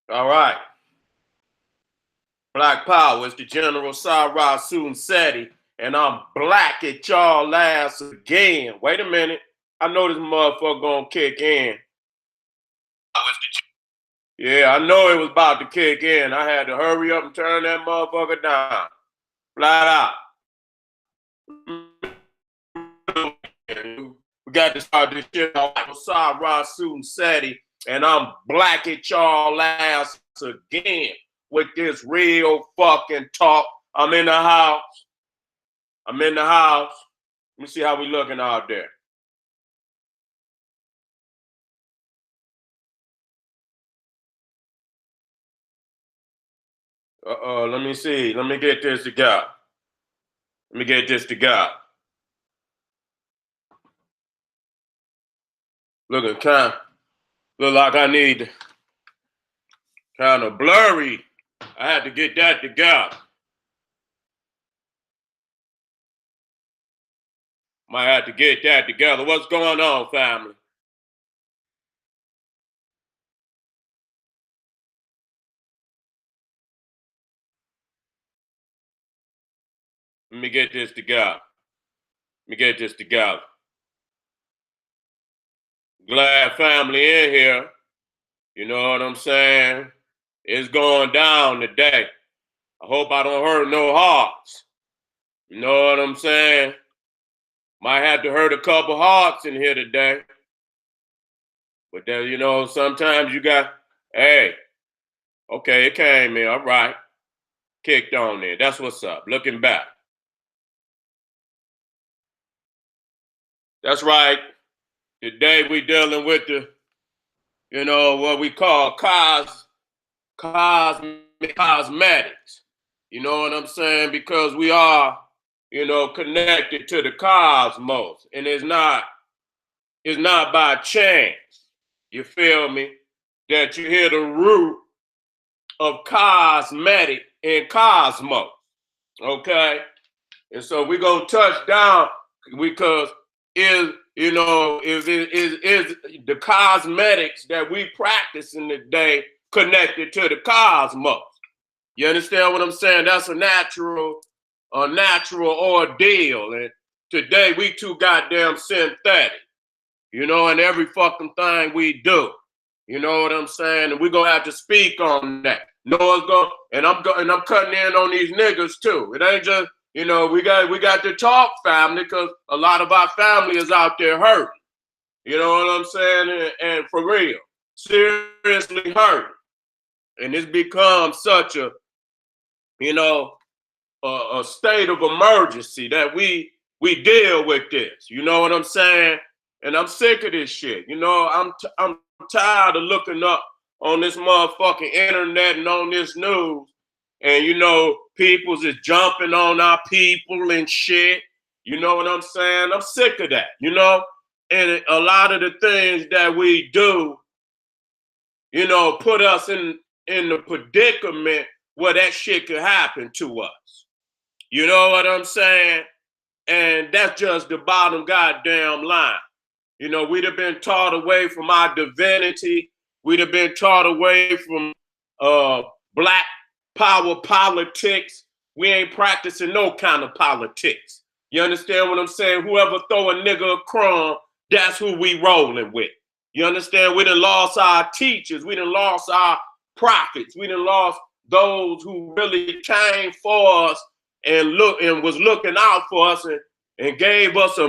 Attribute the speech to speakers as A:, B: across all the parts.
A: All right. Black Power. It's the General Sarah Seti, and I'm black at y'all ass again. Wait a minute. I know this motherfucker gonna kick in. Yeah, I know it was about to kick in. I had to hurry up and turn that motherfucker down. Flat out. We got to start this shit on Sarah Seti, and I'm black at y'all ass again with this real fucking talk. I'm in the house. I'm in the house. Let me see how we looking out there. Let me see. Let me get this together. Let me get this together. Looking look like I need kind of blurry. I had to get that together. Might have to get that together. What's going on, family? Let me get this together. Let me get this together. Glad family in here. You know what I'm saying? It's going down today. I hope I don't hurt no hearts. You know what I'm saying? Might have to hurt a couple hearts in here today. But then, sometimes you got, hey, okay, it came in. All right. Kicked on there. That's what's up. Looking back. That's right. Today we dealing with what we call cosmetics. You know what I'm saying? Because we are, connected to the cosmos. And it's not by chance, you feel me, that you hear the root of cosmetic and cosmos. Okay? And so we're gonna touch down because is the cosmetics that we practice in the day connected to the cosmos. You understand what I'm saying? That's a natural ordeal. And today we too goddamn synthetic, in every fucking thing we do. You know what I'm saying? And we're gonna have to speak on that. Noah's going and I'm cutting in on these niggas too. It ain't just, we got to talk family because a lot of our family is out there hurting. You know what I'm saying? And for real, seriously hurting. And it's become such a state of emergency that we deal with this. You know what I'm saying? And I'm sick of this shit. I'm tired of looking up on this motherfucking internet and on this news. And people's is jumping on our people and shit. You know what I'm saying? I'm sick of that, And a lot of the things that we do, put us in the predicament where that shit could happen to us. You know what I'm saying? And that's just the bottom goddamn line. We'd have been taught away from our divinity. We'd have been taught away from black power politics. We ain't practicing no kind of politics. You understand what I'm saying? Whoever throw a nigga a crumb, that's who we rolling with. You understand? We done lost our teachers. We done lost our prophets. We done lost those who really came for us and was looking out for us and gave us a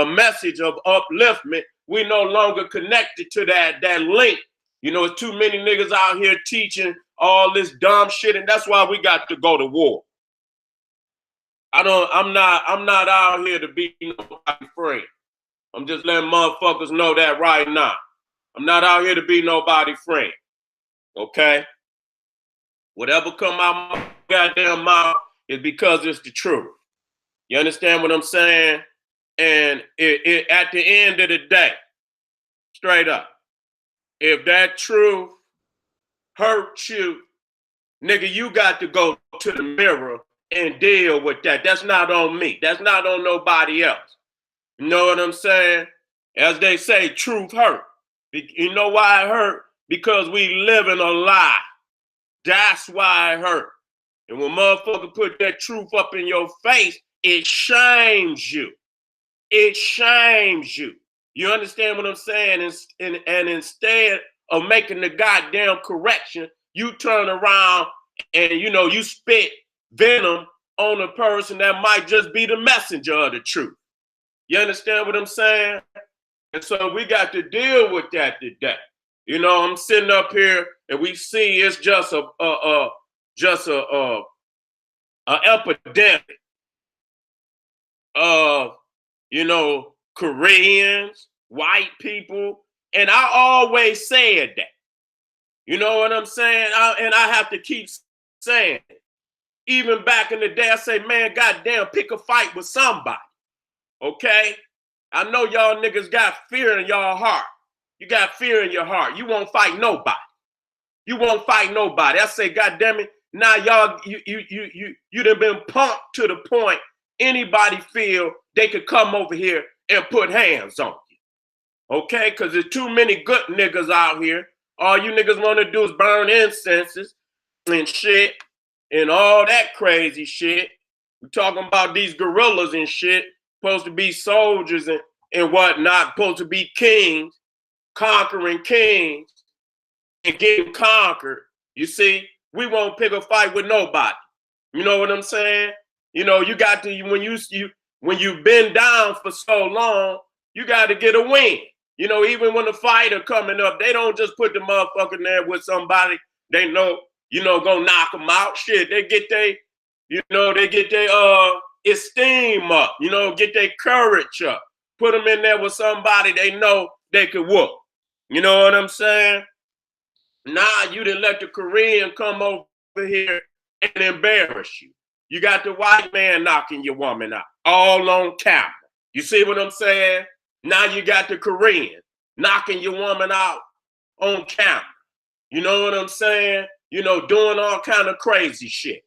A: message of upliftment. We no longer connected to that link. It's too many niggas out here teaching all this dumb shit, and that's why we got to go to war. I'm not out here to be nobody's friend. I'm just letting motherfuckers know that right now. I'm not out here to be nobody's friend. Okay? Whatever come out my goddamn mouth is because it's the truth. You understand what I'm saying? And at the end of the day, straight up, if that truth hurts you, nigga, you got to go to the mirror and deal with that. That's not on me. That's not on nobody else. You know what I'm saying? As they say, truth hurt. You know why it hurt? Because we live in a lie. That's why it hurt. And when motherfucker put that truth up in your face, it shames you. It shames you. You understand what I'm saying? And instead of making the goddamn correction, you turn around and, you know, you spit venom on a person that might just be the messenger of the truth. You understand what I'm saying? And so we got to deal with that today. You know, I'm sitting up here and we see it's just a epidemic of, you know, Koreans, white people, and I always said that. You know what I'm saying? And I have to keep saying it. Even back in the day, I say, man, goddamn, pick a fight with somebody. Okay? I know y'all niggas got fear in y'all heart. You got fear in your heart. You won't fight nobody. You won't fight nobody. I say, goddamn it, now y'all, you done been punked to the point anybody feel they could come over here and put hands on you. Okay? Because there's too many good niggas out here. All you niggas want to do is burn incenses and shit and all that crazy shit. We're talking about these gorillas and shit, supposed to be soldiers and whatnot, supposed to be kings, conquering kings and getting conquered. You see, we won't pick a fight with nobody. You know what I'm saying? You know, you got to, when you've been down for so long, you got to get a win. You know, even when the fighter coming up, they don't just put the motherfucker there with somebody they know, you know, gonna knock them out. Shit, they get their esteem up, you know, get their courage up. Put them in there with somebody they know they could whoop. You know what I'm saying? Nah, you didn't let the Korean come over here and embarrass you. You got the white man knocking your woman out, all on camera. You see what I'm saying? Now you got the Korean knocking your woman out on camera. You know what I'm saying? You know, doing all kind of crazy shit.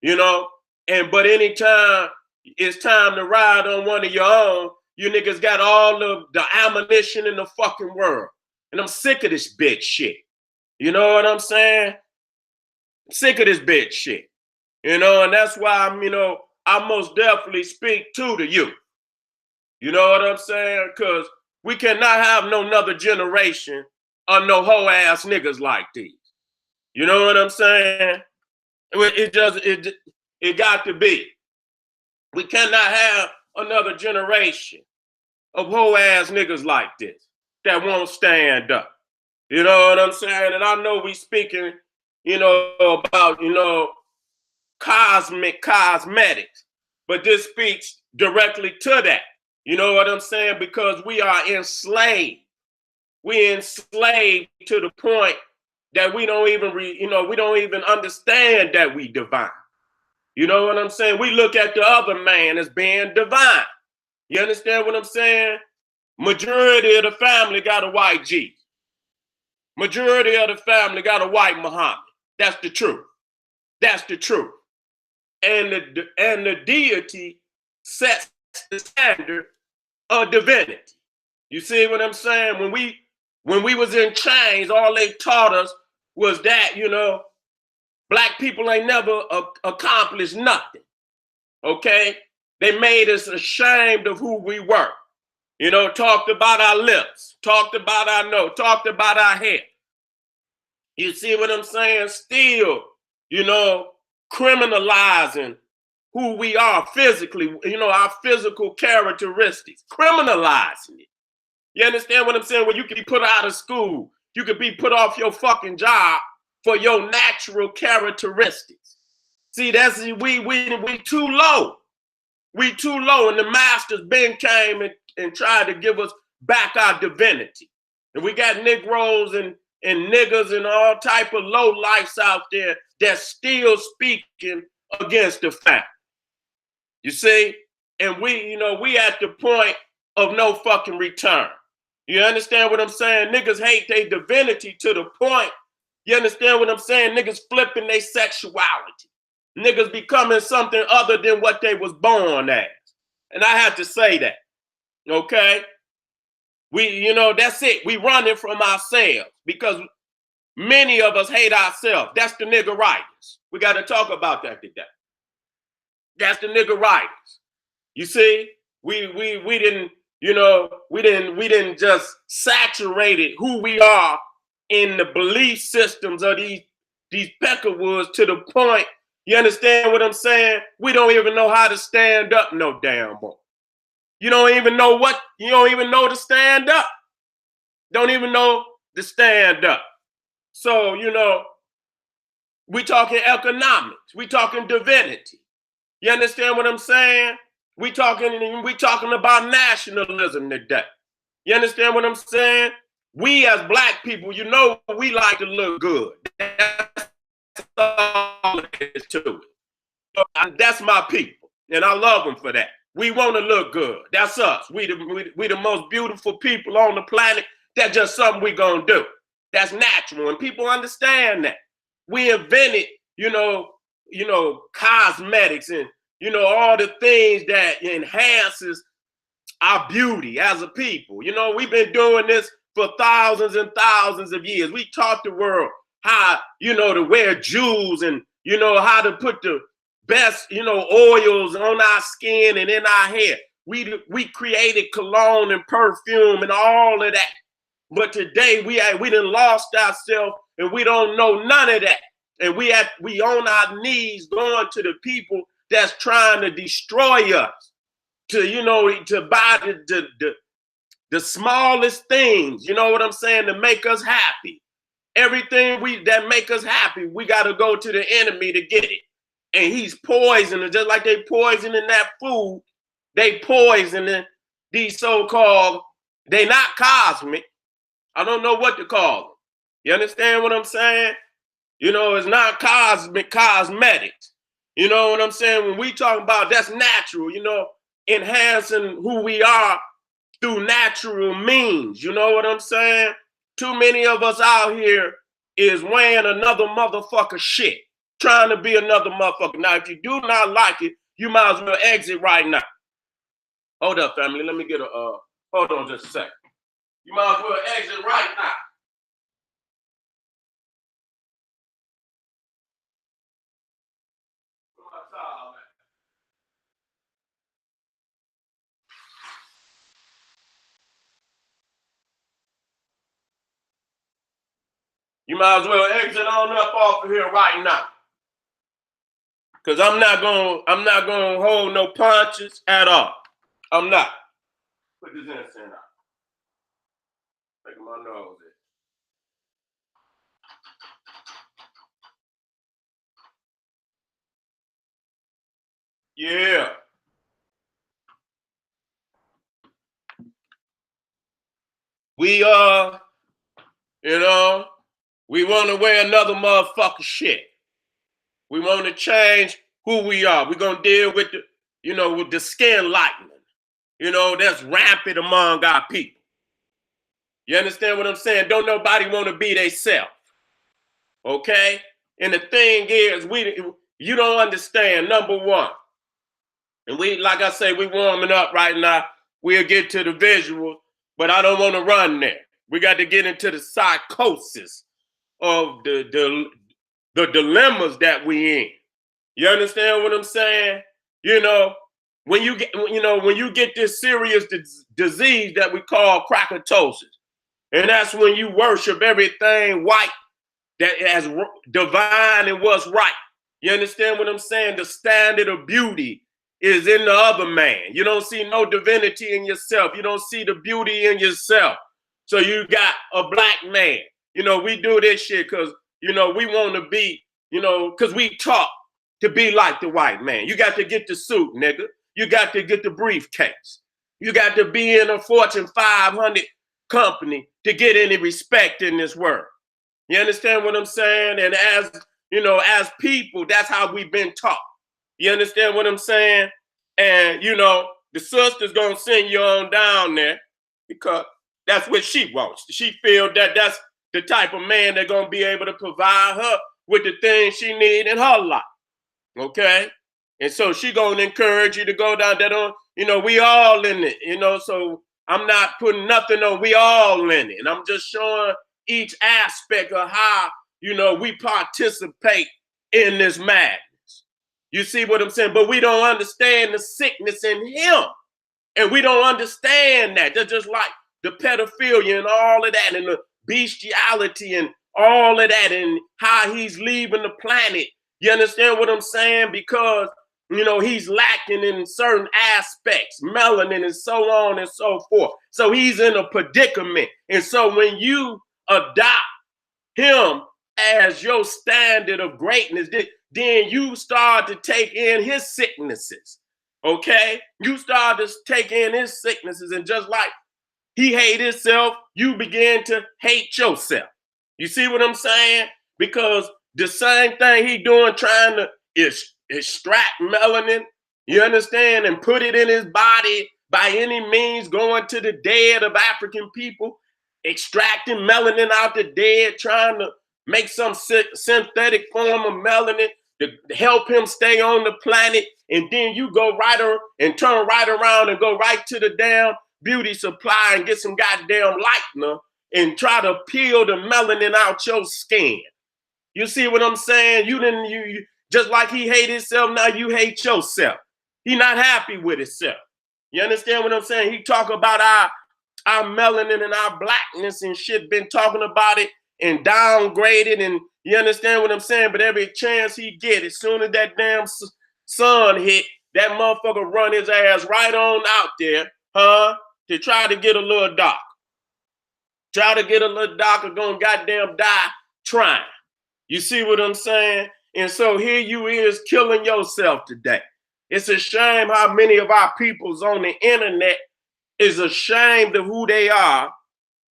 A: You know? But anytime it's time to ride on one of your own, you niggas got all of the ammunition in the fucking world. And I'm sick of this bitch shit. You know what I'm saying? I'm sick of this bitch shit. You know, and that's why I most definitely speak to the youth. You know what I'm saying? Because we cannot have no another generation of no hoe ass niggas like these. You know what I'm saying? It got to be. We cannot have another generation of hoe ass niggas like this that won't stand up. You know what I'm saying? And I know we speaking, you know, about, you know, cosmetics, but this speaks directly to that. You know what I'm saying? Because we are enslaved. We enslaved to the point that we don't even, we don't even understand that we divine. You know what I'm saying? We look at the other man as being divine. You understand what I'm saying? Majority of the family got a white Jesus. Majority of the family got a white Muhammad. That's the truth. That's the truth. And the deity sets the standard of divinity. You see what I'm saying? When we was in chains, all they taught us was that, you know, black people ain't never accomplished nothing. Okay? They made us ashamed of who we were. You know, talked about our lips, talked about our nose, talked about our hair. You see what I'm saying? Still, you know, criminalizing who we are physically, you know, our physical characteristics, criminalizing it. You understand what I'm saying? When you can be put out of school, you could be put off your fucking job for your natural characteristics. See, that's we too low. We too low, and the masters Ben came and tried to give us back our divinity. And we got Negroes and niggas and all type of low lifes out there that's still speaking against the fact. You see? And we at the point of no fucking return. You understand what I'm saying? Niggas hate their divinity to the point. You understand what I'm saying? Niggas flipping their sexuality. Niggas becoming something other than what they was born as. And I have to say that. Okay? That's it. We running from ourselves because Many of us hate ourselves. That's the niggeritis. We got to talk about that today. That's the niggeritis. You see, we didn't, you know, we didn't just saturate it, who we are in the belief systems of these peckerwoods to the point, you understand what I'm saying? We don't even know how to stand up no damn more. You don't even know to stand up. Don't even know to stand up. So, you know, we talking economics. We talking divinity. You understand what I'm saying? We talking about nationalism today. You understand what I'm saying? We as black people, you know, we like to look good. That's all it is to it. That's my people, and I love them for that. We want to look good. That's us. We the most beautiful people on the planet. That's just something we gonna do. That's natural, and people understand that. We invented, you know, cosmetics and, you know, all the things that enhances our beauty as a people. You know, we've been doing this for thousands and thousands of years. We taught the world how, you know, to wear jewels and, you know, how to put the best, you know, oils on our skin and in our hair. We created cologne and perfume and all of that. But today we done lost ourselves and we don't know none of that. And we on our knees going to the people that's trying to destroy us, to, you know, to buy the smallest things, you know what I'm saying, to make us happy. Everything that make us happy, we got to go to the enemy to get it. And he's poisoning, just like they poisoning that food, they poisoning these so-called, they not cosmic. I don't know what to call them. You understand what I'm saying? You know, it's not cosmetics. You know what I'm saying? When we talk about that's natural, you know, enhancing who we are through natural means. You know what I'm saying? Too many of us out here is wearing another motherfucker shit, trying to be another motherfucker. Now, if you do not like it, you might as well exit right now. Hold up, family. Let me get hold on just a second. You might as well exit right now. You might as well exit on up off of here right now. Cause I'm not gonna hold no punches at all. I'm not. Put this incense out. Take my nose in. Yeah. We you know, we want to wear another motherfucker shit. We want to change who we are. We're gonna deal with the, you know, with the skin lightening. You know, that's rampant among our people. You understand what I'm saying? Don't nobody want to be theyself. Okay? And the thing is, you don't understand, number one. And we, like I say, we warming up right now. We'll get to the visual, but I don't want to run there. We got to get into the psychosis of the dilemmas that we in. You understand what I'm saying? You know, when you get this serious disease that we call crackatosis, and that's when you worship everything white that as divine and what's right. You understand what I'm saying? The standard of beauty is in the other man. You don't see no divinity in yourself. You don't see the beauty in yourself. So you got a black man. You know, we do this shit because, you know, we want to be, you know, because we taught to be like the white man. You got to get the suit, nigga. You got to get the briefcase. You got to be in a Fortune 500 company to get any respect in this world. You understand what I'm saying? And as, you know, as people, that's how we've been taught. You understand what I'm saying? And, you know, the sister's going to send you on down there because that's what she wants. She feels that that's the type of man that's going to be able to provide her with the things she needs in her life. Okay? And so she going to encourage you to go down there. You know, we all in it, you know, so I'm not putting nothing on. We all in it. And I'm just showing each aspect of how, you know, we participate in this madness. You see what I'm saying? But we don't understand the sickness in him. And we don't understand that. They're just like the pedophilia and all of that, and the bestiality and all of that, and how he's leaving the planet. You understand what I'm saying? Because, you know, he's lacking in certain aspects, melanin and so on and so forth. So he's in a predicament. And so when you adopt him as your standard of greatness, then you start to take in his sicknesses. Okay? You start to take in his sicknesses, and just like he hate himself, you begin to hate yourself. You see what I'm saying? Because the same thing he doing, trying to extract melanin, you understand, and put it in his body by any means, going to the dead of African people, extracting melanin out the dead, trying to make some synthetic form of melanin to help him stay on the planet. And then you go and turn right around and go right to the damn beauty supply and get some goddamn lightener and try to peel the melanin out your skin. You see what I'm saying? You just like he hate himself, now you hate yourself. He not happy with himself. You understand what I'm saying? He talk about our melanin and our blackness and shit, been talking about it and downgraded, and you understand what I'm saying? But every chance he get, as soon as that damn sun hit, that motherfucker run his ass right on out there, to try to get a little dark. Try to get a little darker, gonna goddamn die trying. You see what I'm saying? And so here you is killing yourself today. It's a shame how many of our peoples on the internet is ashamed of who they are,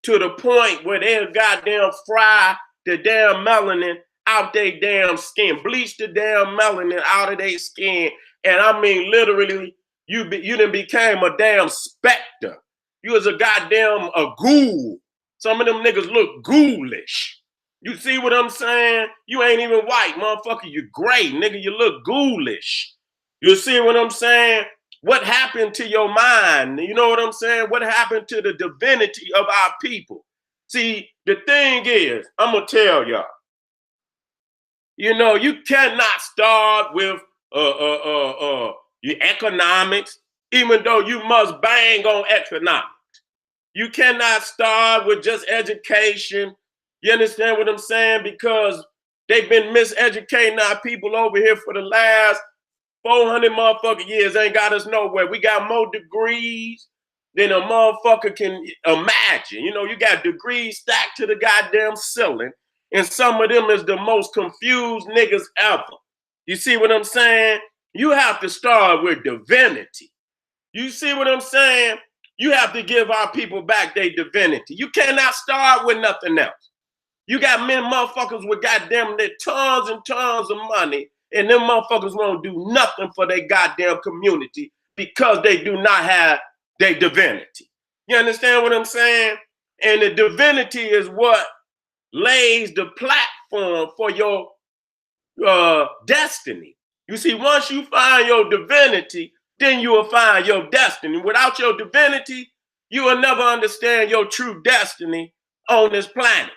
A: to the point where they'll goddamn fry the damn melanin out their damn skin, bleach the damn melanin out of their skin. And I mean, literally, you done became a damn specter. You was a goddamn ghoul. Some of them niggas look ghoulish. You see what I'm saying? You ain't even white, motherfucker. You gray, nigga. You look ghoulish. You see what I'm saying? What happened to your mind? You know what I'm saying? What happened to the divinity of our people? See, the thing is, I'm going to tell y'all, you know, you cannot start with your economics, even though you must bang on economics. You cannot start with just education. You understand what I'm saying? Because they've been miseducating our people over here for the last 400 motherfucking years. Ain't got us nowhere. We got more degrees than a motherfucker can imagine. You know, you got degrees stacked to the goddamn ceiling, and some of them is the most confused niggas ever. You see what I'm saying? You have to start with divinity. You see what I'm saying? You have to give our people back their divinity. You cannot start with nothing else. You got men motherfuckers with goddamn their tons and tons of money, and them motherfuckers won't do nothing for their goddamn community because they do not have their divinity. You understand what I'm saying? And the divinity is what lays the platform for your destiny. You see, once you find your divinity, then you will find your destiny. Without your divinity, you will never understand your true destiny on this planet.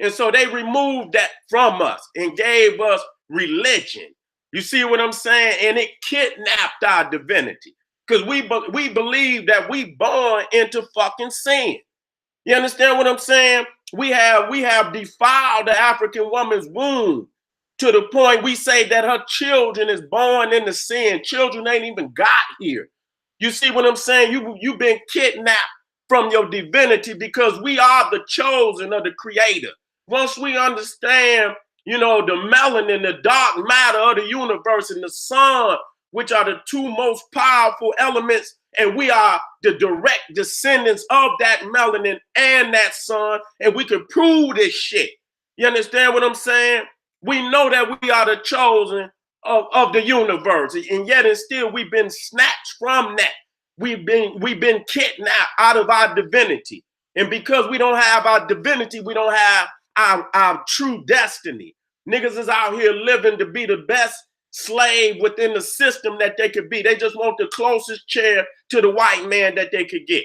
A: And so they removed that from us and gave us religion. You see what I'm saying? And it kidnapped our divinity, because we believe that we born into fucking sin. You understand what I'm saying? We have defiled the African woman's womb to the point we say that her children is born into sin. Children ain't even got here. You see what I'm saying? You've been kidnapped from your divinity, because we are the chosen of the Creator. Once we understand, you know, the melanin, the dark matter of the universe, and the sun, which are the two most powerful elements, and we are the direct descendants of that melanin and that sun, and we can prove this shit. You understand what I'm saying? We know that we are the chosen of the universe, and yet and still we've been snatched from that. We've been kidnapped out of our divinity. And because we don't have our divinity, we don't have our true destiny. Niggas is out here living to be the best slave within the system that they could be. They just want the closest chair to the white man that they could get.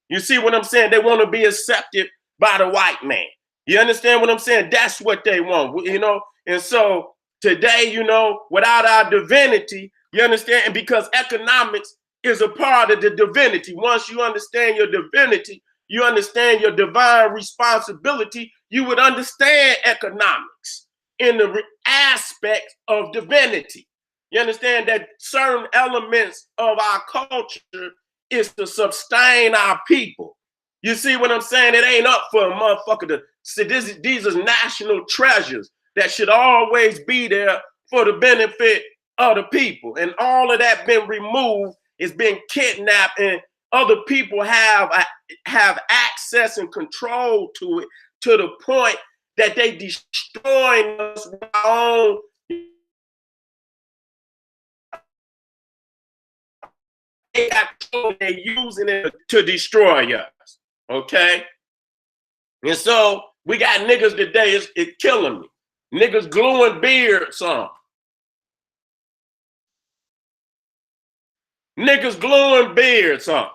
A: You see what I'm saying? They want to be accepted by the white man. You understand what I'm saying? That's what they want, you know? And so today, you know, without our divinity, you understand? And because economics is a part of the divinity. Once you understand your divinity, you understand your divine responsibility, you would understand economics in the aspect of divinity. You understand that certain elements of our culture is to sustain our people. You see what I'm saying? It ain't up for a motherfucker to see these are national treasures that should always be there for the benefit of the people. And all of that been removed, it's been kidnapped, and other people have access and control to it to the point that they destroying us with our own. They're using it to destroy us. Okay? And so we got niggas today, it's killing me. Niggas gluing beards on. Niggas gluing beards on.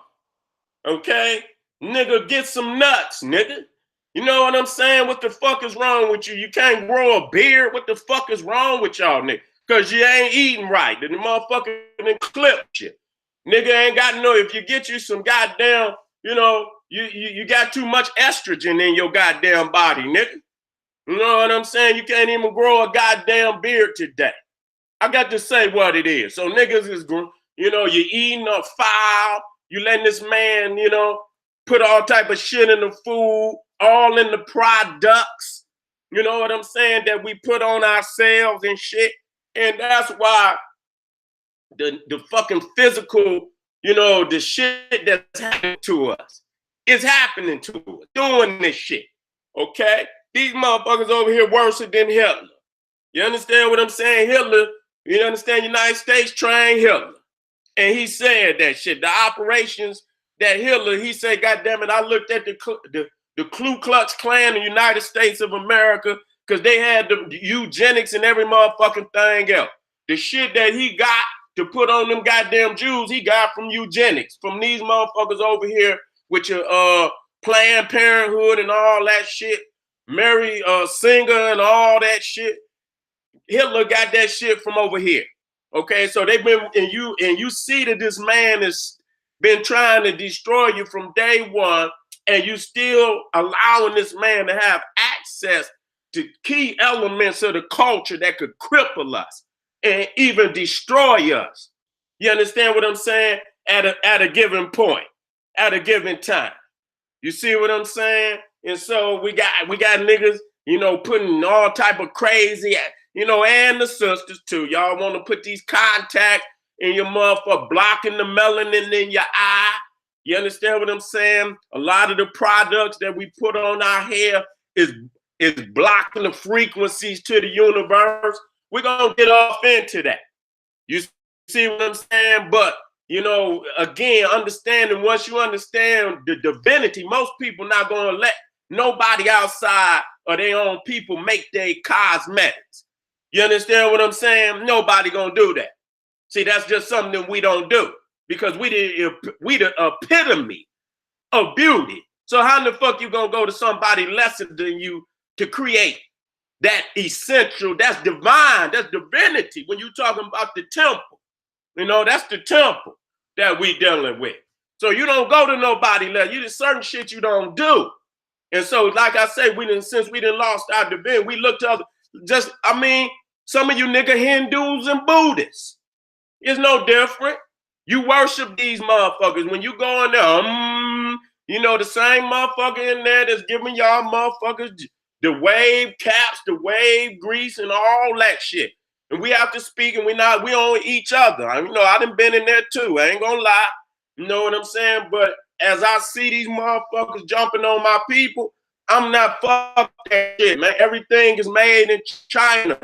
A: Okay? Nigga, get some nuts, nigga. You know what I'm saying? What the fuck is wrong with you? You can't grow a beard? What the fuck is wrong with y'all, nigga? Because you ain't eating right. The motherfucker done clipped you. Nigga ain't got no, if you get you some goddamn, you know, you got too much estrogen in your goddamn body, nigga. You know what I'm saying? You can't even grow a goddamn beard today. I got to say what it is. So niggas is, you know, you eating a foul, you letting this man, you know, put all type of shit in the food, all in the products, you know what I'm saying, that we put on ourselves and shit. And that's why the fucking physical, you know, the shit that's happening to us is happening to us, doing this shit, okay? These motherfuckers over here worse than Hitler. You understand what I'm saying? Hitler, you understand, United States trained Hitler. And he said that shit, the operations that Hitler, he said, God damn it, I looked at the Ku Klux Klan in the United States of America because they had the eugenics and every motherfucking thing else. The shit that he got to put on them goddamn Jews, he got from eugenics, from these motherfuckers over here with your Planned Parenthood and all that shit, Mary Singer and all that shit. Hitler got that shit from over here. Okay, so they've been, and you see that this man has been trying to destroy you from day one, and you still allowing this man to have access to key elements of the culture that could cripple us and even destroy us. You understand what I'm saying? At a given point, at a given time. You see what I'm saying? And so we got niggas, you know, putting all type of crazy, you know, and the sisters too. Y'all want to put these contacts in your motherfucker, blocking the melanin in your eye. You understand what I'm saying? A lot of the products that we put on our hair is blocking the frequencies to the universe. We're going to get off into that. You see what I'm saying? But, you know, again, understanding, once you understand the divinity, most people not going to let nobody outside of their own people make their cosmetics. You understand what I'm saying? Nobody going to do that. See, that's just something we don't do because we the epitome of beauty. So how in the fuck you going to go to somebody lesser than you to create that essential, that's divine, that's divinity when you're talking about the temple. You know, that's the temple that we dealing with. So you don't go to nobody less. You just certain shit you don't do. And so, like I say, since we done lost our divinity, we look to other, some of you nigga Hindus and Buddhists. It's no different. You worship these motherfuckers. When you go in there, you know, the same motherfucker in there that's giving y'all motherfuckers the wave caps, the wave grease, and all that shit. And we have to speak, and we on each other. You know, I done been in there too. I ain't gonna lie. You know what I'm saying? But as I see these motherfuckers jumping on my people, I'm not fuck that shit, man. Everything is made in China.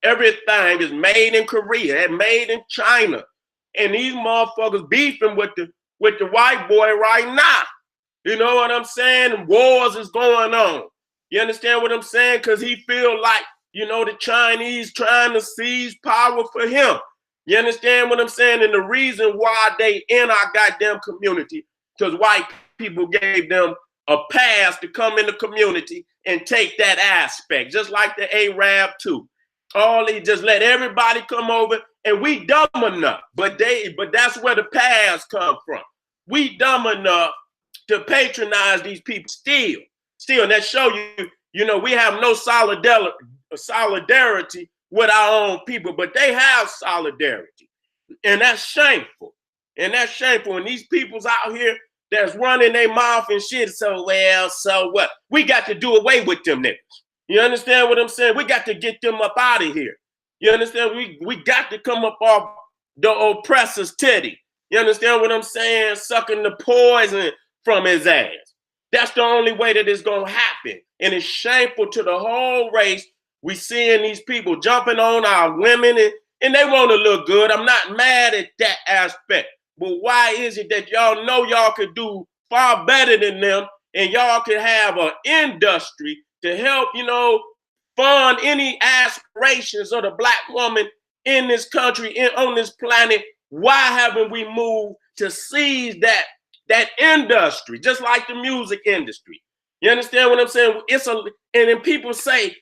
A: Everything is made in Korea and made in China. And these motherfuckers beefing with the white boy right now. You know what I'm saying? Wars is going on. You understand what I'm saying? Because he feel like, you know, the Chinese trying to seize power for him. You understand what I'm saying? And the reason why they in our goddamn community, because white people gave them a pass to come in the community and take that aspect, just like the Arab too. All they just let everybody come over, and we dumb enough, but that's where the pass come from. We dumb enough to patronize these people still, and that show you, we have no solidarity with our own people, but they have solidarity, and that's shameful. And these people's out here that's running their mouth and shit. So what? We got to do away with them niggas. You understand what I'm saying? We got to get them up out of here. You understand? We got to come up off the oppressor's titty. You understand what I'm saying? Sucking the poison from his ass. That's the only way that it's going to happen. And it's shameful to the whole race. We seeing these people jumping on our women and they want to look good. I'm not mad at that aspect. But why is it that y'all know y'all could do far better than them, and y'all could have an industry to help, fund any aspirations of the black woman in this country, on this planet? Why haven't we moved to seize that industry, just like the music industry? You understand what I'm saying? And then people say,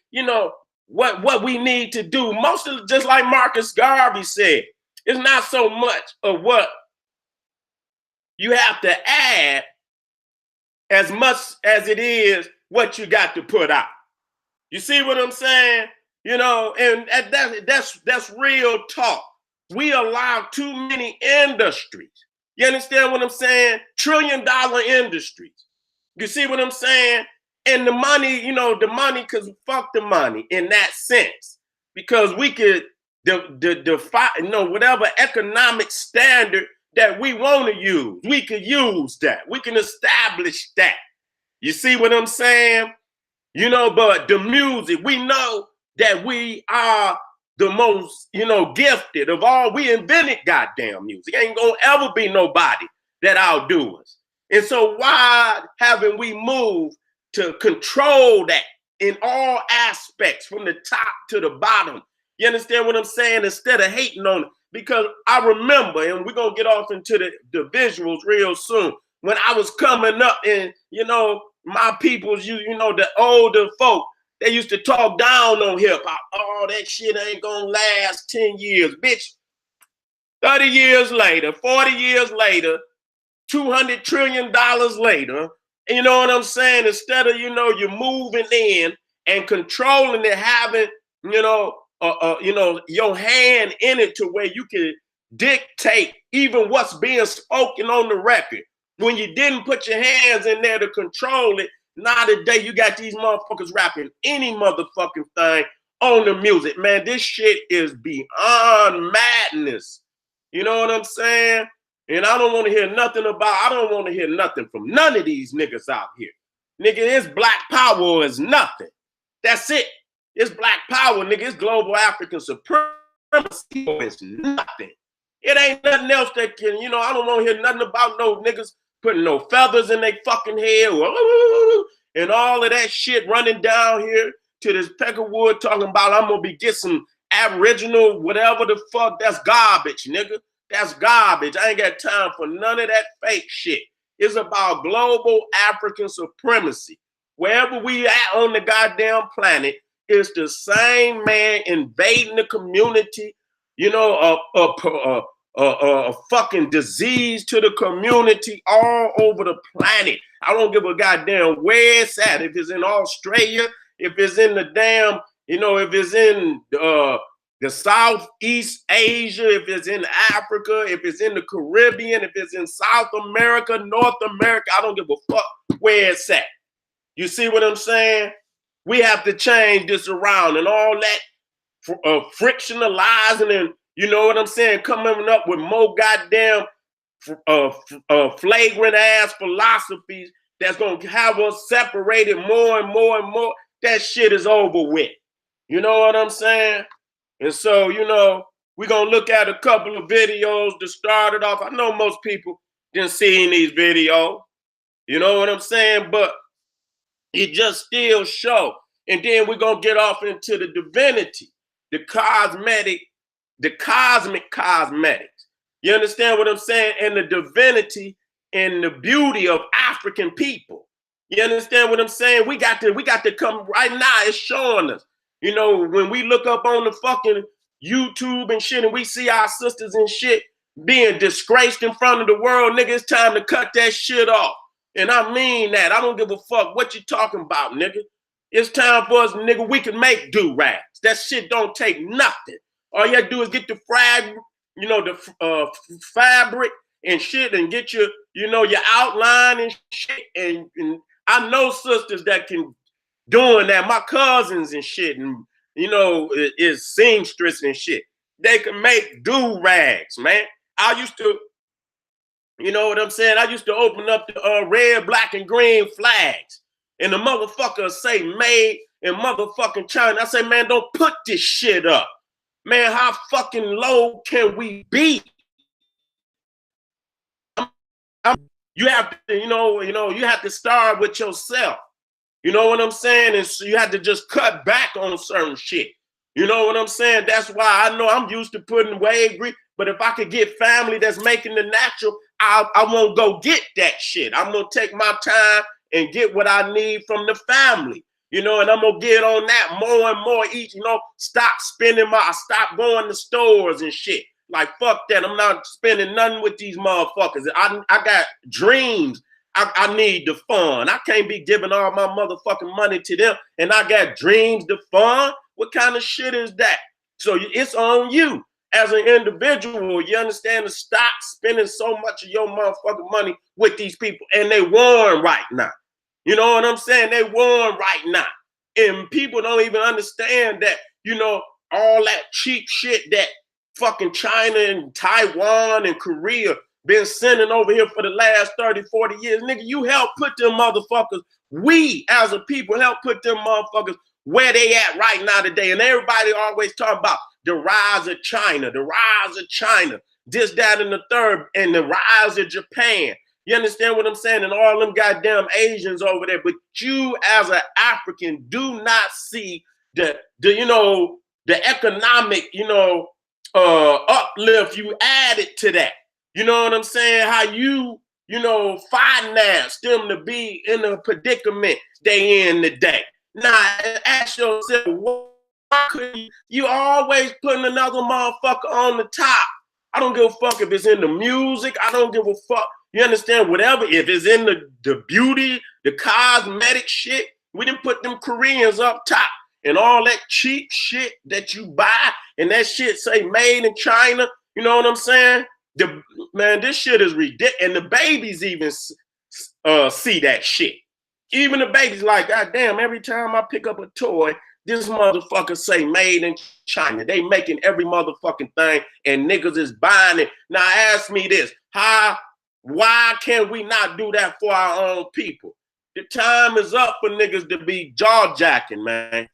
A: what we need to do. Mostly just like Marcus Garvey said, it's not so much of what you have to add as much as it is what you got to put out. You see what I'm saying? And that's real talk. We allow too many industries. You understand what I'm saying? $1 trillion industries. You see what I'm saying? And the money, because fuck the money in that sense. Because we could defy, whatever economic standard that we want to use, we could use that. We can establish that. You see what I'm saying? But the music, we know that we are the most, gifted of all. We invented goddamn music. Ain't gonna ever be nobody that outdo us. And so why haven't we moved to control that in all aspects, from the top to the bottom? You understand what I'm saying? Instead of hating on it. Because I remember, and we're going to get off into the visuals real soon, when I was coming up and, my peoples, the older folk, they used to talk down on hip hop. Oh, that shit ain't going to last 10 years. Bitch, 30 years later, 40 years later, $200 trillion later, you know what I'm saying? Instead of, you're moving in and controlling it, having, your hand in it to where you can dictate even what's being spoken on the record. When you didn't put your hands in there to control it, now today you got these motherfuckers rapping any motherfucking thing on the music. Man, this shit is beyond madness. You know what I'm saying? And I don't want to hear nothing from none of these niggas out here. Nigga, it's black power is nothing. That's it. It's black power, nigga. It's global African supremacy. It's nothing. It ain't nothing else that can, I don't want to hear nothing about no niggas putting no feathers in their fucking head and all of that shit running down here to this peckerwood talking about I'm going to get some aboriginal whatever the fuck. That's garbage, nigga. That's garbage. I ain't got time for none of that fake shit. It's about global African supremacy. Wherever we at on the goddamn planet, it's the same man invading the community, a fucking disease to the community all over the planet. I don't give a goddamn where it's at. If it's in Australia, if it's in the damn, if it's in the Southeast Asia, if it's in Africa, if it's in the Caribbean, if it's in South America, North America, I don't give a fuck where it's at. You see what I'm saying? We have to change this around, and all that frictionalizing and, you know what I'm saying, coming up with more goddamn flagrant ass philosophies that's going to have us separated more and more and more. That shit is over with. You know what I'm saying? And so, we're going to look at a couple of videos to start it off. I know most people didn't see these videos. You know what I'm saying? But it just still show. And then we're going to get off into the divinity, the cosmic cosmetics. You understand what I'm saying? And the divinity and the beauty of African people. You understand what I'm saying? We got to come right now. It's showing us. You know, when we look up on the fucking YouTube and shit and we see our sisters and shit being disgraced in front of the world, nigga, it's time to cut that shit off. And I mean that. I don't give a fuck what you talking about, nigga. It's time for us, nigga, we can make do-rags. That shit don't take nothing. All you gotta do is get the fabric and shit and get your, your outline and shit. And I know sisters that can doing that. My cousins and shit, and is seamstress and shit. They can make do-rags, man. I used to, you know what I'm saying? I used to open up the red, black, and green flags. And the motherfucker say made in motherfucking China. I say, man, don't put this shit up. Man, how fucking low can we be? You have to, you have to start with yourself. You know what I'm saying? And so you have to just cut back on certain shit. You know what I'm saying? That's why I know I'm used to putting wave grease. But if I could get family that's making the natural, I won't go get that shit. I'm going to take my time and get what I need from the family, and I'm going to get on that more and more each, stop stop going to stores and shit. Like, fuck that. I'm not spending nothing with these motherfuckers. I got dreams. I need the fun. I can't be giving all my motherfucking money to them and I got dreams to fun. What kind of shit is that? So it's on you as an individual. You understand, to stop spending so much of your motherfucking money with these people. And they won right now. You know what I'm saying? They won right now. And people don't even understand that, all that cheap shit that fucking China and Taiwan and Korea been sending over here for the last 30, 40 years. Nigga, you help put them motherfuckers, we as a people help put them motherfuckers where they at right now today. And everybody always talk about the rise of China, this, that, and the third, and the rise of Japan. You understand what I'm saying? And all them goddamn Asians over there. But you as an African do not see the economic, uplift you added to that. You know what I'm saying? How you, finance them to be in the predicament they in today. Now, ask yourself, why could you always putting another motherfucker on the top? I don't give a fuck if it's in the music. I don't give a fuck. You understand? Whatever. If it's in the beauty, the cosmetic shit, we didn't put them Koreans up top. And all that cheap shit that you buy and that shit say made in China. You know what I'm saying? Man, this shit is ridiculous. And the babies even see that shit. Even the babies like, God damn, every time I pick up a toy, this motherfucker say made in China. They making every motherfucking thing and niggas is buying it. Now ask me this, why can we not do that for our own people? The time is up for niggas to be jaw-jacking, man.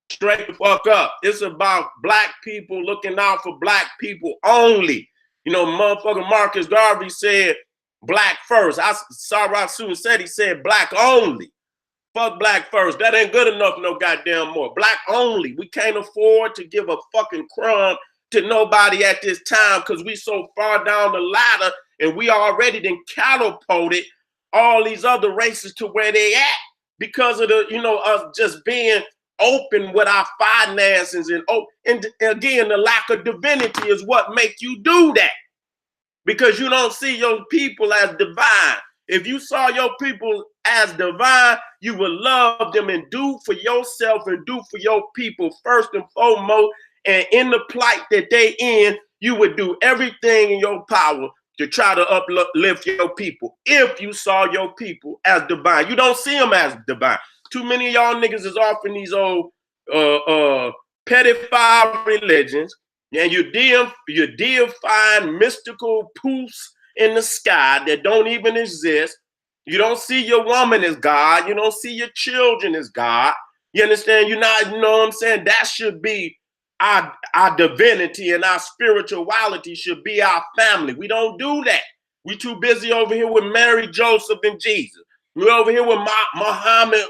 A: Straight the fuck up. It's about black people looking out for black people only. Motherfucking Marcus Garvey said black first. I saw Rasul said he said black only. Fuck black first. That ain't good enough no goddamn more. Black only. We can't afford to give a fucking crumb to nobody at this time because we so far down the ladder and we already done catapulted all these other races to where they at because of the, us just being open with our finances and again, the lack of divinity is what make you do that because you don't see your people as divine. If you saw your people as divine, you would love them and do for yourself and do for your people first and foremost. And in the plight that they in, you would do everything in your power to try to uplift your people. If you saw your people as divine, you don't see them as divine. Too many of y'all niggas is off in these old pedophile religions, and you're deifying mystical poofs in the sky that don't even exist. You don't see your woman as God. You don't see your children as God. You understand? You're not, you know what I'm saying? That should be our divinity, and our spirituality should be our family. We don't do that. We too busy over here with Mary, Joseph, and Jesus. We're over here with Muhammad,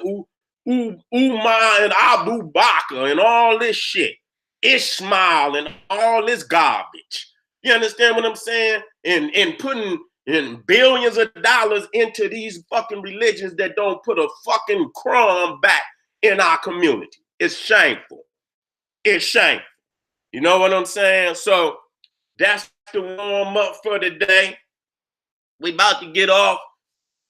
A: Umar, and Abu Bakr, and all this shit. Ishmael, and all this garbage. You understand what I'm saying? And putting and billions of dollars into these fucking religions that don't put a fucking crumb back in our community. It's shameful. It's shameful. You know what I'm saying? So that's the warm up for today. We about to get off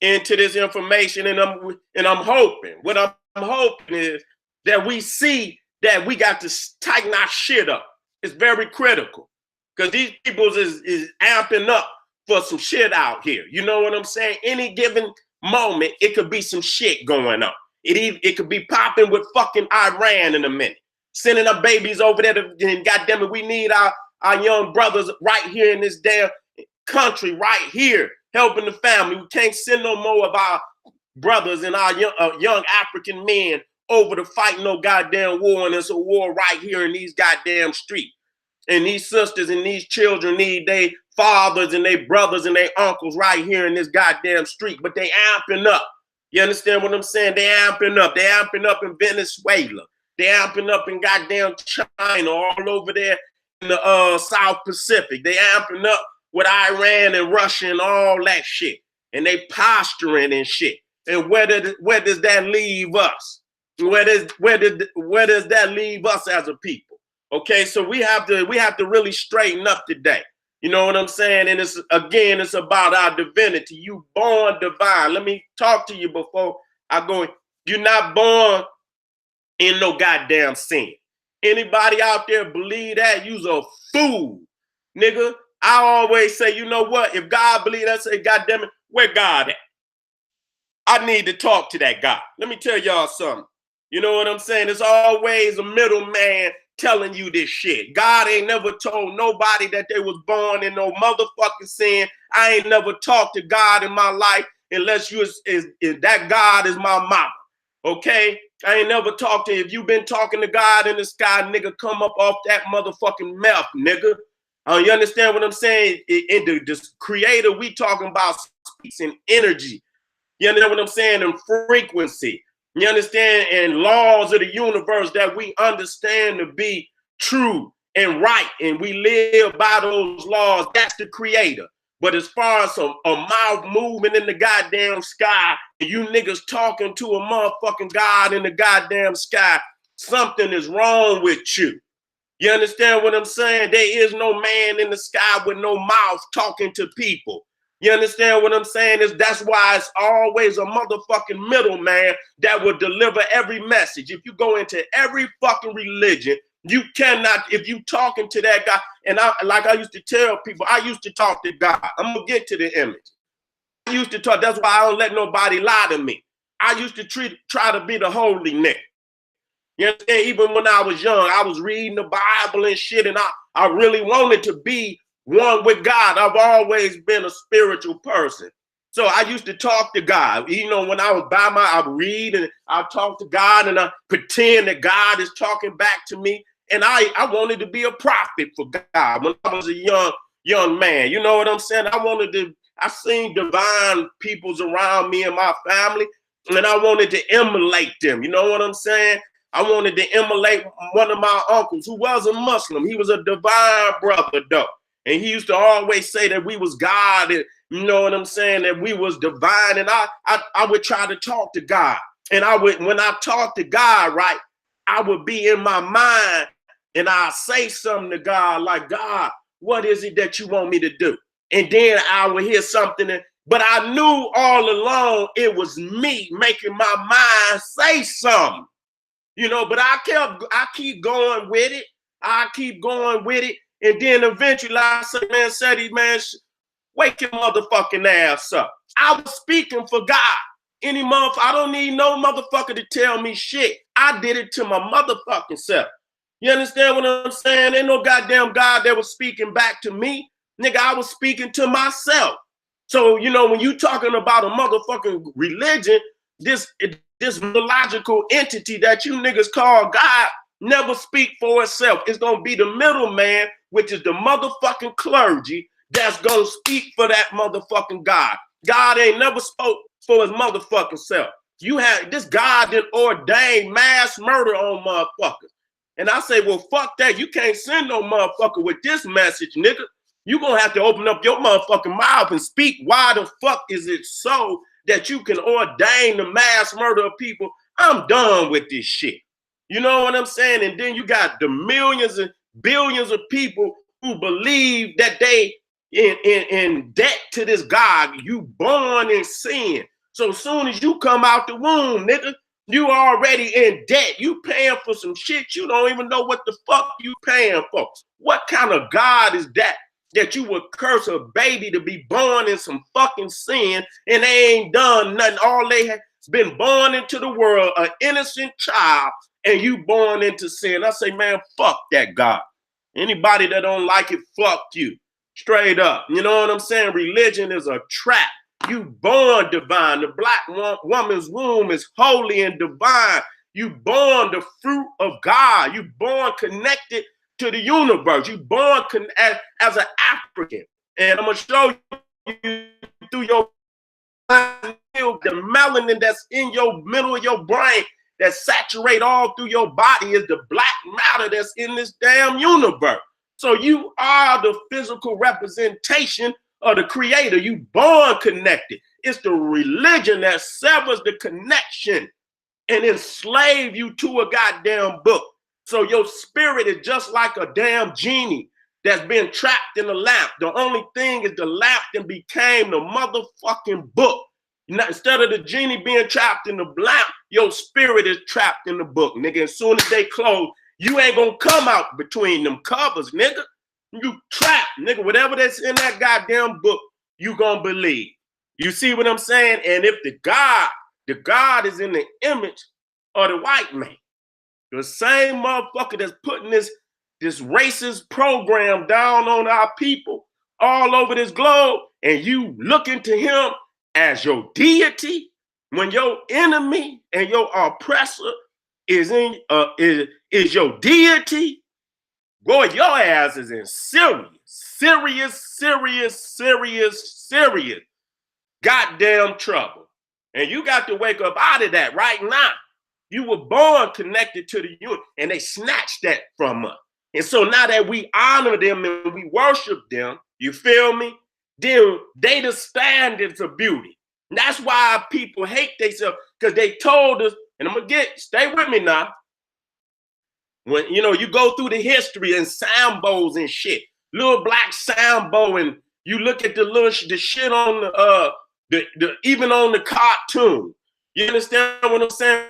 A: into this information, and I'm hoping. What I'm hoping is that we see that we got to tighten our shit up. It's very critical because these people is amping up for some shit out here. You know what I'm saying? Any given moment, it could be some shit going on. It could be popping with fucking Iran in a minute, sending our babies over there and goddamn it, we need our young brothers right here in this damn country, right here, helping the family. We can't send no more of our brothers and our young African men over to fight no goddamn war, and it's a war right here in these goddamn streets. And these sisters and these children need their fathers and their brothers and their uncles right here in this goddamn street. But they amping up. You understand what I'm saying? They amping up. They amping up in Venezuela. They amping up in goddamn China, all over there in the South Pacific. They amping up with Iran and Russia and all that shit. And they posturing and shit. And where does that leave us? Where does that leave us as a people? Okay, so we have to really straighten up today. You know what I'm saying? And it's about our divinity. You born divine. Let me talk to you before I go. You're not born in no goddamn sin. Anybody out there believe that, you's a fool, nigga. I always say, you know what? If God believe that, say, goddamn it, where God at? I need to talk to that God. Let me tell y'all something. You know what I'm saying? There's always a middleman telling you this shit. God ain't never told nobody that they was born in no motherfucking sin. I ain't never talked to God in my life unless that God is my mama. Okay? I ain't never talked to you. If you been talking to God in the sky, nigga, come up off that motherfucking mouth, nigga. You understand what I'm saying? In the creator we talking about speaks in energy. You understand what I'm saying? And frequency. You understand? And laws of the universe that we understand to be true and right. And we live by those laws. That's the creator. But as far as a mouth moving in the goddamn sky, and you niggas talking to a motherfucking God in the goddamn sky, something is wrong with you. You understand what I'm saying? There is no man in the sky with no mouth talking to people. You understand what I'm saying? That's why it's always a motherfucking middleman that will deliver every message. If you go into every fucking religion, you cannot, if you talking to that guy, and I used to tell people, I used to talk to God. I'm going to get to the image. I used to talk, that's why I don't let nobody lie to me. I used to try to be the holy nigga. You understand? Even when I was young, I was reading the Bible and shit, and I really wanted to be one with God. I've always been a spiritual person. So I used to talk to God. You know, when I was I would read and I talk to God and I pretend that God is talking back to me. And I wanted to be a prophet for God when I was a young man. You know what I'm saying? I seen divine peoples around me and my family, and I wanted to emulate them. You know what I'm saying? I wanted to emulate one of my uncles who was a Muslim. He was a divine brother, though. And he used to always say that we was God, and you know what I'm saying, that we was divine. And I would try to talk to God. And when I talk to God, right, I would be in my mind and I'll say something to God like, God, what is it that you want me to do? And then I would hear something, but I knew all along it was me making my mind say something. You know, but I keep going with it. I keep going with it. And then eventually I said, man, Seti, man, wake your motherfucking ass up. I was speaking for God. Any month, I don't need no motherfucker to tell me shit. I did it to my motherfucking self. You understand what I'm saying? Ain't no goddamn God that was speaking back to me. Nigga, I was speaking to myself. So, you know, when you talking about a motherfucking religion, this mythological entity that you niggas call God never speak for itself. It's going to be the middleman, which is the motherfucking clergy, that's going to speak for that motherfucking God. God ain't never spoke for his motherfucking self. You have this God that ordained mass murder on motherfuckers. And I say, well, fuck that. You can't send no motherfucker with this message, nigga. You're going to have to open up your motherfucking mouth and speak. Why the fuck is it so that you can ordain the mass murder of people? I'm done with this shit. You know what I'm saying? And then you got the millions and billions of people who believe that they in debt to this God. You born in sin. So as soon as you come out the womb, nigga, you already in debt. You paying for some shit you don't even know what the fuck you paying for. What kind of God is that you would curse a baby to be born in some fucking sin and they ain't done nothing? All they have been born into the world, an innocent child, and you born into sin. I say, man, fuck that God. Anybody that don't like it, fuck you. Straight up. You know what I'm saying? Religion is a trap. You born divine. The black woman's womb is holy and divine. You born the fruit of God. You born connected to the universe. You born as an African. And I'm going to show you through your the melanin that's in your middle of your brain that saturate all through your body is the black matter that's in this damn universe. So you are the physical representation of the creator. You born connected. It's the religion that severs the connection and enslave you to a goddamn book. So your spirit is just like a damn genie that's been trapped in a lamp. The only thing is the lamp then became the motherfucking book. Now, instead of the genie being trapped in the lamp, your spirit is trapped in the book, nigga. As soon as they close, you ain't gonna come out between them covers, nigga. You trapped, nigga. Whatever that's in that goddamn book, you gonna believe. You see what I'm saying? And if the God is in the image of the white man, the same motherfucker that's putting this racist program down on our people all over this globe, and you look into him as your deity, when your enemy and your oppressor is your deity, boy, your ass is in serious goddamn trouble. And you got to wake up out of that right now. You were born connected to the universe, and they snatched that from us. And so now that we honor them and we worship them, you feel me? Then they the standards of beauty. And that's why people hate themselves, because they told us, and I'm gonna stay with me now. When you go through the history and sambos and shit, little black sambo, and you look at the shit on the even on the cartoon. You understand what I'm saying?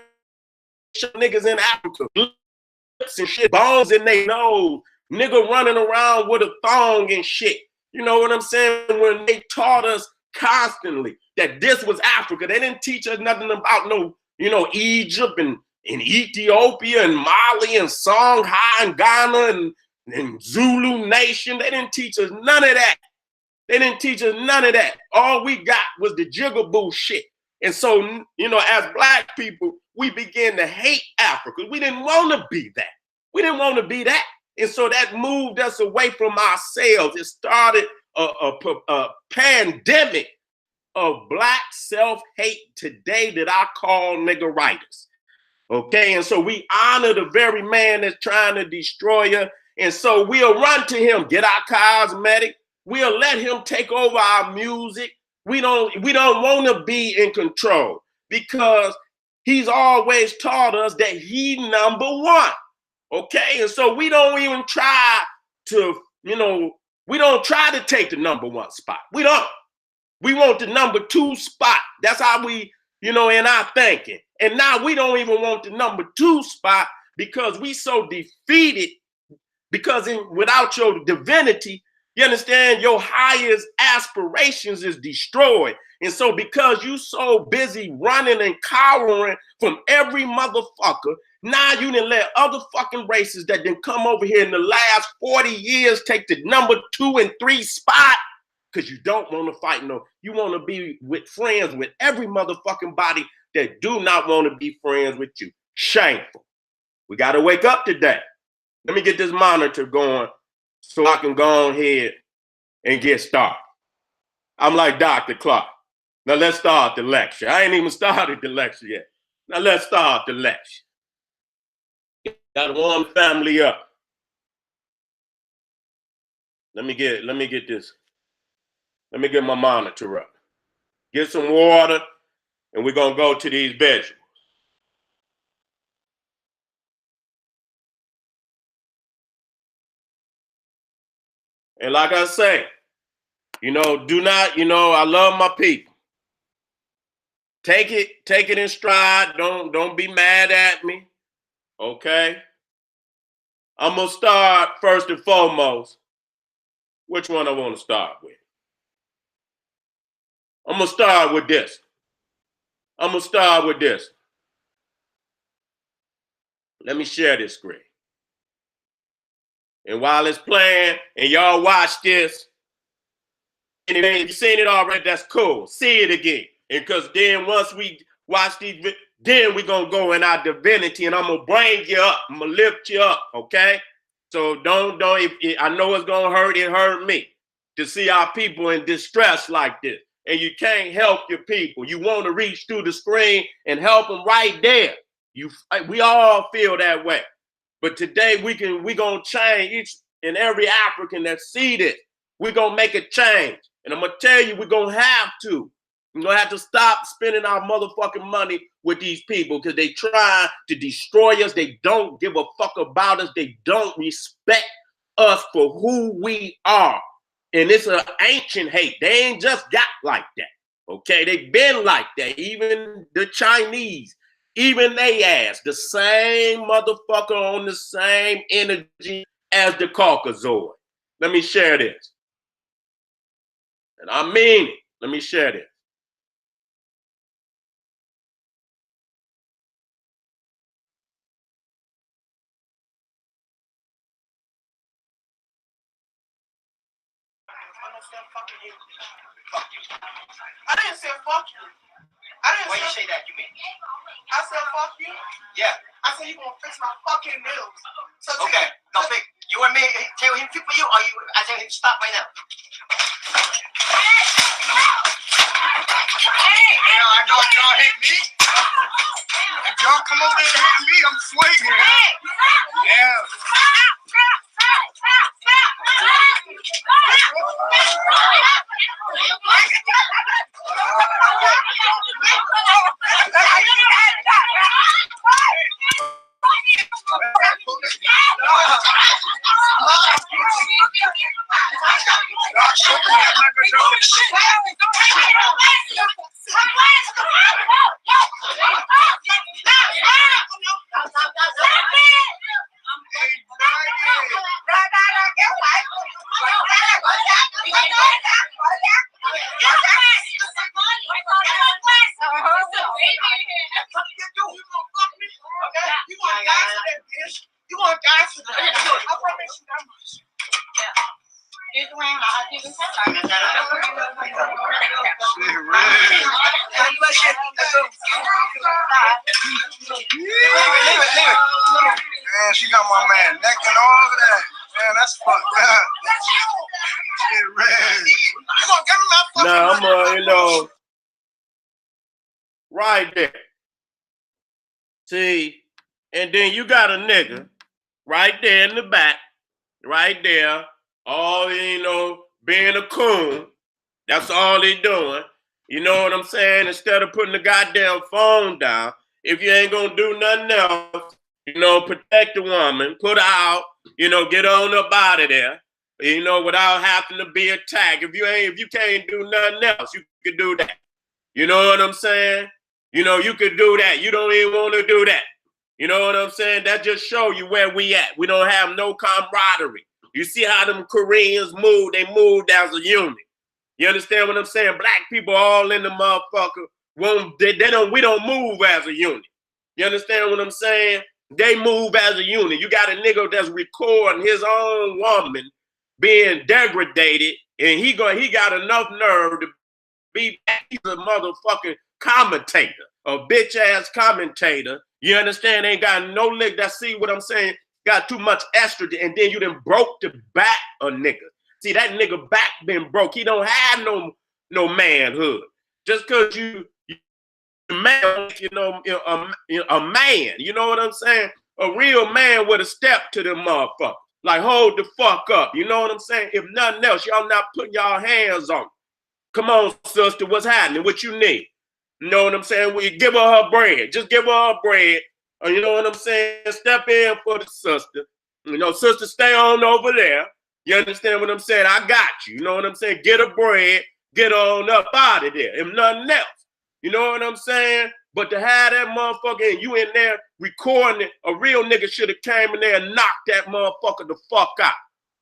A: Niggas in Africa, and shit, bones in their nose, nigga running around with a thong and shit. You know what I'm saying? When they taught us constantly that this was Africa, they didn't teach us nothing about Egypt and Ethiopia and Mali and Songhai and Ghana and Zulu Nation. They didn't teach us none of that. They didn't teach us none of that. All we got was the jigaboo shit. And so, as black people, we began to hate Africa. We didn't want to be that. We didn't want to be that. And so that moved us away from ourselves. It started a pandemic of black self-hate today that I call nigga writers. Okay, and so we honor the very man that's trying to destroy us. And so we'll run to him, get our cosmetic. We'll let him take over our music. We don't want to be in control, because he's always taught us that he number one. Okay, and so we don't even try to, we don't try to take the number one spot. We don't. We want the number two spot. That's how we, in our thinking. And now we don't even want the number two spot because we so defeated, because without your divinity, you understand, your highest aspirations is destroyed. And so because you so busy running and cowering from every motherfucker, now you done let other fucking races that didn't come over here in the last 40 years take the number 2 and 3 spot, because you don't want to fight you want to be with friends with every motherfucking body that do not want to be friends with you. Shameful. We got to wake up today. Let me get this monitor going so I can go ahead and get started. I'm like Dr. Clark. Now let's start the lecture. I ain't even started the lecture yet. Now let's start the lecture. Got to warm the family up. Let me get this. Let me get my monitor up. Get some water, and we're gonna go to these vegetables. And like I say, do not, I love my people. Take it in stride. Don't be mad at me. Okay? I'm gonna start first and foremost. Which one I want to start with? I'm gonna start with this. Let me share this screen. And while it's playing, and y'all watch this, and if you've seen it already, that's cool. See it again. And because then once we watch these, then we're going to go in our divinity, and I'm going to bring you up. I'm going to lift you up, okay? So don't, I know it's going to hurt. It hurt me to see our people in distress like this. And you can't help your people. You want to reach through the screen and help them right there. We all feel that way. But today we going to change each and every African that see this. We're going to make a change. And I'm going to tell you, we're going to have to. We're going to have to stop spending our motherfucking money with these people because they try to destroy us. They don't give a fuck about us. They don't respect us for who we are. And it's an ancient hate. They ain't just got like that. Okay? They've been like that. Even the Chinese, even they ass, the same motherfucker on the same energy as the Caucasoid. Let me share this. And I mean it. Let me share this.
B: I didn't say fuck you. Why you say that? You mean? I said fuck you. Yeah. I said you gonna fix my fucking nails. So okay. No, fix. You want me to tell him to for you, or I tell him to stop right now? Hey, I know y'all hit me. If y'all come over here and hit me, I'm swinging. Yeah. You want guys to I promise you that much. Man, she got my man neck and all of that. Man, that's fucked up.
A: Now I'm right there. See, and then you got a nigga right there in the back, right there, all, being a coon. That's all they doing. You know what I'm saying? Instead of putting the goddamn phone down, if you ain't gonna do nothing else, protect the woman, put her out, get on up out of there, without having to be attacked. If you can't do nothing else, you could do that. You know what I'm saying? You could do that. You don't even want to do that. You know what I'm saying? That just show you where we at. We don't have no camaraderie. You see how them Koreans move? They moved as a unit. You understand what I'm saying? Black people all in the motherfucker. We don't move as a unit. You understand what I'm saying? They move as a unit. You got a nigga that's recording his own woman being degraded, and he got enough nerve to be he's a motherfucking commentator, a bitch ass commentator. You understand? Ain't got no lick. That see what I'm saying? Got too much estrogen, and then you done broke the back of nigga. See, that nigga back been broke. He don't have no manhood. Just cause you man, a man. You know what I'm saying? A real man would have stepped to them motherfuckers. Like, hold the fuck up. You know what I'm saying? If nothing else, y'all not putting y'all hands on. Come on, sister, what's happening? What you need? You know what I'm saying? We give her bread. Just give her bread. You know what I'm saying? Step in for the sister. You know, sister, stay on over there. You understand what I'm saying? I got you. You know what I'm saying? Get her bread. Get on up out of there. If nothing else. You know what I'm saying? But to have that motherfucker and you in there recording it, a real nigga should have came in there and knocked that motherfucker the fuck out.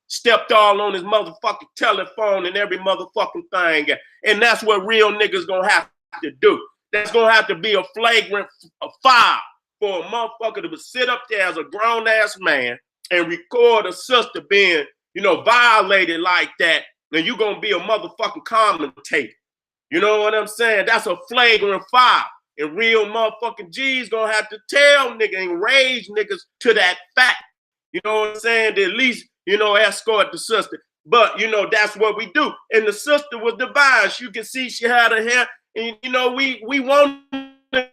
A: Stepped all on his motherfucking telephone and every motherfucking thing. And that's what real niggas gonna have to do. That's gonna have to be a flagrant foul for a motherfucker to sit up there as a grown-ass man and record a sister being, you know, violated like that, then you gonna be a motherfucking commentator. You know what I'm saying? That's a flagrant foul. And real motherfucking G's gonna have to tell niggas and raise niggas to that fact. You know what I'm saying? To at least, you know, escort the sister. But, you know, that's what we do. And the sister was divine. You can see she had her hair. And, you know, we want to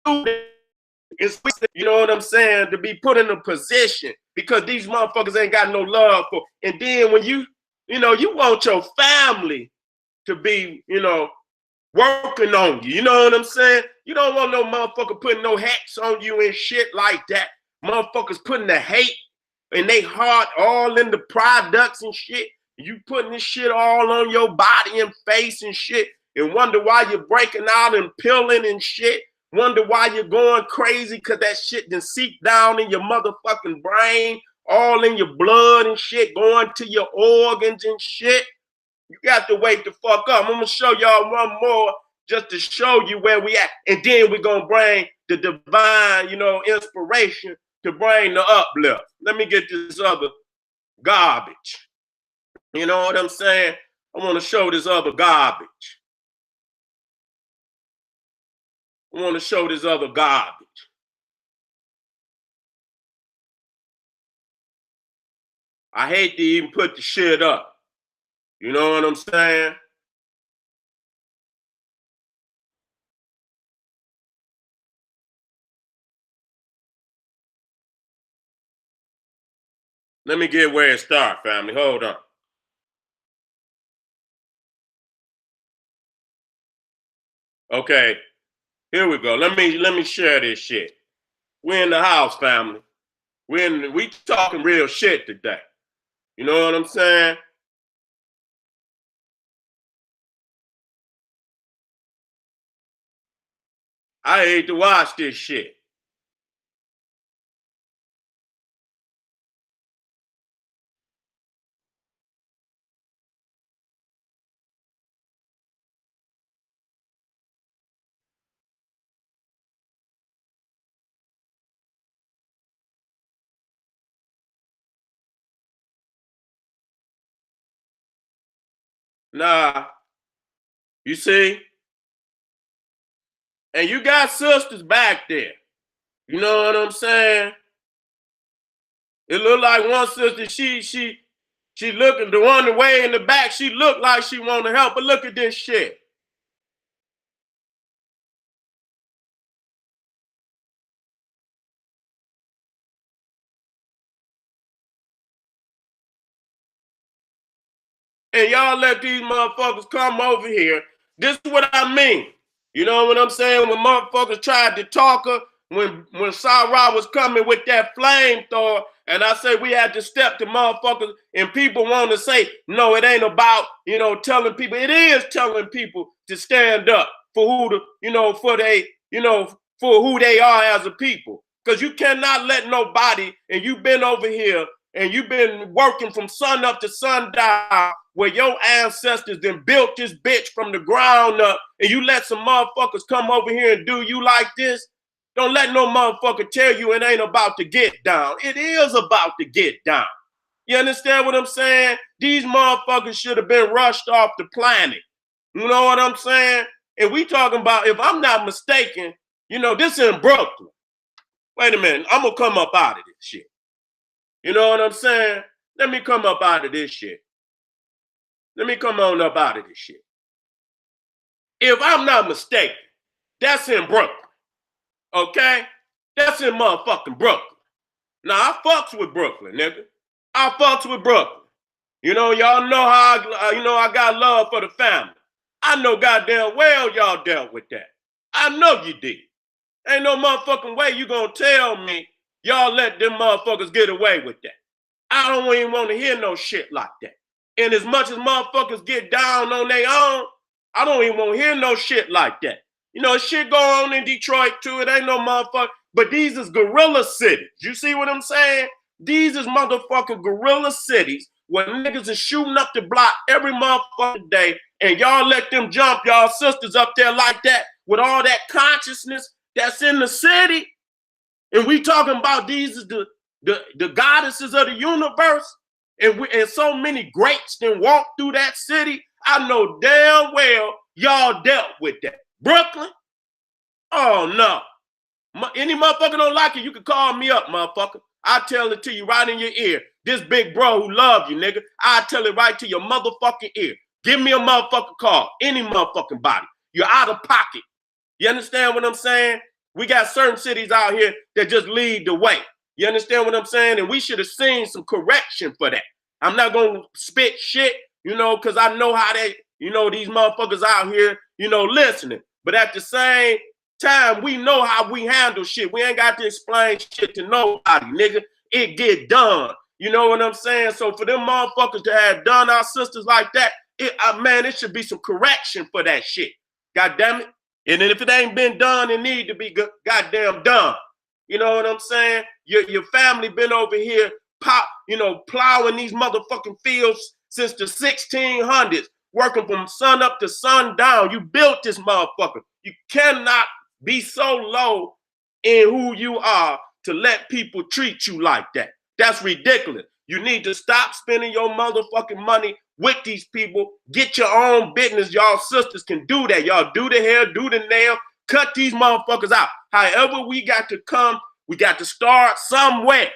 A: do this. You know what I'm saying? To be put in a position because these motherfuckers ain't got no love for. And then when you know, you want your family to be, you know, working on you. You know what I'm saying? You don't want no motherfucker putting no hats on you and shit like that. Motherfuckers putting the hate in they heart all in the products and shit. You putting this shit all on your body and face and shit and wonder why you're breaking out and pilling and shit. Wonder why you're going crazy because that shit done seep down in your motherfucking brain, all in your blood and shit, going to your organs and shit. You got to wake the fuck up. I'm going to show y'all one more just to show you where we at. And then we're going to bring the divine, you know, inspiration to bring the uplift. Let me get this other garbage. You know what I'm saying? I want to show this other garbage. I want to show this other garbage. I hate to even put the shit up. You know what I'm saying? Let me get where it starts, family. Hold on. Okay, here we go. Let me share this shit. We're in the house, family. We talking real shit today. You know what I'm saying? I hate to watch this shit. Nah, you see? And you got sisters back there. You know what I'm saying? It looked like one sister, she looking the one way in the back, she looked like she want to help, but look at this shit. And y'all let these motherfuckers come over here. This is what I mean. You know what I'm saying? When motherfuckers tried to talk her, when Sarah was coming with that flamethrower, and I said we had to step to motherfuckers, and people want to say, no, it ain't about, you know, telling people. It is telling people to stand up for who the, you know, for they, you know, for who they are as a people. Because you cannot let nobody, and you've been over here and you've been working from sun up to sundown where your ancestors then built this bitch from the ground up, and you let some motherfuckers come over here and do you like this. Don't let no motherfucker tell you it ain't about to get down. It is about to get down. You understand what I'm saying? These motherfuckers should have been rushed off the planet. You know what I'm saying? And we talking about, if I'm not mistaken, you know, this in Brooklyn. Wait a minute, I'm gonna come up out of this shit. You know what I'm saying? Let me come up out of this shit. Let me come on up out of this shit. If I'm not mistaken, that's in Brooklyn. Okay? That's in motherfucking Brooklyn. Now, I fucks with Brooklyn, nigga. I fucks with Brooklyn. You know, y'all know how I got love for the family. I know goddamn well y'all dealt with that. I know you did. Ain't no motherfucking way you gonna tell me y'all let them motherfuckers get away with that. I don't even want to hear no shit like that. And as much as motherfuckers get down on their own, I don't even want to hear no shit like that. You know, shit go on in Detroit too. It ain't no motherfucker. But these is guerrilla cities. You see what I'm saying? These is motherfucking guerrilla cities where niggas is shooting up the block every motherfucking day, and y'all let them jump y'all sisters up there like that with all that consciousness that's in the city. And we talking about these is the goddesses of the universe, and so many greats then walk through that city. I know damn well y'all dealt with that. Brooklyn? Oh no. Any motherfucker don't like it, you can call me up, motherfucker. I tell it to you right in your ear. This big bro who love you, nigga, I tell it right to your motherfucking ear. Give me a motherfucking call. Any motherfucking body. You're out of pocket. You understand what I'm saying? We got certain cities out here that just lead the way. You understand what I'm saying? And we should have seen some correction for that. I'm not going to spit shit, you know, because I know how they, you know, these motherfuckers out here, you know, listening. But at the same time, we know how we handle shit. We ain't got to explain shit to nobody, nigga. It get done. You know what I'm saying? So for them motherfuckers to have done our sisters like that, man, it should be some correction for that shit. God damn it. And then if it ain't been done, it need to be goddamn done. You know what I'm saying? Your family been over here, plowing these motherfucking fields since the 1600s, working from sun up to sundown. You built this motherfucker. You cannot be so low in who you are to let people treat you like that. That's ridiculous. You need to stop spending your motherfucking money with these people. Get your own business. Y'all sisters can do that. Y'all do the hair, do the nail, cut these motherfuckers out. However, we got to start somewhere.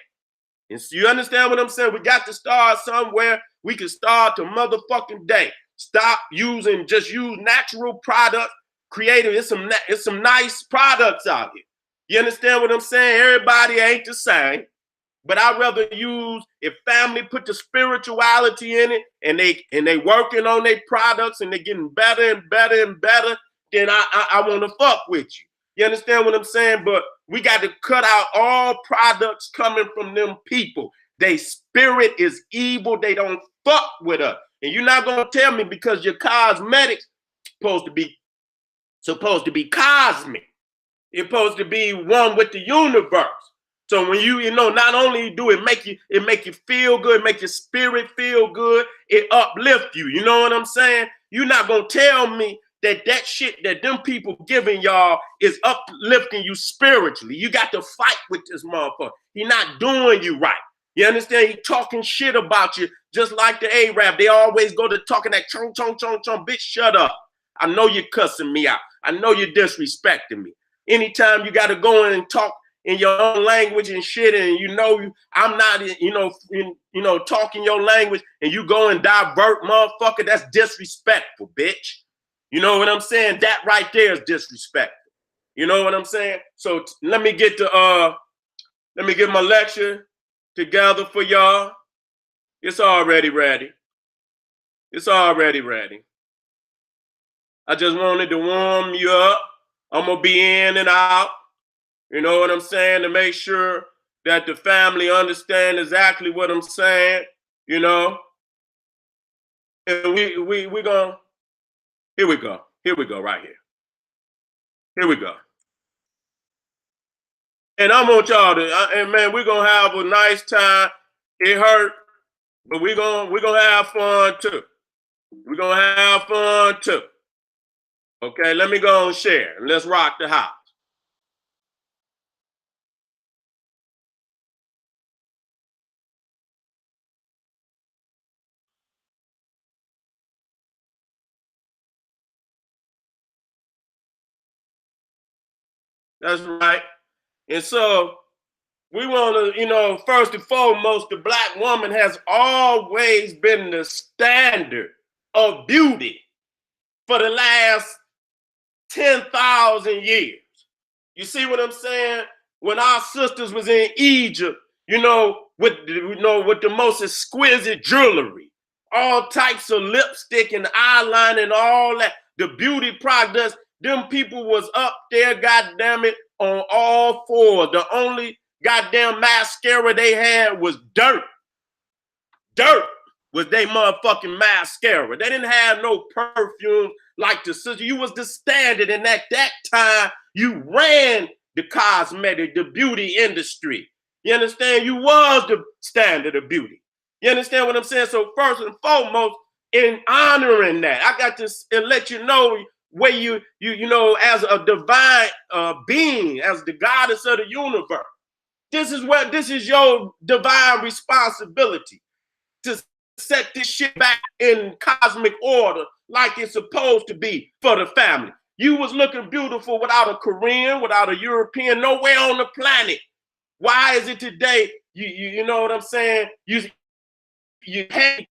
A: And so you understand what I'm saying? We got to start somewhere. We can start the motherfucking day. Stop use natural products. Creative. It's some nice products out here. You understand what I'm saying? Everybody ain't the same. But I'd rather use, if family put the spirituality in it and they working on their products and they're getting better and better and better, then I want to fuck with you. You understand what I'm saying? But we got to cut out all products coming from them people. They spirit is evil. They don't fuck with us. And you're not going to tell me because your cosmetics supposed to be cosmic. It's supposed to be one with the universe. So when you know, not only do it make you feel good, make your spirit feel good, it uplift you. You know what I'm saying? You're not gonna tell me that shit that them people giving y'all is uplifting you spiritually. You got to fight with this motherfucker. He not doing you right. You understand? He talking shit about you, just like the Arab. They always go to talking that chong chong chong chong. Bitch, shut up. I know you're cussing me out. I know you're disrespecting me. Anytime you got to go in and talk in your own language and shit, and I'm not, talking your language, and you go and divert, motherfucker, that's disrespectful, bitch. You know what I'm saying? That right there is disrespectful. You know what I'm saying? So let me get my lecture together for y'all. It's already ready. It's already ready. I just wanted to warm you up. I'm gonna be in and out. You know what I'm saying? To make sure that the family understand exactly what I'm saying, you know. And we gonna, here we go right here. Here we go. And I want y'all to, and man, we're gonna have a nice time. It hurt, but we're gonna have fun too. We're gonna have fun too. Okay, let me go and share. Let's rock the house. That's right. And so we want to, first and foremost, the Black woman has always been the standard of beauty for the last 10,000 years. You see what I'm saying? When our sisters was in Egypt with the most exquisite jewelry, all types of lipstick and eyeliner and all that. The beauty products, them people was up there, goddamn it, on all fours. The only goddamn mascara they had was dirt. Dirt was they motherfucking mascara. They didn't have no perfume like the sister. You was the standard, and at that time, you ran the cosmetic, the beauty industry. You understand? You was the standard of beauty. You understand what I'm saying? So first and foremost, in honoring that, I got to let you know where you as a divine being, as the goddess of the universe. This is your divine responsibility to set this shit back in cosmic order like it's supposed to be for the family. You was looking beautiful without a Korean, without a European, nowhere on the planet. Why is it today, you know what I'm saying? You hate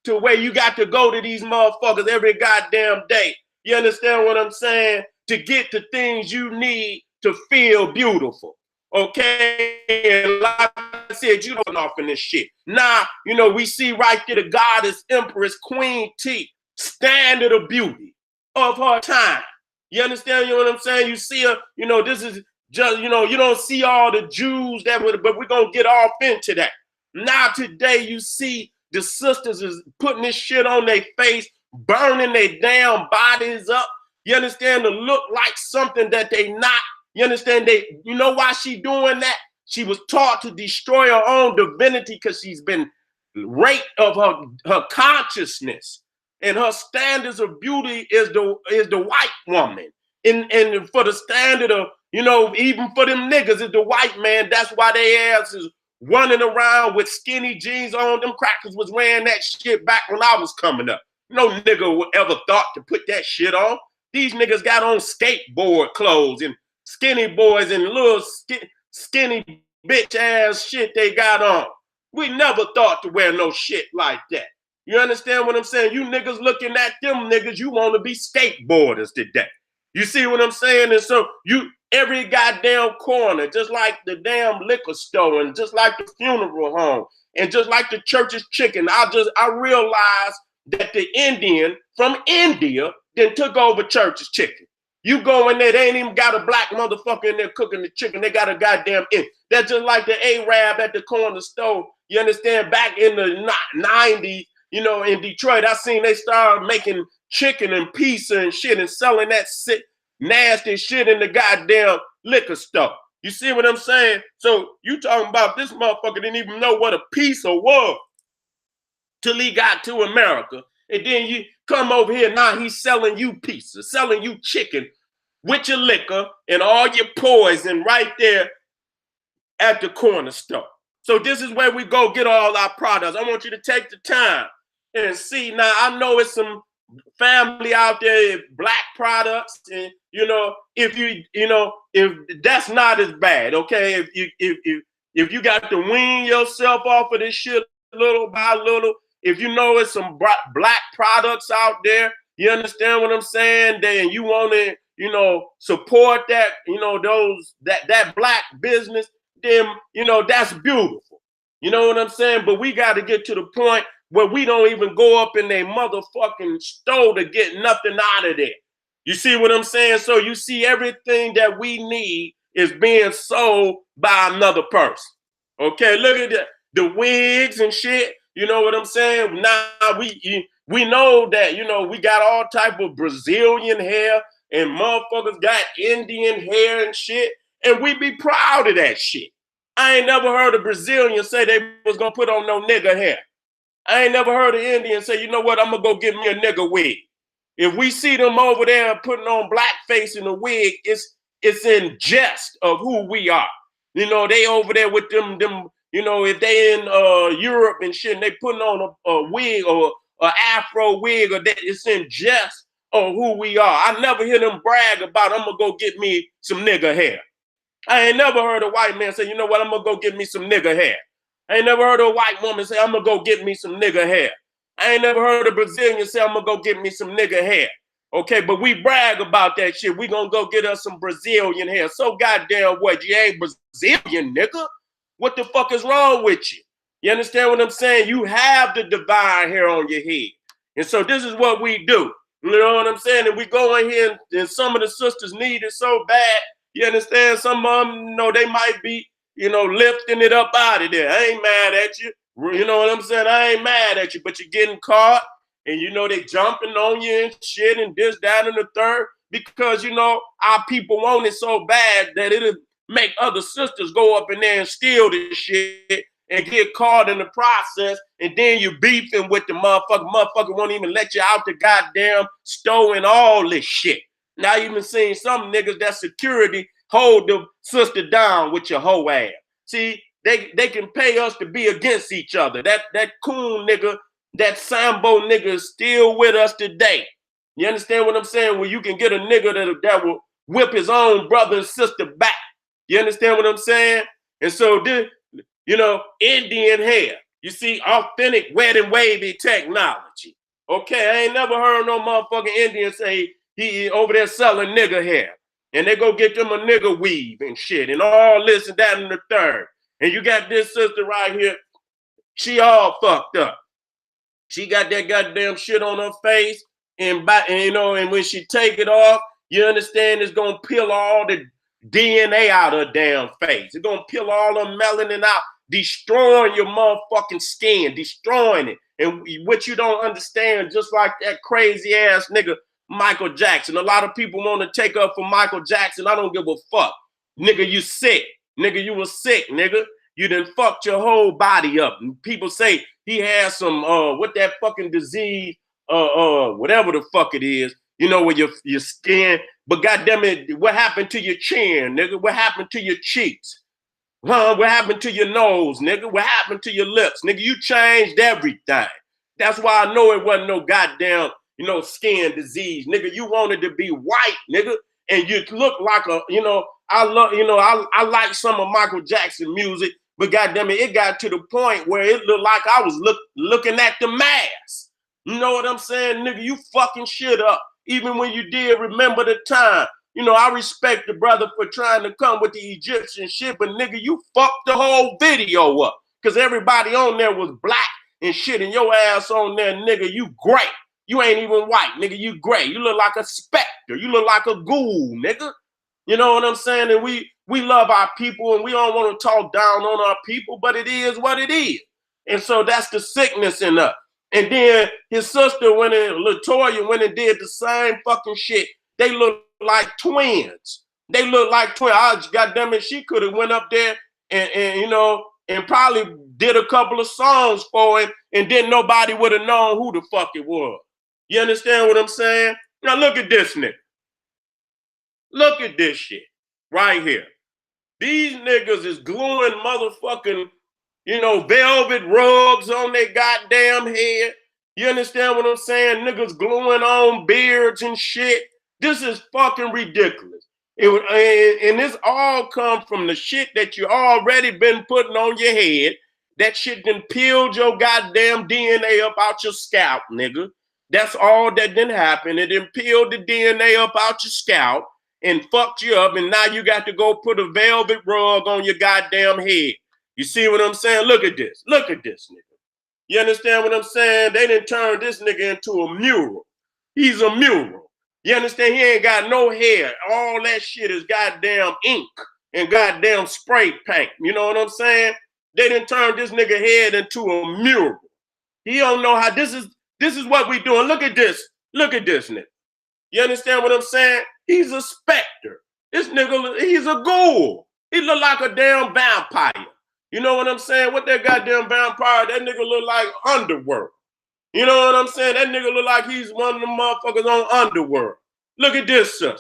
A: to where you got to go to these motherfuckers every goddamn day. You understand what I'm saying? To get the things you need to feel beautiful. Okay, and like I said, you don't off in this shit. Now, we see right there the goddess, empress, Queen T, standard of beauty of her time. You understand? You know what I'm saying? You see her, this is just, you don't see all the Jews but we're gonna get off into that. Now today you see the sisters is putting this shit on their face, burning their damn bodies up. You understand? To look like something that they not. You understand? You know why she doing that? She was taught to destroy her own divinity because she's been raped of her consciousness. And her standards of beauty is the white woman. And for the standard of, even for them niggas, is the white man. That's why they ass is running around with skinny jeans on. Them crackers was wearing that shit back when I was coming up. No nigga would ever thought to put that shit on. These niggas got on skateboard clothes and skinny boys and little skinny bitch ass shit they got on. We never thought to wear no shit like that. You understand what I'm saying? You niggas looking at them niggas, you want to be skateboarders today. You see what I'm saying? And so every goddamn corner, just like the damn liquor store and just like the funeral home and just like the church's chicken, I realized that the Indian from India then took over church's chicken. You go in there, they ain't even got a black motherfucker in there cooking the chicken. They got a goddamn Indian. That's just like the Arab at the corner store. You understand? Back in the 90s, in Detroit, I seen they started making chicken and pizza and shit and selling that sick, nasty shit in the goddamn liquor store. You see what I'm saying? So you talking about this motherfucker didn't even know what a pizza was till he got to America. And then you come over here, now he's selling you pizza, selling you chicken with your liquor and all your poison right there at the corner store. So this is where we go get all our products. I want you to take the time and see. Now, I know it's some family out there, black products, and if that's not as bad, okay? If you got to wean yourself off of this shit little by little, if it's some black products out there, you understand what I'm saying? Then you want to, support that, that black business, then, that's beautiful. You know what I'm saying? But we got to get to the point where we don't even go up in their motherfucking store to get nothing out of there. You see what I'm saying? So you see everything that we need is being sold by another person. Okay, look at the wigs and shit. You know what I'm saying? Now we know that, we got all type of Brazilian hair and motherfuckers got Indian hair and shit. And we be proud of that shit. I ain't never heard a Brazilian say they was gonna put on no nigga hair. I ain't never heard an Indian say, you know what, I'm gonna go get me a nigga wig. If we see them over there putting on blackface in a wig, it's in jest of who we are. They over there with them, if they in Europe and shit, and they putting on a wig or an Afro wig, or that, it's in jest of who we are. I never hear them brag about, I'm gonna go get me some nigga hair. I ain't never heard a white man say, you know what, I'm gonna go get me some nigga hair. I ain't never heard a white woman say, I'm gonna go get me some nigga hair. I ain't never heard a Brazilian say, I'm gonna go get me some nigga hair. Okay, but we brag about that shit. We gonna go get us some Brazilian hair. So goddamn what? You ain't Brazilian, nigga. What the fuck is wrong with you? You understand what I'm saying? You have the divine hair on your head. And so this is what we do. You know what I'm saying? And we go in here and some of the sisters need it so bad. You understand? Some of them, you know, they might be, you know, lifting it up out of there. I ain't mad at you. You know what I'm saying? I ain't mad at you, but you're getting caught and, you know, they jumping on you and shit and this, that, and the third because, you know, our people want it so bad that it'll make other sisters go up in there and steal this shit and get caught in the process, and then you beefing with the motherfucker. Motherfucker won't even let you out the goddamn store and all this shit. Now you even seen some niggas that security hold the sister down with your hoe ass. See, they can pay us to be against each other. That coon nigga, that Sambo nigga is still with us today. You understand what I'm saying? Where you can get a nigga that will whip his own brother and sister back. You understand what I'm saying? And so this, you know, Indian hair. You see, authentic wet and wavy technology. Okay, I ain't never heard no motherfucking Indian say he over there selling nigga hair. And they go get them a nigga weave and shit and all this and that and the third. And you got this sister right here. She all fucked up. She got that goddamn shit on her face. And you know, and when she take it off, you understand it's gonna peel all the DNA out of her damn face. It's gonna peel all the melanin out, destroying your motherfucking skin, destroying it. And what you don't understand, just like that crazy ass nigga Michael Jackson. A lot of people want to take up for Michael Jackson. I don't give a fuck. Nigga, you sick. Nigga, you was sick, nigga. You done fucked your whole body up. And people say he has some what that fucking disease, whatever the fuck it is, you know, with your skin. But goddamn it, what happened to your chin, nigga? What happened to your cheeks? Huh? What happened to your nose, nigga? What happened to your lips? Nigga, you changed everything. That's why I know it wasn't no goddamn, you know, skin disease. Nigga, you wanted to be white, nigga. And you look like a, you know, I like some of Michael Jackson music, but goddamn it got to the point where it looked like I was looking at the mask. You know what I'm saying? Nigga, you fucking shit up. Even when you did remember the time. You know, I respect the brother for trying to come with the Egyptian shit, but nigga, you fucked the whole video up. Because everybody on there was black and shit, and your ass on there, nigga, you gray. You ain't even white, nigga, you gray. You look like a specter. You look like a ghoul, nigga. You know what I'm saying? And we love our people, and we don't want to talk down on our people, but it is what it is. And so that's the sickness in us. And then his sister went in, Latoya went and did the same fucking shit. They look like twins. They look like twins. Goddamn it, she could have went up there and you know, and probably did a couple of songs for him, and then nobody would have known who the fuck it was. You understand what I'm saying? Now look at this nigga. Look at this shit right here. These niggas is gluing motherfucking, you know, velvet rugs on their goddamn head. You understand what I'm saying? Niggas gluing on beards and shit. This is fucking ridiculous. And this all come from the shit that you already been putting on your head. That shit done peeled your goddamn DNA up out your scalp, nigga. That's all that didn't happen. It done peeled the DNA up out your scalp and fucked you up, and now you got to go put a velvet rug on your goddamn head. You see what I'm saying? Look at this. Look at this nigga. You understand what I'm saying? They done turned this nigga into a mural. He's a mural. You understand? He ain't got no hair. All that shit is goddamn ink and goddamn spray paint. You know what I'm saying? They done turned this nigga head into a mural. He don't know how this is what we doing. Look at this. Look at this nigga. You understand what I'm saying? He's a specter. This nigga, he's a ghoul. He look like a damn vampire. You know what I'm saying? What that goddamn vampire, that nigga look like Underworld. You know what I'm saying? That nigga look like he's one of the motherfuckers on Underworld. Look at this sister.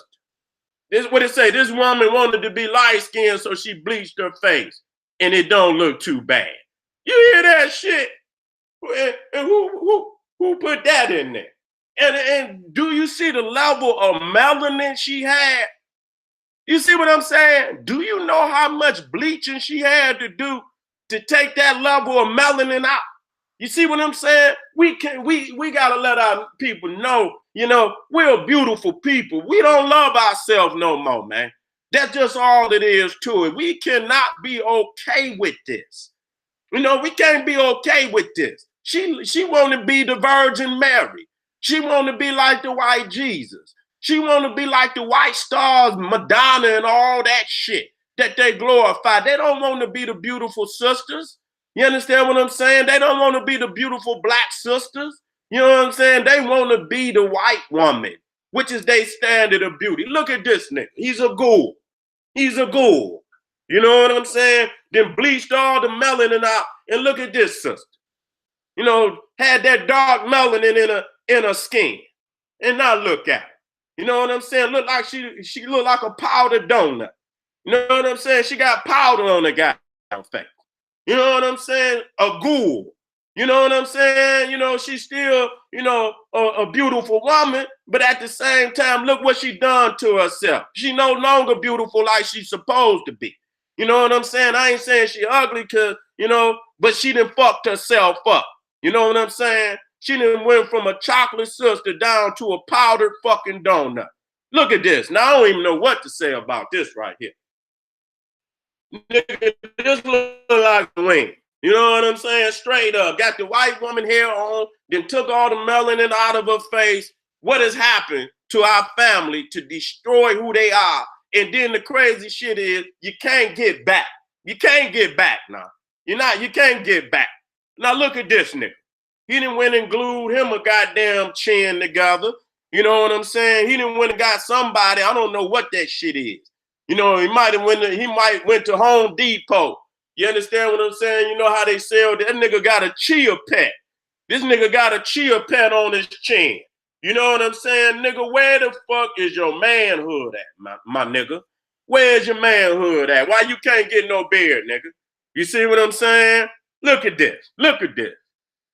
A: This is what it say. This woman wanted to be light-skinned, so she bleached her face. And it don't look too bad. You hear that shit? And who put that in there? And do you see the level of melanin she had? You see what I'm saying? Do you know how much bleaching she had to do to take that level of melanin out? You see what I'm saying? We gotta let our people know, you know, we're beautiful people. We don't love ourselves no more, man. That's just all it is to it. We cannot be okay with this. You know, we can't be okay with this. She want to be the Virgin Mary. She want to be like the white Jesus. She want to be like the white stars, Madonna and all that shit that they glorify. They don't want to be the beautiful sisters. You understand what I'm saying? They don't want to be the beautiful black sisters. You know what I'm saying? They want to be the white woman, which is their standard of beauty. Look at this nigga. He's a ghoul. He's a ghoul. You know what I'm saying? Then bleached all the melanin out. And look at this sister. You know, had that dark melanin in her skin. And now look at her. You know what I'm saying? Look like she look like a powdered donut. You know what I'm saying? She got powder on her goddamn face. You know what I'm saying? A ghoul. You know what I'm saying? You know, she's still, you know, a beautiful woman, but at the same time, look what she done to herself. She no longer beautiful like she's supposed to be. You know what I'm saying? I ain't saying she ugly because, you know, but she done fucked herself up. You know what I'm saying? She done went from a chocolate sister down to a powdered fucking donut. Look at this. Now, I don't even know what to say about this right here. Nigga, this look like Wayne. You know what I'm saying? Straight up. Got the white woman hair on, then took all the melanin out of her face. What has happened to our family to destroy who they are? And then the crazy shit is you can't get back. You can't get back now. You can't get back. Now look at this nigga. He done went and glued him a goddamn chin together. You know what I'm saying? He done went and got somebody. I don't know what that shit is. You know, he might went to Home Depot. You understand what I'm saying? You know how they sell that nigga got a chia pet. This nigga got a chia pet on his chin. You know what I'm saying? Nigga, where the fuck is your manhood at, my nigga? Where's your manhood at? Why you can't get no beard, nigga? You see what I'm saying? Look at this. Look at this.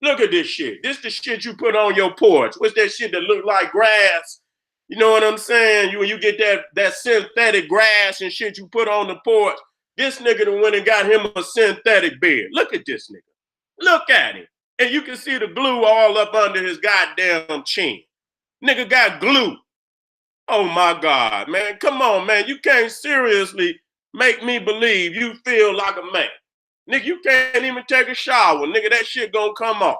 A: Look at this shit. This the shit you put on your porch. What's that shit that look like grass? You know what I'm saying? When you get that synthetic grass and shit you put on the porch, this nigga done went and got him a synthetic beard. Look at this nigga. Look at him. And you can see the glue all up under his goddamn chin. Nigga got glue. Oh my God, man. Come on, man. You can't seriously make me believe you feel like a man. Nigga, you can't even take a shower. Nigga, that shit gonna come off.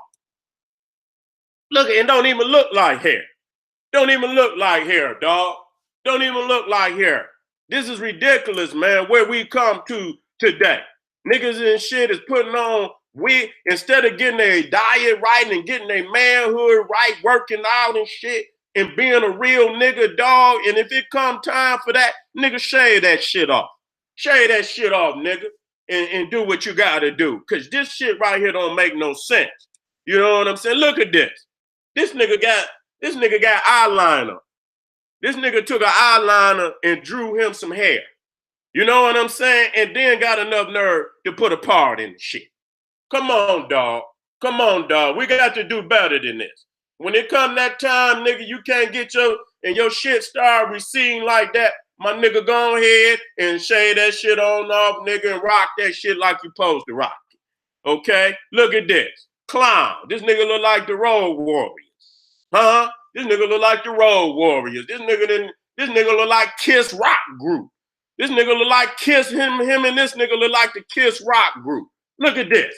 A: Look, it don't even look like hair. Don't even look like hair, dog. Don't even look like hair. This is ridiculous, man, where we come to today. Niggas and shit is putting on, instead of getting their diet right and getting their manhood right, working out and shit, and being a real nigga, dog, and if it come time for that, nigga, shave that shit off. Shave that shit off, nigga, and do what you gotta do. Because this shit right here don't make no sense. You know what I'm saying? Look at this. This nigga got eyeliner. This nigga took an eyeliner and drew him some hair. You know what I'm saying? And then got enough nerve to put a part in the shit. Come on, dog. Come on, dog. We got to do better than this. When it come that time, nigga, you can't get your shit start receding like that. My nigga, go ahead and shave that shit on off, nigga, and rock that shit like you supposed to rock it. Okay? Look at this. Clown. This nigga look like the Road Warriors. Huh? This nigga look like the Road Warriors. This nigga look like Kiss Rock Group. This nigga look like Kiss, him and this nigga look like the Kiss Rock Group. Look at this.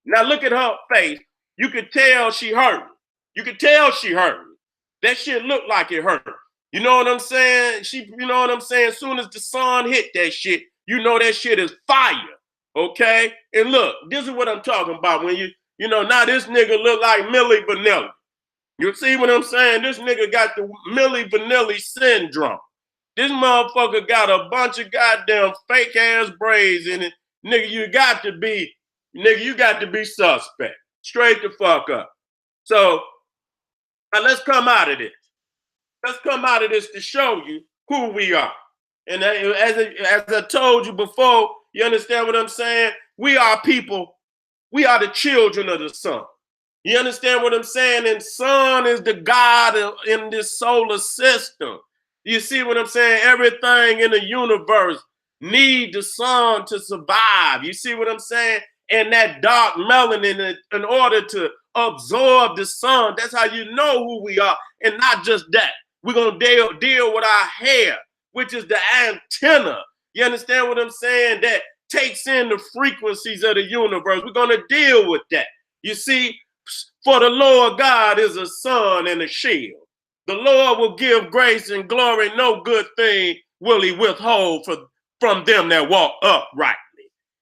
A: Now look at her face. You could tell she hurt. You could tell she hurt. That shit looked like it hurt. You know what I'm saying? You know what I'm saying? As soon as the sun hit that shit, you know that shit is fire. Okay? And look, this is what I'm talking about. When you know, now this nigga look like Milli Vanilli. You see what I'm saying? This nigga got the Milli Vanilli syndrome. This motherfucker got a bunch of goddamn fake ass braids in it. Nigga, you got to be suspect. Straight the fuck up. So now let's come out of this. Let's come out of this to show you who we are. And as I told you before, you understand what I'm saying? We are people. We are the children of the sun. You understand what I'm saying? And sun is the God in this solar system. You see what I'm saying? Everything in the universe needs the sun to survive. You see what I'm saying? And that dark melanin in order to absorb the sun. That's how you know who we are. And not just that. We're going to deal with our hair. which is the antenna. You understand what I'm saying? That takes in the frequencies of the universe. We're going to deal with that. You see, for the Lord God is a sun and a shield. The Lord will give grace and glory. No good thing will he withhold from them that walk uprightly.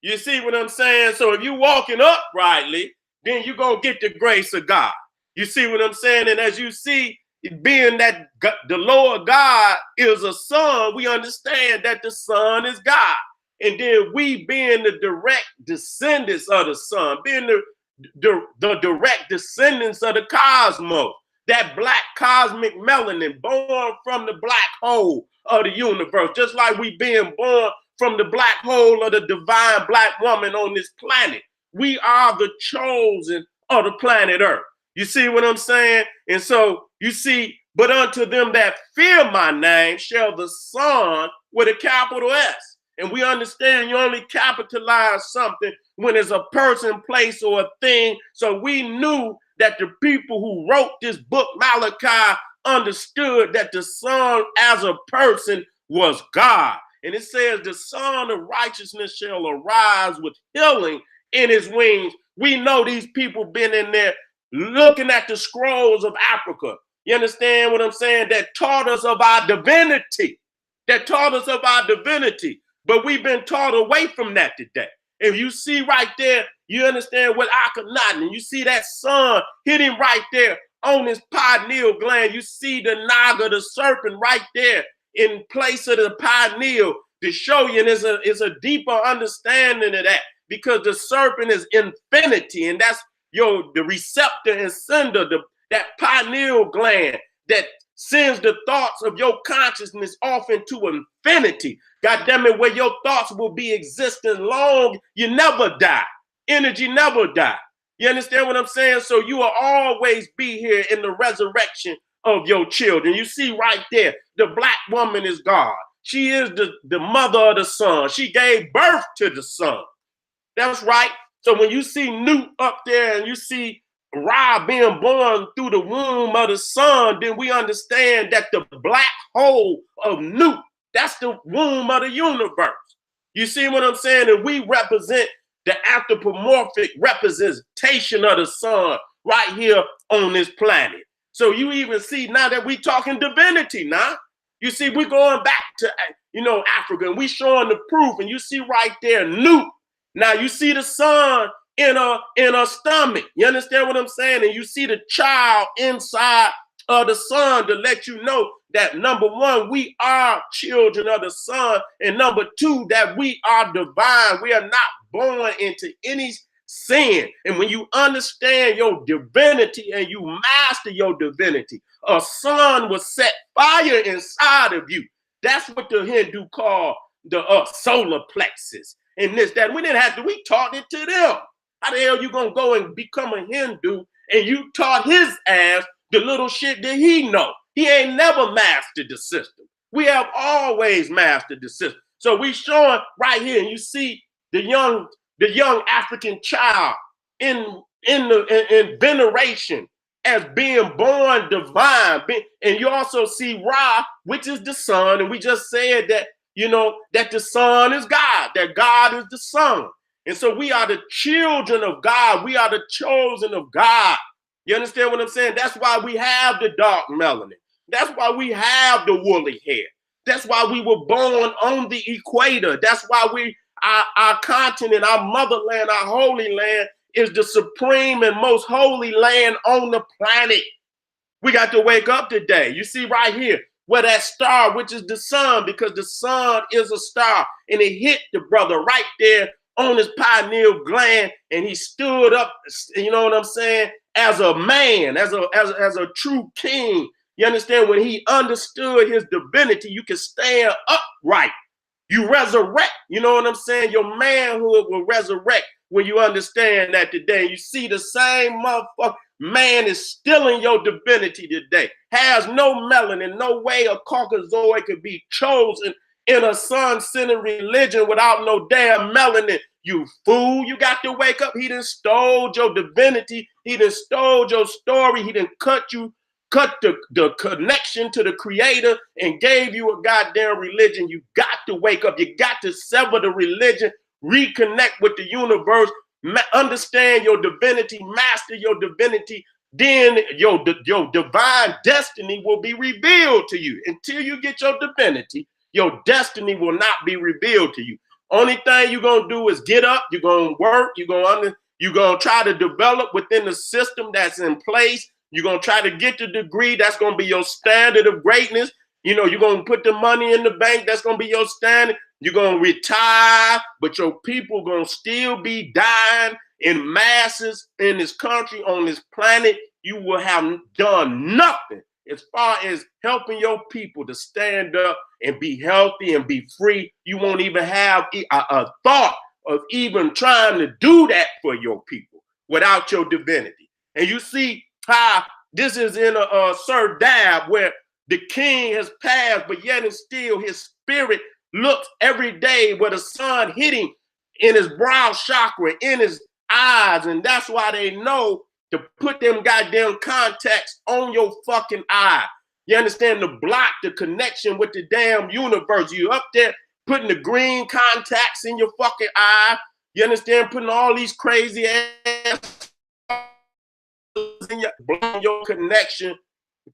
A: You see what I'm saying? So if you're walking uprightly, then you're going to get the grace of God. You see what I'm saying? And as you see, being that the Lord God is a son, we understand that the son is God. And then we being the direct descendants of the son, being the direct descendants of the cosmos, that black cosmic melanin born from the black hole of the universe, just like we being born from the black hole of the divine black woman on this planet. We are the chosen of the planet Earth. You see what I'm saying? And so you see, but unto them that fear my name shall the Son with a capital S. And we understand you only capitalize something when it's a person, place, or a thing. So we knew that the people who wrote this book, Malachi, understood that the Son as a person was God. And it says the Son of righteousness shall arise with healing in his wings. We know these people been in there looking at the scrolls of Africa. You understand what I'm saying? That taught us of our divinity. That taught us of our divinity. But we've been taught away from that today. If you see right there, you understand what Akhenaten, and you see that sun hit him right there on his pineal gland. You see the naga, the serpent right there in place of the pineal to show you. And it's a deeper understanding of that, because the serpent is infinity, and that's the receptor and sender, that pineal gland that sends the thoughts of your consciousness off into infinity. God damn it, where your thoughts will be existing long. You never die. Energy never die. You understand what I'm saying? So you will always be here in the resurrection of your children. You see right there, the black woman is God. She is the mother of the son. She gave birth to the son. That's right. So when you see Newt up there and you see Ra being born through the womb of the sun, then we understand that the black hole of Newt, that's the womb of the universe. You see what I'm saying? And we represent the anthropomorphic representation of the sun right here on this planet. So you even see now that we talking divinity now. You see, we're going back to, Africa, and we showing the proof. And you see right there, Newt. Now you see the sun in a stomach. You understand what I'm saying? And you see the child inside of the sun to let you know that, number one, we are children of the sun. And number two, that we are divine. We are not born into any sin. And when you understand your divinity and you master your divinity, a sun will set fire inside of you. That's what the Hindu call the solar plexus. And this, that, we didn't have to, we taught it to them. How the hell you gonna go and become a Hindu and you taught his ass the little shit that he know? He ain't never mastered the system. We have always mastered the system. So we showing right here, and you see the young African child in veneration as being born divine. And you also see Ra, which is the sun, and we just said that, that the Son is God, that God is the Son. And so we are the children of God. We are the chosen of God. You understand what I'm saying? That's why we have the dark melanin. That's why we have the woolly hair. That's why we were born on the equator. That's why our continent, our motherland, our holy land is the supreme and most holy land on the planet. We got to wake up today. You see right here, where that star, which is the sun, because the sun is a star, and it hit the brother right there on his pineal gland, and he stood up, you know what I'm saying, as a man, as a true king. You understand? When he understood his divinity, you can stand upright. You resurrect, you know what I'm saying? Your manhood will resurrect when you understand that today. You see the same motherfucker man is still in your divinity today. Has no melanin, no way a Caucasoid could be chosen in a sun-centered religion without no damn melanin. You fool, you got to wake up. He done stole your divinity. He done stole your story. He done cut you cut the connection to the creator and gave you a goddamn religion, you got to wake up. You got to sever the religion, reconnect with the universe, understand your divinity, master your divinity. Then your divine destiny will be revealed to you. Until you get your divinity, your destiny will not be revealed to you. Only thing you're going to do is get up, you're going to work, you're going to try to develop within the system that's in place. You're going to try to get the degree. That's going to be your standard of greatness. You're going to put the money in the bank. That's going to be your standard. You're going to retire, but your people going to still be dying in masses in this country, on this planet. You will have done nothing as far as helping your people to stand up and be healthy and be free. You won't even have a thought of even trying to do that for your people without your divinity. And you see how this is in a Sir Dab, where the king has passed, but yet and still his spirit looks every day with the sun hitting in his brow chakra, in his eyes. And that's why they know to put them goddamn contacts on your fucking eye. You understand? To block the connection with the damn universe. You up there putting the green contacts in your fucking eye. You understand? Putting all these crazy ass in your connection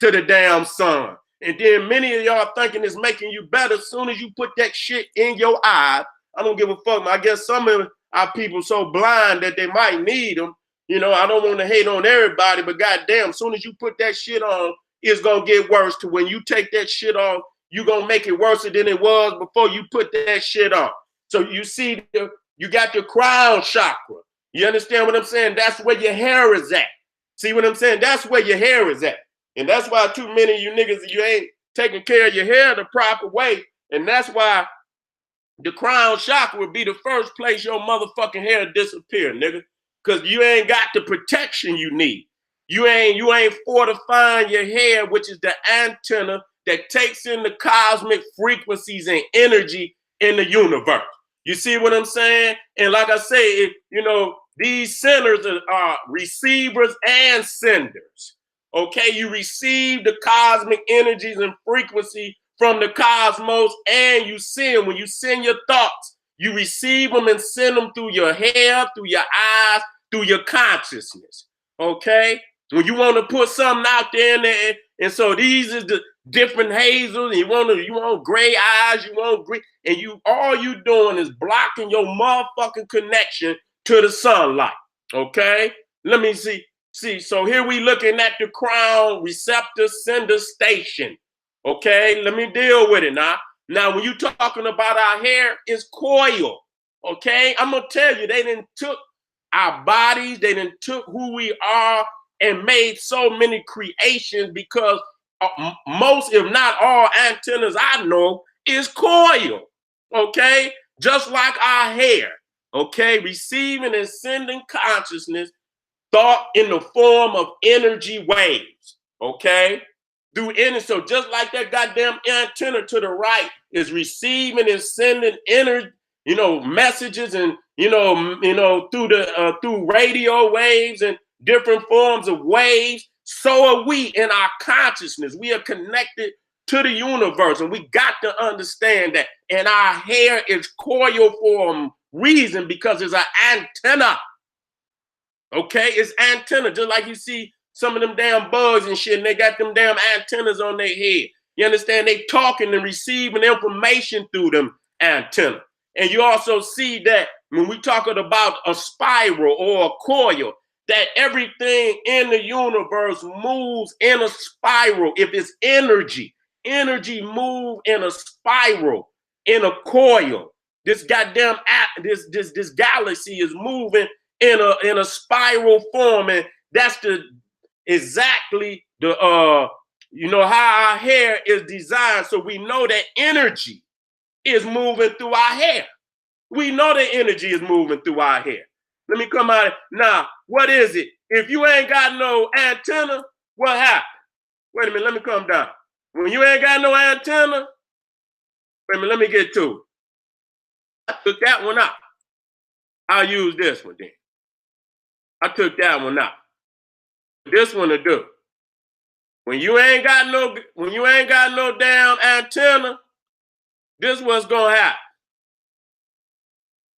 A: to the damn sun. And then many of y'all thinking it's making you better as soon as you put that shit in your eye. I don't give a fuck. I guess some of our people so blind that they might need them. I don't want to hate on everybody, but goddamn, as soon as you put that shit on, it's going to get worse. To when you take that shit off, you're going to make it worse than it was before you put that shit on. So you see, you got the crown chakra. You understand what I'm saying? That's where your hair is at. See what I'm saying? That's where your hair is at. And that's why too many of you niggas, you ain't taking care of your hair the proper way. And that's why the crown chakra would be the first place your motherfucking hair disappear, nigga. Because you ain't got the protection you need. You ain't fortifying your hair, which is the antenna that takes in the cosmic frequencies and energy in the universe. You see what I'm saying? And like I say, these senders are receivers and senders. Okay, you receive the cosmic energies and frequency from the cosmos, and you send. When you send your thoughts, you receive them and send them through your hair, through your eyes, through your consciousness. Okay, when you want to put something out there, and so these is the different hazels, and you want gray eyes, you want green, and all you doing is blocking your motherfucking connection to the sunlight. Okay, let me see. So here we looking at the crown receptor sender station. Okay, let me deal with it now. Now, when you talking about our hair, it's coil. Okay, I'm gonna tell you, they didn't took our bodies, they didn't took who we are and made so many creations, because most, if not all, antennas I know is coil. Okay, just like our hair. Okay, receiving and sending consciousness, thought in the form of energy waves. Okay, through energy. So just like that goddamn antenna to the right is receiving and sending energy, messages, and through radio waves and different forms of waves. So are we in our consciousness. We are connected to the universe, and we got to understand that. And our hair is coil for a reason, because it's an antenna. Okay, it's antenna, just like you see some of them damn bugs and shit, and they got them damn antennas on their head. You understand? They talking and receiving information through them antenna. And you also see that when we talking about a spiral or a coil, that everything in the universe moves in a spiral. If it's energy move in a spiral, in a coil. This goddamn this galaxy is moving in a spiral form, and that's exactly how our hair is designed. So we know that energy is moving through our hair. We know that energy is moving through our hair. Let me come out. Now, what is it? If you ain't got no antenna, what happened? Wait a minute, let me come down. When you ain't got no antenna, wait a minute, let me get to it. I took that one out. I'll use this one then. I took that one out. This one to do. When you ain't got no damn antenna, this is what's gonna happen.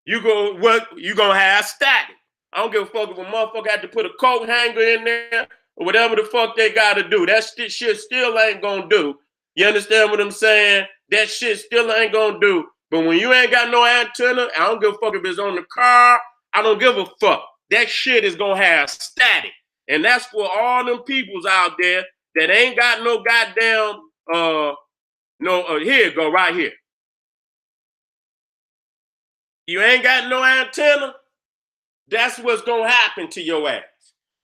A: You gonna have static. I don't give a fuck if a motherfucker had to put a coat hanger in there or whatever the fuck they gotta do. That shit still ain't gonna do. You understand what I'm saying? That shit still ain't gonna do. But when you ain't got no antenna, I don't give a fuck if it's on the car. I don't give a fuck. That shit is gonna have static. And that's for all them peoples out there that ain't got no goddamn here you go, right here. You ain't got no antenna, that's what's gonna happen to your ass.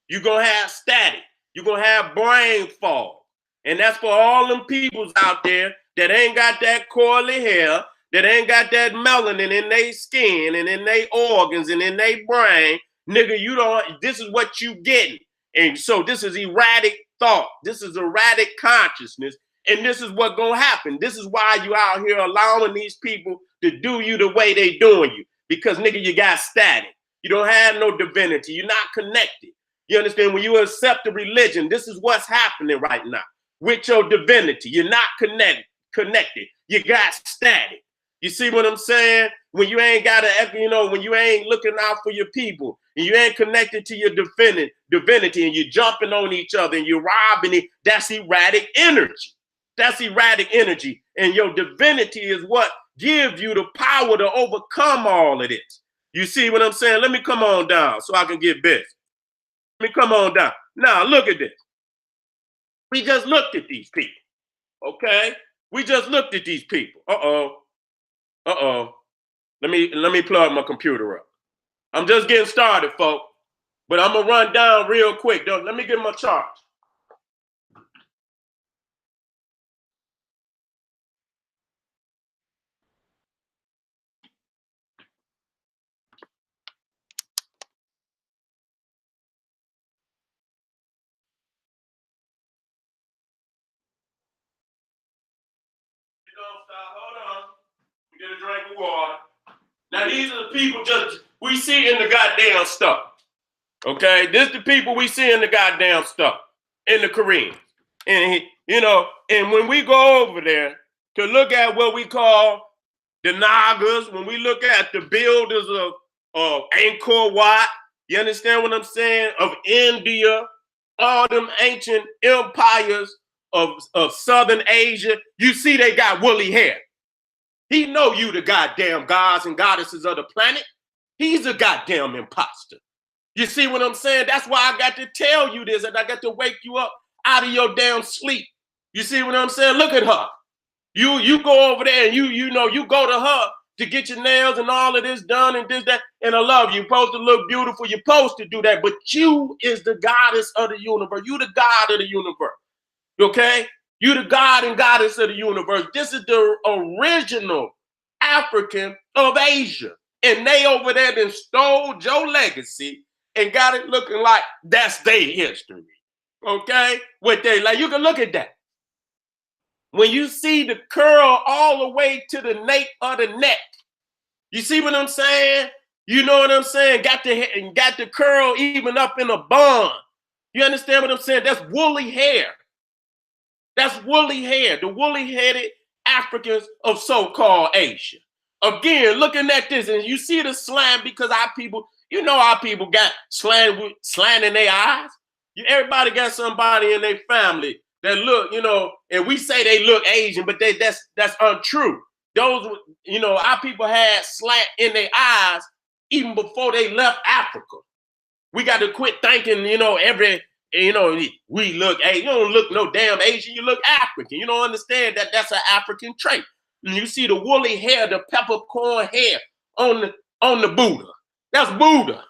A: You're gonna have static. You're gonna have brain fog. And that's for all them peoples out there that ain't got that coily hair, that ain't got that melanin in their skin and in their organs and in their brain. Nigga, this is what you getting. And so this is erratic thought. This is erratic consciousness. And this is what's gonna happen. This is why you out here allowing these people to do you the way they doing you. Because nigga, you got static. You don't have no divinity. You're not connected. You understand? When you accept the religion, this is what's happening right now. With your divinity, you're not connected. You got static. You see what I'm saying? When you ain't got when you ain't looking out for your people, and you ain't connected to your divinity, and you're jumping on each other and you're robbing it, that's erratic energy. That's erratic energy. And your divinity is what gives you the power to overcome all of this. You see what I'm saying? Let me come on down so I can get busy. Let me come on down. Now, look at this. We just looked at these people, okay? We just looked at these people. Uh-oh. Let me plug my computer up. I'm just getting started, folks. But I'm going to run down real quick. Let me get my charge. Hold on. Get a drink of water. Now, these are the people we see in the goddamn stuff. Okay? This is the people we see in the goddamn stuff. In the Koreans. And, and when we go over there to look at what we call the Nagas, when we look at the builders of Angkor Wat, you understand what I'm saying? Of India, all them ancient empires of Southern Asia, you see they got woolly hair. He know you the goddamn gods and goddesses of the planet. He's a goddamn imposter. You see what I'm saying? That's why I got to tell you this, and I got to wake you up out of your damn sleep. You see what I'm saying? Look at her. You go over there and you go to her to get your nails and all of this done and this, that, and I love you. You're supposed to look beautiful. You're supposed to do that, but you is the goddess of the universe. You the god of the universe. Okay? You the god and goddess of the universe. This is the original African of Asia. And they over there then stole your legacy and got it looking like that's their history. Okay? What they like, you can look at that. When you see the curl all the way to the nape of the neck, you see what I'm saying? You know what I'm saying? Got the curl even up in a bun. You understand what I'm saying? That's woolly hair. That's woolly hair. The woolly-headed Africans of so-called Asia. Again, looking at this, and you see the slant because our people got slant in their eyes. Everybody got somebody in their family that look, and we say they look Asian, but that's untrue. Those, our people had slant in their eyes even before they left Africa. We got to quit thinking, we look Asian. You don't look no damn Asian, you look African. You don't understand that that's an African trait. And you see the woolly hair, the peppercorn hair on the Buddha. That's Buddha.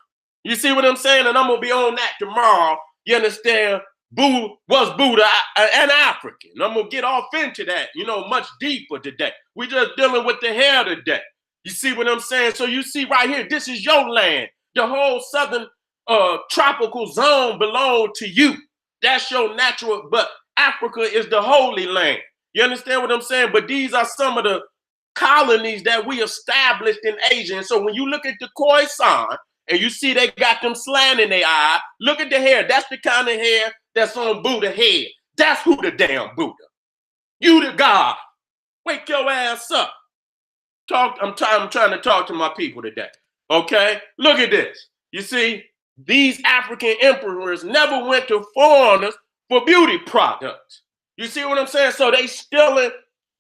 A: You see what I'm saying? And I'm going to be on that tomorrow. You understand? Was Buddha an African? I'm going to get off into that, much deeper today. We're just dealing with the hair today. You see what I'm saying? So you see right here, this is your land. The whole southern tropical zone belongs to you. That's your natural, but Africa is the holy land. You understand what I'm saying? But these are some of the colonies that we established in Asia. And so when you look at the Khoisan and you see they got them slant in their eye, look at the hair. That's the kind of hair that's on Buddha's head. That's who the damn Buddha. You the God. Wake your ass up. I'm trying to talk to my people today. Okay? Look at this. You see, these African emperors never went to foreigners for beauty products. You see what I'm saying? So they stealing,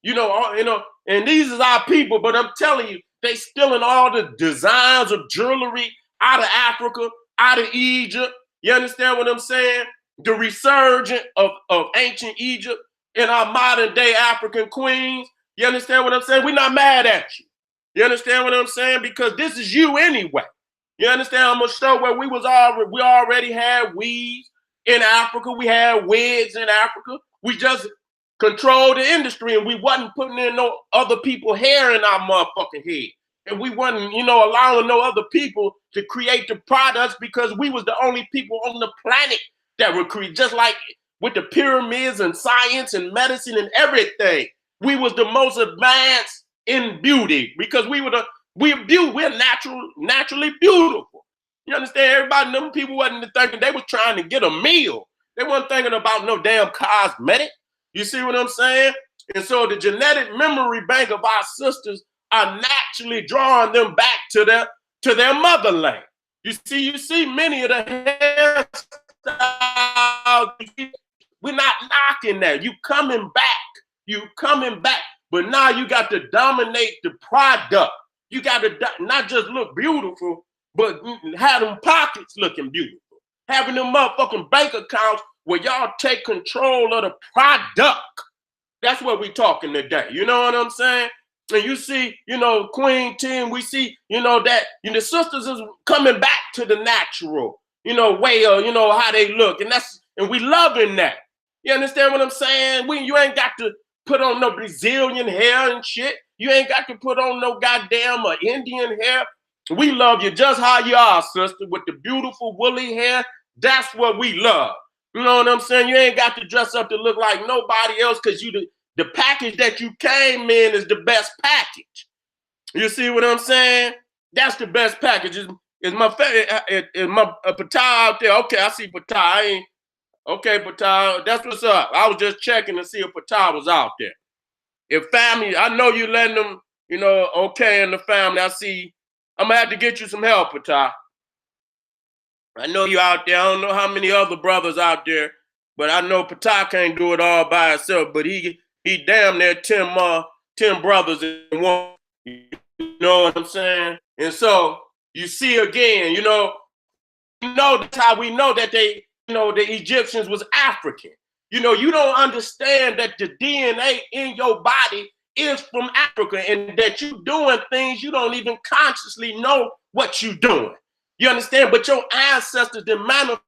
A: and these is our people, but I'm telling you, they stealing all the designs of jewelry out of Africa, out of Egypt. You understand what I'm saying? The resurgence of ancient Egypt in our modern day African queens. You understand what I'm saying? We're not mad at you. You understand what I'm saying? Because this is you anyway. You understand? I'm gonna show where we already had weaves in Africa. We had wigs in Africa. We just controlled the industry, and we wasn't putting in no other people hair in our motherfucking head. And we wasn't, allowing no other people to create the products because we was the only people on the planet that were create. Just like with the pyramids and science and medicine and everything, we was the most advanced in beauty because we're naturally beautiful. You understand? Everybody, them people wasn't thinking they was trying to get a meal. They weren't thinking about no damn cosmetic. You see what I'm saying? And so the genetic memory bank of our sisters are naturally drawing them back to their motherland. You see many of the hairstyles. We're not knocking that. You coming back. But now you got to dominate the product. You got to not just look beautiful, but have them pockets looking beautiful. Having them motherfucking bank accounts where y'all take control of the product. That's what we talking today. You know what I'm saying? And you see, Queen Team, we see, that the sisters is coming back to the natural, way of, how they look. And we loving that. You understand what I'm saying? You ain't got to put on no Brazilian hair and shit. You ain't got to put on no goddamn Indian hair. We love you just how you are, sister, with the beautiful woolly hair. That's what we love. You know what I'm saying? You ain't got to dress up to look like nobody else because the package that you came in is the best package. You see what I'm saying? That's the best package. Is my Patah out there? Okay, I see Patah. Okay, Patah, that's what's up. I was just checking to see if Patah was out there. If family, I know you letting them, okay in the family. I see. I'm gonna have to get you some help, Patah. I know you out there. I don't know how many other brothers out there, but I know Patah can't do it all by himself. But he damn near 10 brothers in one. You know what I'm saying? And so you see again, that's how we know that they, the Egyptians was African. You don't understand that the DNA in your body is from Africa and that you doing things you don't even consciously know what you doing. You understand? But your ancestors that manifest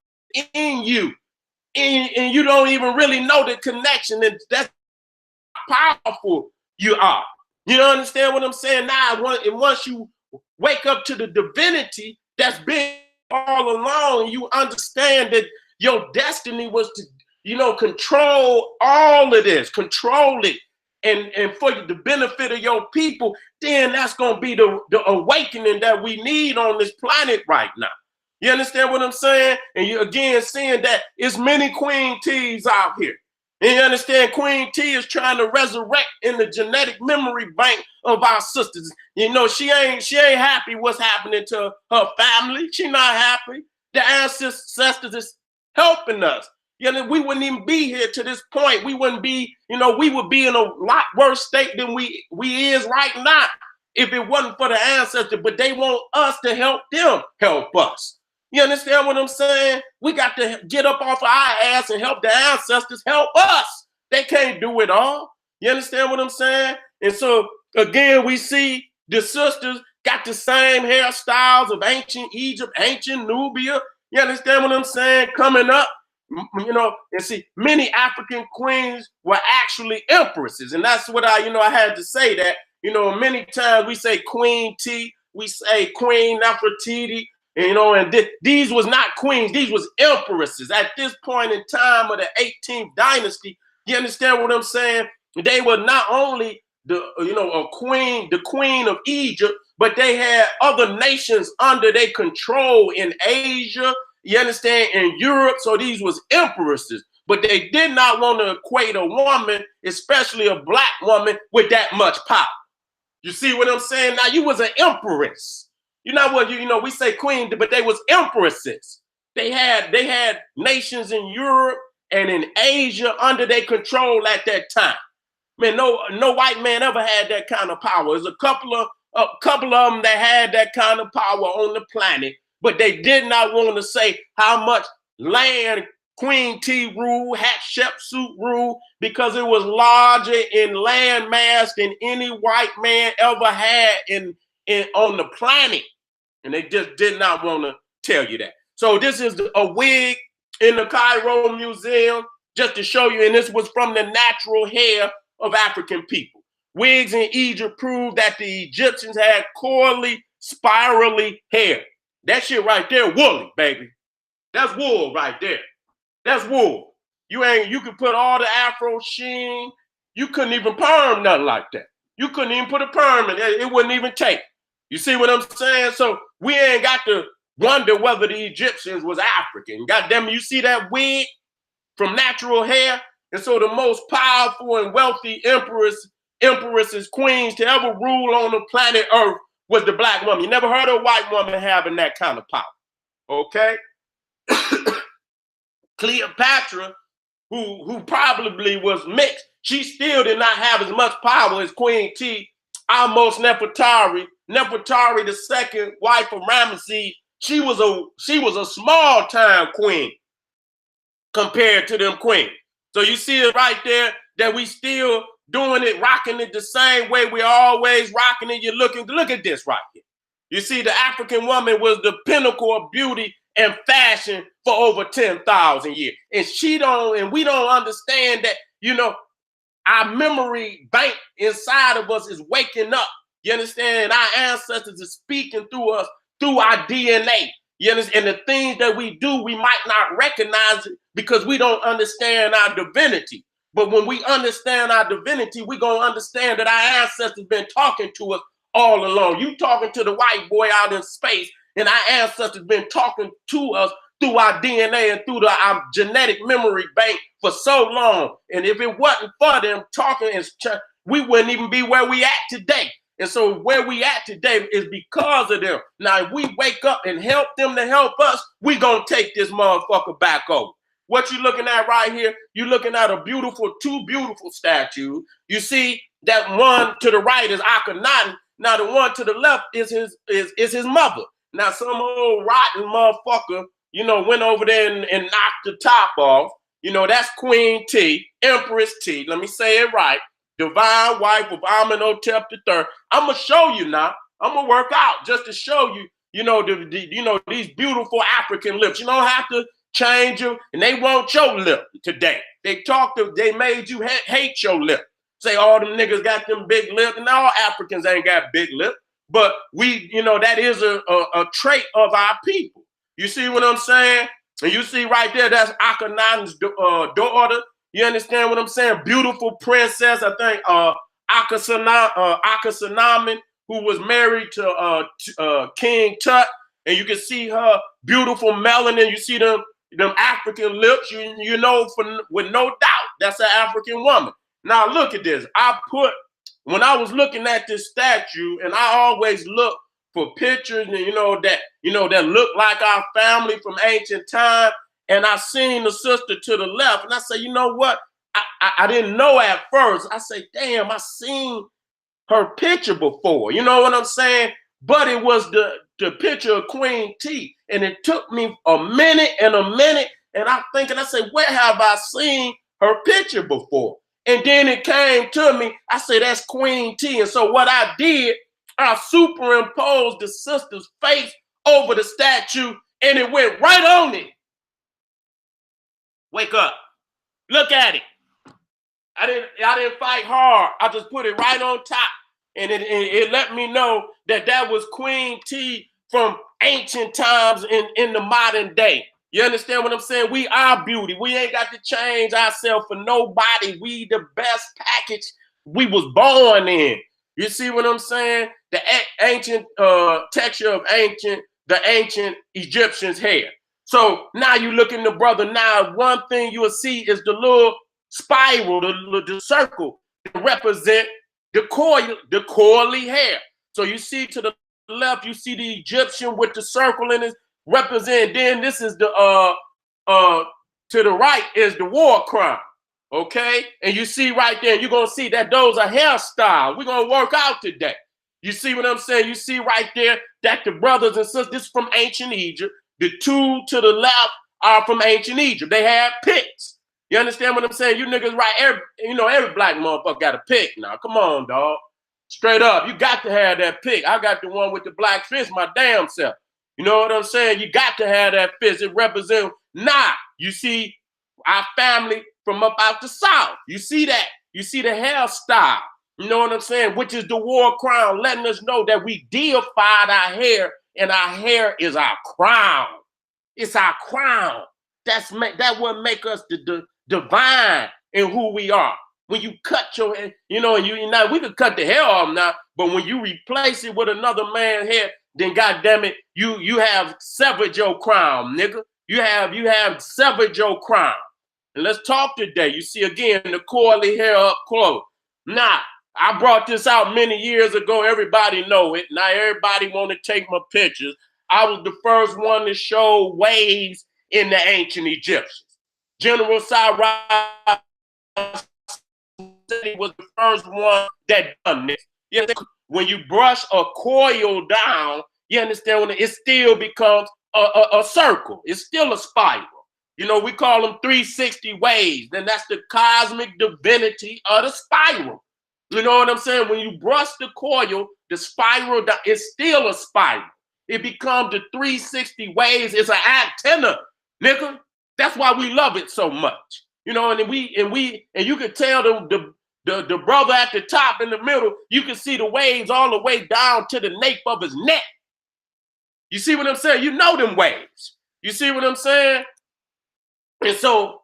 A: in you, and you don't even really know the connection, and that's how powerful you are. You understand what I'm saying? Now, once you wake up to the divinity that's been all along, you understand that your destiny was to, control all of this, control it, and for the benefit of your people, then that's going to be the awakening that we need on this planet right now. You understand what I'm saying? And you again seeing that it's many Queen T's out here. And you understand Queen T is trying to resurrect in the genetic memory bank of our sisters. She ain't happy what's happening to her family. She not happy. The ancestors is helping us. We wouldn't even be here to this point. We wouldn't be, we would be in a lot worse state than we is right now if it wasn't for the ancestors. But they want us to help them help us. You understand what I'm saying? We got to get up off of our ass and help the ancestors help us. They can't do it all. You understand what I'm saying? And so, again, we see the sisters got the same hairstyles of ancient Egypt, ancient Nubia. You understand what I'm saying? Coming up, and see, many African queens were actually empresses. And that's what I had to say that, many times we say Queen T, we say Queen Nefertiti. And these was not queens, these was empresses. At this point in time of the 18th dynasty, you understand what I'm saying? They were not only the queen of Egypt, but they had other nations under their control in Asia, you understand, in Europe. So these was empresses. but they did not want to equate a woman, especially a black woman, with that much power. You see what I'm saying? Now, you was an empress. You know what, you know, we say queen, but they was empresses. They had nations in Europe and in Asia under their control at that time. Man, no white man ever had that kind of power. There's a couple of them that had that kind of power on the planet, but they did not want to say how much land Queen T ruled, Hatshepsut ruled, because it was larger in land mass than any white man ever had on the planet. And they just did not want to tell you that. So this is a wig in the Cairo Museum, just to show you, and this was from the natural hair of African people. Wigs in Egypt prove that the Egyptians had coily, spirally hair. That shit right there, woolly, baby. That's wool right there. That's wool. You could put all the Afro sheen. You couldn't even perm nothing like that. You couldn't even put a perm in it. It wouldn't even take. You see what I'm saying? So we ain't got to wonder whether the Egyptians was African. God damn it, you see that wig from natural hair? And so the most powerful and wealthy empresses, queens to ever rule on the planet Earth was the black woman. You never heard of a white woman having that kind of power. Okay? Cleopatra, who probably was mixed, she still did not have as much power as Queen T. Almost Nefertari the second wife of Ramesses. She was a small time queen compared to them queens. So you see it right there that we still doing it, rocking it the same way we always rocking it. Look at this right here. You see, the African woman was the pinnacle of beauty and fashion for over 10,000 years. And we don't understand that, you know, our memory bank inside of us is waking up. You understand? Our ancestors are speaking through us, through our DNA. You understand? And the things that we do, we might not recognize it because we don't understand our divinity. But when we understand our divinity, we're going to understand that our ancestors been talking to us all along. You talking to the white boy out in space, and our ancestors been talking to us through our DNA and through our genetic memory bank for so long. And if it wasn't for them talking, we wouldn't even be where we at today. And so where we at today is because of them. Now, if we wake up and help them to help us, we gonna take this motherfucker back over. What you looking at right here, you're looking at two beautiful statues. You see that one to the right is Akhenaten. Now the one to the left is his mother. Now some old rotten motherfucker, you know, went over there and knocked the top off. You know, that's Queen T, Empress T. Let me say it right. Divine wife of Amenhotep III. I'm gonna show you now. I'm gonna work out just to show you, you know, these beautiful African lips. You don't have to change them, and they want your lip today. They made you hate your lip. Say all them niggas got them big lips, and all Africans ain't got big lips. But we, you know, that is a trait of our people. You see what I'm saying? And you see right there, that's Akhenaten's daughter. You understand what I'm saying? Beautiful princess, I think, Akhsenamen, who was married to King Tut. And you can see her beautiful melanin. You see them African lips, you know, with no doubt, that's an African woman. Now look at this. When I was looking at this statue, and I always look for pictures, and that look like our family from ancient time. And I seen the sister to the left, and I said, you know what? I didn't know at first. I said, damn, I seen her picture before. You know what I'm saying? But it was the picture of Queen T. And it took me a minute. And I'm thinking, I said, where have I seen her picture before? And then it came to me. I said, that's Queen T. And so what I did, I superimposed the sister's face over the statue, and it went right on it. Wake up. Look at it. I didn't fight hard. I just put it right on top. And it let me know that was Queen T from ancient times in the modern day. You understand what I'm saying? We are beauty. We ain't got to change ourselves for nobody. We the best package we was born in. You see what I'm saying? The ancient texture of the ancient Egyptians' hair. So now you look in the brother. Now one thing you will see is the little spiral, the circle that represent the coily hair. So you see to the left, you see the Egyptian with the circle in it represent. Then this is the to the right is the war crown. Okay, and you see right there, you're gonna see that those are hairstyles. We're gonna work out today. You see what I'm saying? You see right there that the brothers and sisters, this is from ancient Egypt. The two to the left are from ancient Egypt. They had picks. You understand what I'm saying? You niggas right, every black motherfucker got a pick now. Come on, dog. Straight up, you got to have that pick. I got the one with the black fist, my damn self. You know what I'm saying? You got to have that fist. It represents, you see our family from up out the South. You see that? You see the hairstyle. You know what I'm saying? Which is the war crown, letting us know that we deified our hair, and our hair is our crown. It's our crown. That what make us the divine in who we are. When you cut your hair, we could cut the hair off now, but when you replace it with another man's hair, then goddamn it, you have severed your crown, nigga. You have severed your crown. And let's talk today. You see again the coily hair up close. Now, I brought this out many years ago. Everybody know it. Now everybody want to take my pictures. I was the first one to show waves in the ancient Egyptians. General Cyrus was the first one that done this. When you brush a coil down, you understand, when it still becomes a circle. It's still a spiral. We call them 360 waves. Then that's the cosmic divinity of the spiral. You know what I'm saying? When you brush the coil, the spiral, it's still a spiral. It becomes the 360 waves. It's an antenna, nigga. That's why we love it so much. And you can tell the brother at the top in the middle, you can see the waves all the way down to the nape of his neck. You see what I'm saying? You know them waves. You see what I'm saying? And so,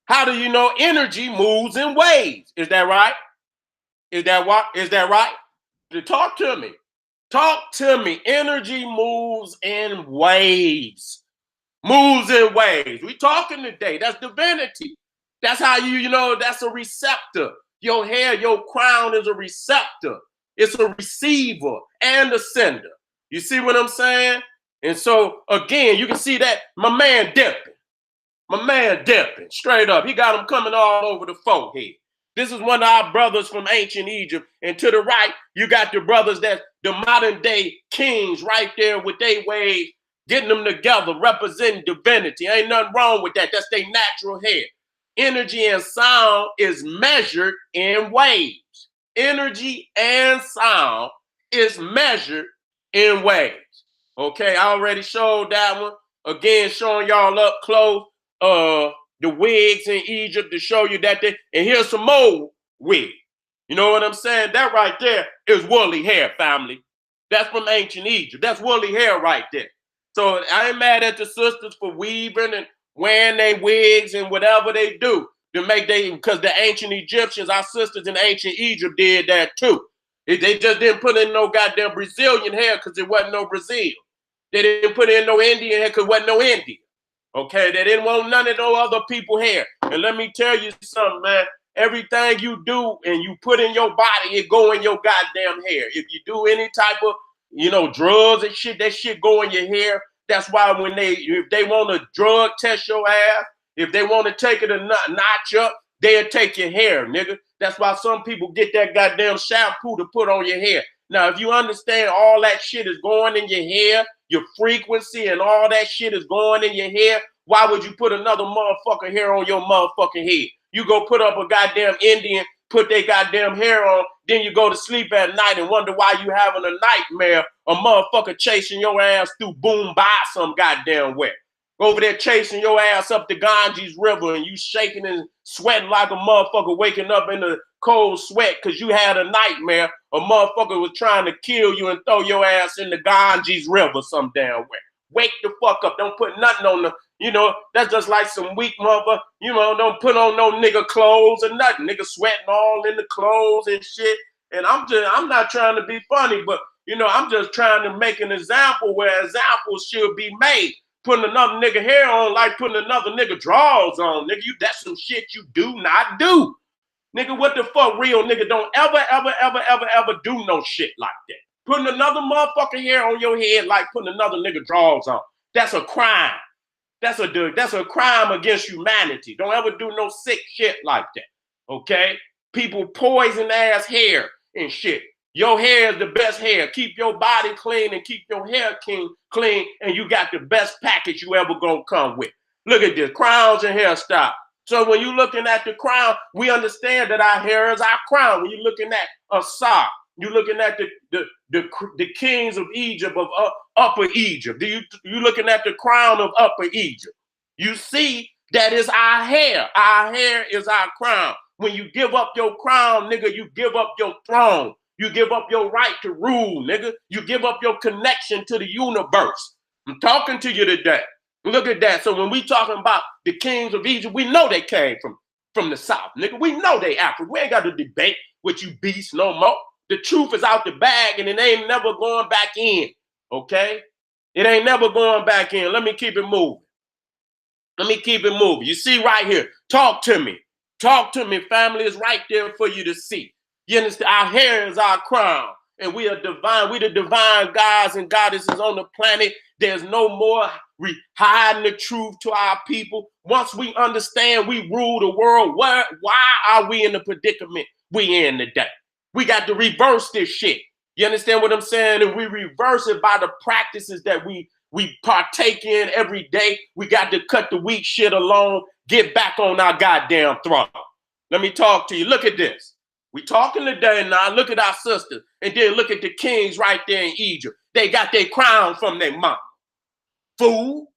A: how do you know energy moves in waves? Is that right? Is that right? Talk to me. Talk to me. Energy moves in waves. Moves in waves. We talking today. That's divinity. That's how that's a receptor. Your hair, your crown is a receptor. It's a receiver and a sender. You see what I'm saying? And so, again, you can see that my man dipping. Straight up. He got them coming all over the forehead. This is one of our brothers from ancient Egypt. And to the right, you got the brothers that the modern day kings right there with their waves, getting them together, representing divinity. Ain't nothing wrong with that. That's their natural hair. Energy and sound is measured in waves. Energy and sound is measured in waves. Okay, I already showed that one. Again, showing y'all up close. The wigs in Egypt to show you that and here's some more wig. You know what I'm saying? That right there is woolly hair, family. That's from ancient Egypt. That's woolly hair right there. So I ain't mad at the sisters for weaving and wearing their wigs and whatever they do to make because the ancient Egyptians, our sisters in ancient Egypt did that too. They just didn't put in no goddamn Brazilian hair because it wasn't no Brazil. They didn't put in no Indian hair because it wasn't no India. Okay, they didn't want none of no other people hair. And let me tell you something, man. Everything you do and you put in your body, it go in your goddamn hair. If you do any type of, drugs and shit, that shit go in your hair. That's why if they want to drug test your ass, if they want to take it a notch up, they'll take your hair, nigga. That's why some people get that goddamn shampoo to put on your hair. Now, if you understand all that shit is going in your hair, your frequency and all that shit is going in your hair, why would you put another motherfucker hair on your motherfucking head? You go put up a goddamn Indian, put their goddamn hair on, then you go to sleep at night and wonder why you having a nightmare, a motherfucker chasing your ass through Boom By some goddamn way. Over there chasing your ass up the Ganges River and you shaking and sweating like a motherfucker, waking up in a cold sweat because you had a nightmare. A motherfucker was trying to kill you and throw your ass in the Ganges River some damn way. Wake the fuck up. Don't put nothing on that's just like some weak mother. Don't put on no nigga clothes or nothing. Nigga sweating all in the clothes and shit. And I'm not trying to be funny, but I'm just trying to make an example where examples should be made. putting another nigga hair on like putting another nigga drawers on, nigga. That's some shit you do not do. Nigga, what the fuck real nigga don't ever do no shit like that. Putting another motherfucking hair on your head like putting another nigga drawers on. That's a crime. That's a crime against humanity. Don't ever do no sick shit like that. Okay? People poison ass hair and shit. Your hair is the best hair. Keep your body clean and keep your hair clean, and you got the best package you ever gonna come with. Look at this, crowns and hairstyle. So when you're looking at the crown, we understand that our hair is our crown. When you're looking at Assad, you're looking at the kings of Egypt, of Upper Egypt. You looking at the crown of Upper Egypt. You see that is our hair. Our hair is our crown. When you give up your crown, nigga, you give up your throne. You give up your right to rule, nigga. You give up your connection to the universe. I'm talking to you today. Look at that. So when we talking about the kings of Egypt, we know they came from the south, nigga. We know they African. We ain't got to debate with you beasts no more. The truth is out the bag and it ain't never going back in, okay? It ain't never going back in. Let me keep it moving. Let me keep it moving. You see right here. Talk to me. Talk to me, family. Is right there for you to see. You understand? Our hair is our crown. And we are divine. We the divine gods and goddesses on the planet. There's no more hiding the truth to our people. Once we understand we rule the world, why are we in the predicament we in today? We got to reverse this shit. You understand what I'm saying? And we reverse it by the practices that we partake in every day. We got to cut the weak shit alone, get back on our goddamn throne. Let me talk to you. Look at this. We talking today now. Look at our sisters. And then look at the kings right there in Egypt. They got their crown from their mom. Fool.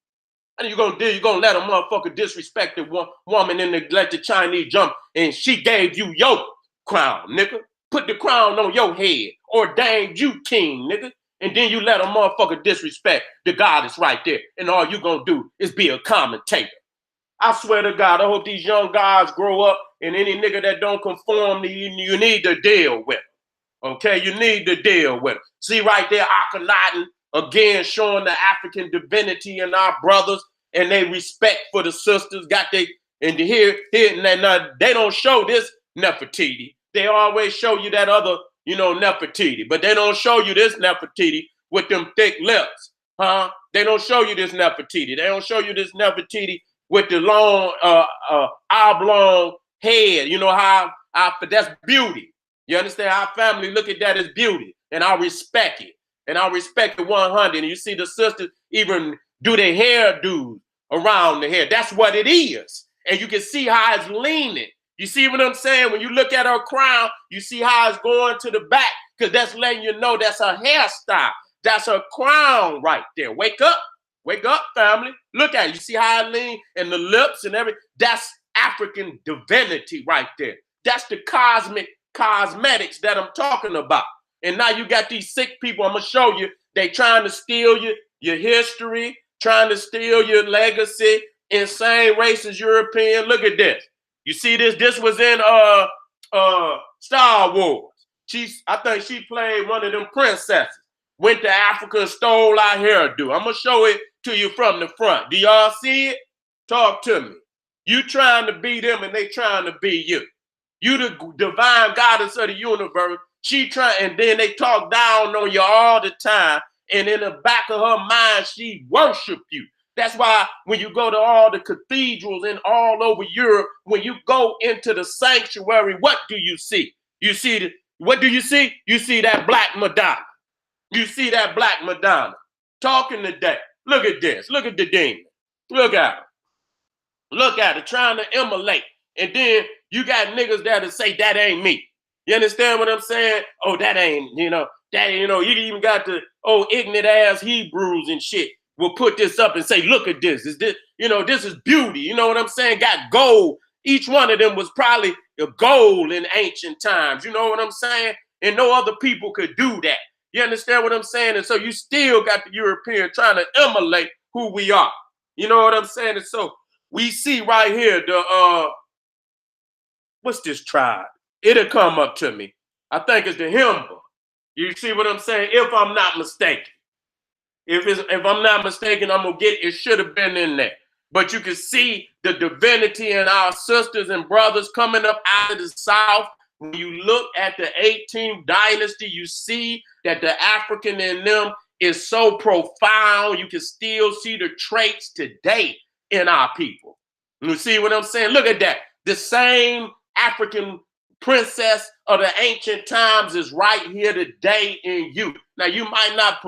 A: And you gonna do? You gonna let a motherfucker disrespect the woman and let the Chinese jump and she gave you your crown, nigga. Put the crown on your head. Ordained you king, nigga. And then you let a motherfucker disrespect the goddess right there. And all you gonna do is be a commentator. I swear to God, I hope these young guys grow up and any nigga that don't conform to you need to deal with them. Okay, you need to deal with them. See right there, Akhenaten, again showing the African divinity in our brothers and they respect for the sisters. Got they, and here, they don't show this Nefertiti. They always show you that other, Nefertiti, but they don't show you this Nefertiti with them thick lips, huh? They don't show you this Nefertiti. They don't show you this Nefertiti with the long, oblong head. You know how that's beauty. You understand? Our family look at that as beauty, and I respect it. And I respect the 100. And you see the sisters even do their hairdos around the hair. That's what it is. And you can see how it's leaning. You see what I'm saying? When you look at her crown, you see how it's going to the back, because that's letting you know that's her hairstyle. That's her crown right there. Wake up. Wake up, family. Look at it. You see how it lean and the lips and everything? That's African divinity right there. That's the cosmetics that I'm talking about. And now you got these sick people. I'm going to show you. They trying to steal your history, trying to steal your legacy. Insane racist European. Look at this. You see this? This was in Star Wars. I think she played one of them princesses. Went to Africa and stole our hairdo. I'm going to show it to you from the front. Do y'all see it? Talk to me. You trying to be them and they trying to be you. You the divine goddess of the universe. She trying, and then they talk down on you all the time. And in the back of her mind, she worship you. That's why when you go to all the cathedrals and all over Europe, when you go into the sanctuary, what do you see? What do you see? You see that black Madonna. You see that black Madonna talking today. Look at this. Look at the demon. Look at her. Look at her trying to immolate. And then you got niggas that'll say, that ain't me. You understand what I'm saying? Oh, that ain't, you even got the ignorant ass Hebrews and shit will put this up and say, look at this. Is this, this is beauty. You know what I'm saying? Got gold. Each one of them was probably a gold in ancient times. You know what I'm saying? And no other people could do that. You understand what I'm saying? And so you still got the European trying to emulate who we are. You know what I'm saying? And so we see right here what's this tribe? It'll come up to me. I think it's the Himba. You see what I'm saying? If I'm not mistaken. If I'm not mistaken, I'm gonna get it. Should have been in there. But you can see the divinity in our sisters and brothers coming up out of the South. When you look at the 18th dynasty, you see that the African in them is so profound. You can still see the traits today in our people. You see what I'm saying? Look at that. The same African princess of the ancient times is right here today in you. Now, you might not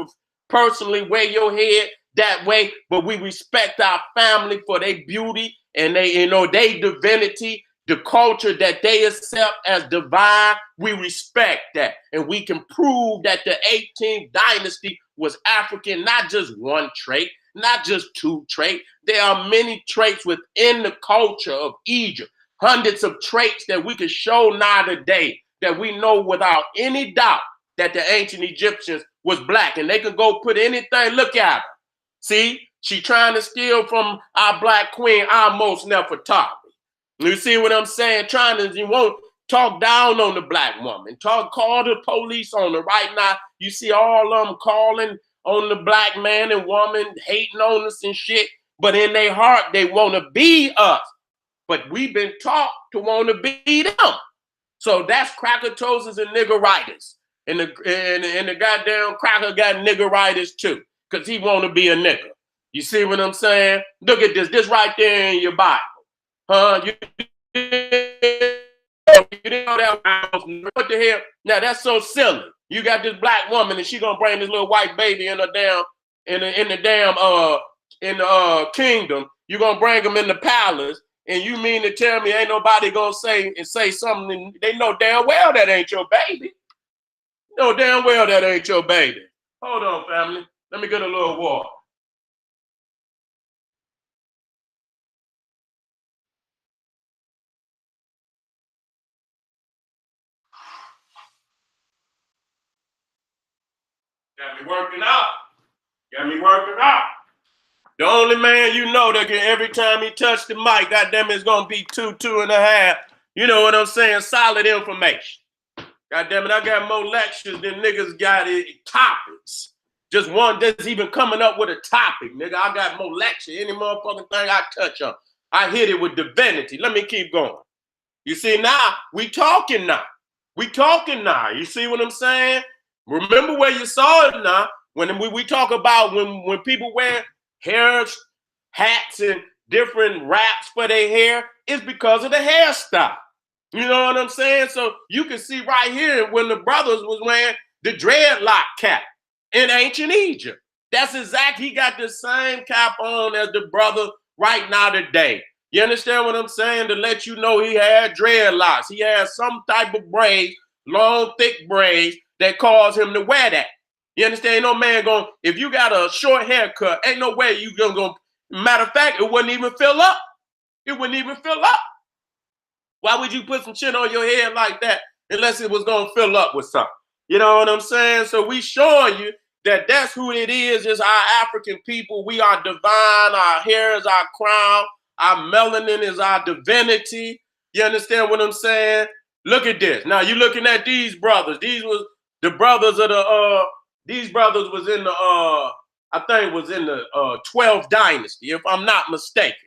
A: personally wear your head that way, but we respect our family for their beauty and their divinity, the culture that they accept as divine. We respect that. And we can prove that the 18th dynasty was African, not just one trait, not just two traits. There are many traits within the culture of Egypt, hundreds of traits that we can show now today that we know without any doubt that the ancient Egyptians was black. And they can go put anything, look at her. See, she trying to steal from our black queen, almost Nefertari. You see what I'm saying? You won't talk down on the black woman. Call the police on her. Right now, you see all of them calling on the black man and woman, hating on us and shit. But in their heart, they want to be us. But we've been taught to want to be them. So that's crackatosis and niggeritis. And the goddamn cracker got niggeritis too, because he want to be a nigger. You see what I'm saying? Look at this. This right there in your Bible. You didn't know that. What the hell? Now that's so silly. You got this black woman and she gonna bring this little white baby in the kingdom. You gonna bring him in the palace, and you mean to tell me ain't nobody gonna say something? They know damn well that ain't your baby. Know damn well that ain't your baby. Hold on, family. Let me get a little water. Got me working out. The only man you know that can every time he touch the mic, goddamn, it's gonna be 2.5. You know what I'm saying? Solid information. Goddamn it, I got more lectures than niggas got topics. Just one that's even coming up with a topic, nigga. I got more lecture. Any motherfucking thing I touch on, I hit it with divinity. Let me keep going. You see, now we talking now. You see what I'm saying? Remember where you saw it now. When we talk about when people wear hairs, hats, and different wraps for their hair, it's because of the hairstyle. You know what I'm saying? So you can see right here when the brothers was wearing the dreadlock cap in ancient Egypt. That's exactly, he got the same cap on as the brother right now today. You understand what I'm saying? To let you know he had dreadlocks. He had some type of braids, long, thick braids that caused him to wear that. You understand? Ain't no man going, if you got a short haircut, ain't no way you gonna go. Matter of fact, it wouldn't even fill up. Why would you put some shit on your head like that unless it was gonna fill up with something? You know what I'm saying? So we showing you that that's who it is our African people. We are divine. Our hair is our crown. Our melanin is our divinity. You understand what I'm saying? Look at this. Now you're looking at these brothers. These was the brothers of the these brothers was in the I think was in the 12th dynasty, if I'm not mistaken.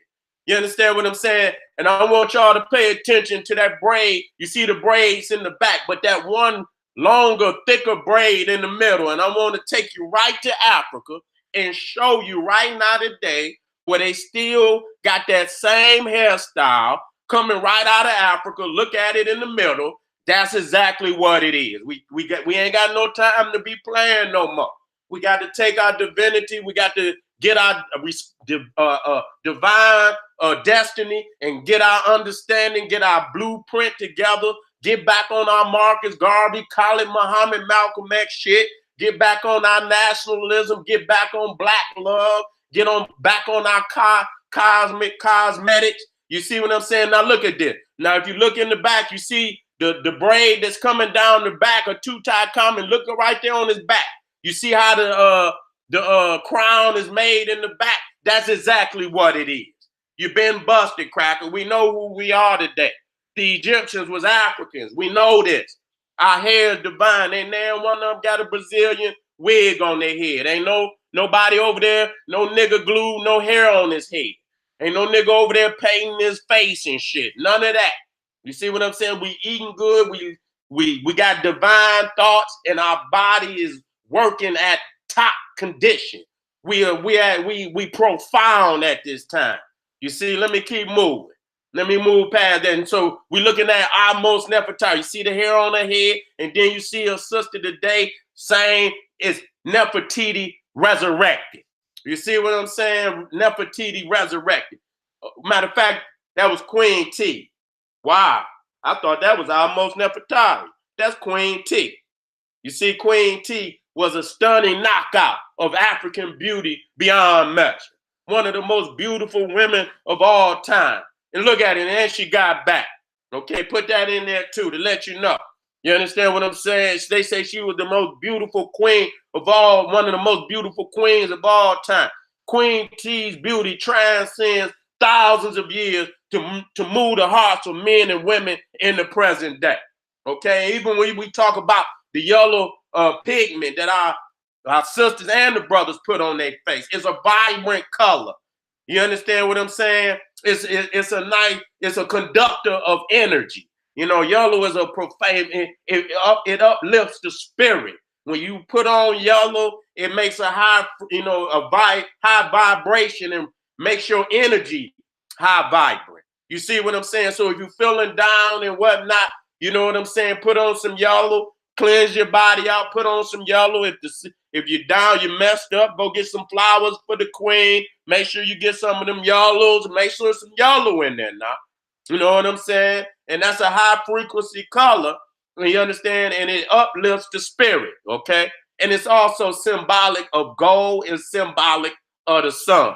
A: You understand what I'm saying? And I want y'all to pay attention to that braid. You see the braids in the back, but that one longer, thicker braid in the middle. And I want to take you right to Africa and show you right now today where they still got that same hairstyle coming right out of Africa. Look at it in the middle. That's exactly what it is. We ain't got no time to be playing no more. We got to take our divinity. We got to get our divine destiny and get our understanding, get our blueprint together, get back on our Marcus Garvey, Khalid Muhammad, Malcolm X shit, get back on our nationalism, get back on black love, back on our cosmetics. You see what I'm saying? Now look at this. Now if you look in the back, you see the braid that's coming down the back, a two-tie coming, look right there on his back. You see how the crown is made in the back? That's exactly what it is. You've been busted, cracker. We know who we are today. The Egyptians was Africans. We know this. Our hair is divine. Ain't now one of them got a Brazilian wig on their head. Ain't nobody over there, no nigga glue, no hair on his head. Ain't no nigga over there painting his face and shit. None of that. You see what I'm saying? We eating good. We got divine thoughts, and our body is working at top condition. We profound at this time. You see, let me keep moving. Let me move past that. And so we're looking at our most Nefertari. You see the hair on her head, and then you see her sister today saying it's Nefertiti resurrected. You see what I'm saying? Nefertiti resurrected. Matter of fact, that was Queen T. Wow. I thought that was almost Nefertari. That's Queen T. You see, Queen T was a stunning knockout of African beauty beyond measure. One of the most beautiful women of all time. And look at it, and she got back. Okay, put that in there too to let you know. You understand what I'm saying? They say she was the most beautiful queen of all, one of the most beautiful queens of all time. Queen T's beauty transcends thousands of years to move the hearts of men and women in the present day. Okay, even when we talk about the yellow pigment that our sisters and the brothers put on their face, it's a vibrant color. You understand what I'm saying? It's a conductor of energy. You know, yellow is a profane, it uplifts the spirit. When you put on yellow, it makes a high vibration and makes your energy high vibrant. You see what I'm saying? So if you're feeling down and whatnot, you know what I'm saying? Put on some yellow, cleanse your body out, put on some yellow. If you're down, you're messed up, go get some flowers for the queen. Make sure you get some of them yellows. Make sure there's some yellow in there now. You know what I'm saying? And that's a high frequency color. You understand? And it uplifts the spirit, okay? And it's also symbolic of gold and symbolic of the sun.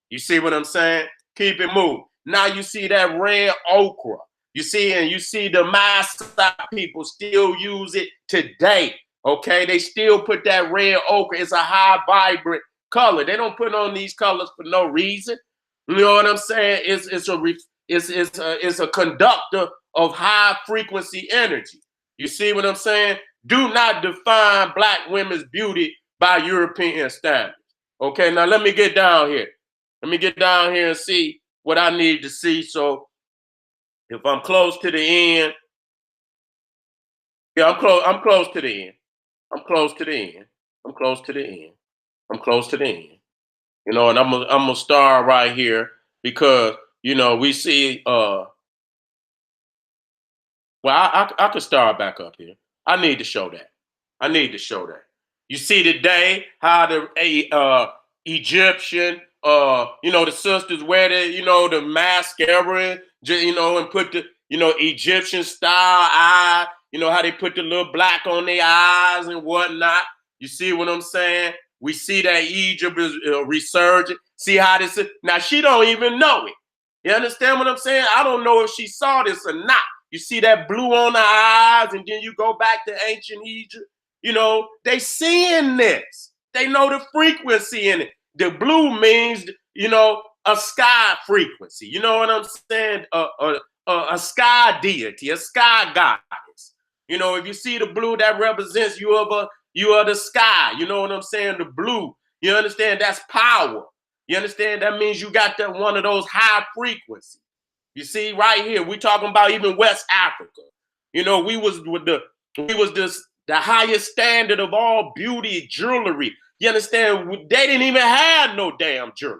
A: You see what I'm saying? Keep it moving. Now you see that red ochre. You see, and you see the Maasai people still use it today, okay? They still put that red ochre. It's a high vibrant color. They don't put on these colors for no reason. You know what I'm saying? It's a conductor of high frequency energy. You see what I'm saying? Do not define Black women's beauty by European standards. Okay, now let me get down here. Let me get down here and see what I need to see. So if I'm close to the end, yeah, I'm close to the end. I'm close to the end. I'm close to the end. I'm close to the end. You know, and I'm gonna start right here because you know we see well, I could start back up here. I need to show that. I need to show that. You see today how the Egyptian, you know, the sisters wear the mascara, and put the, Egyptian style eye. You know how they put the little black on their eyes and whatnot. You see what I'm saying? We see that Egypt is resurgent. See how this is? Now she don't even know it. You understand what I'm saying? I don't know if she saw this or not. You see that blue on the eyes, and then you go back to ancient Egypt. You know, they seeing this. They know the frequency in it. The blue means, a sky frequency. You know what I'm saying? A sky deity, a sky goddess. You know, if you see the blue, that represents you are the sky. You know what I'm saying? The blue. You understand? That's power. You understand? That means you got that one of those high frequencies. You see, right here, we're talking about even West Africa. You know, we was the highest standard of all beauty jewelry. You understand? They didn't even have no damn jewelry.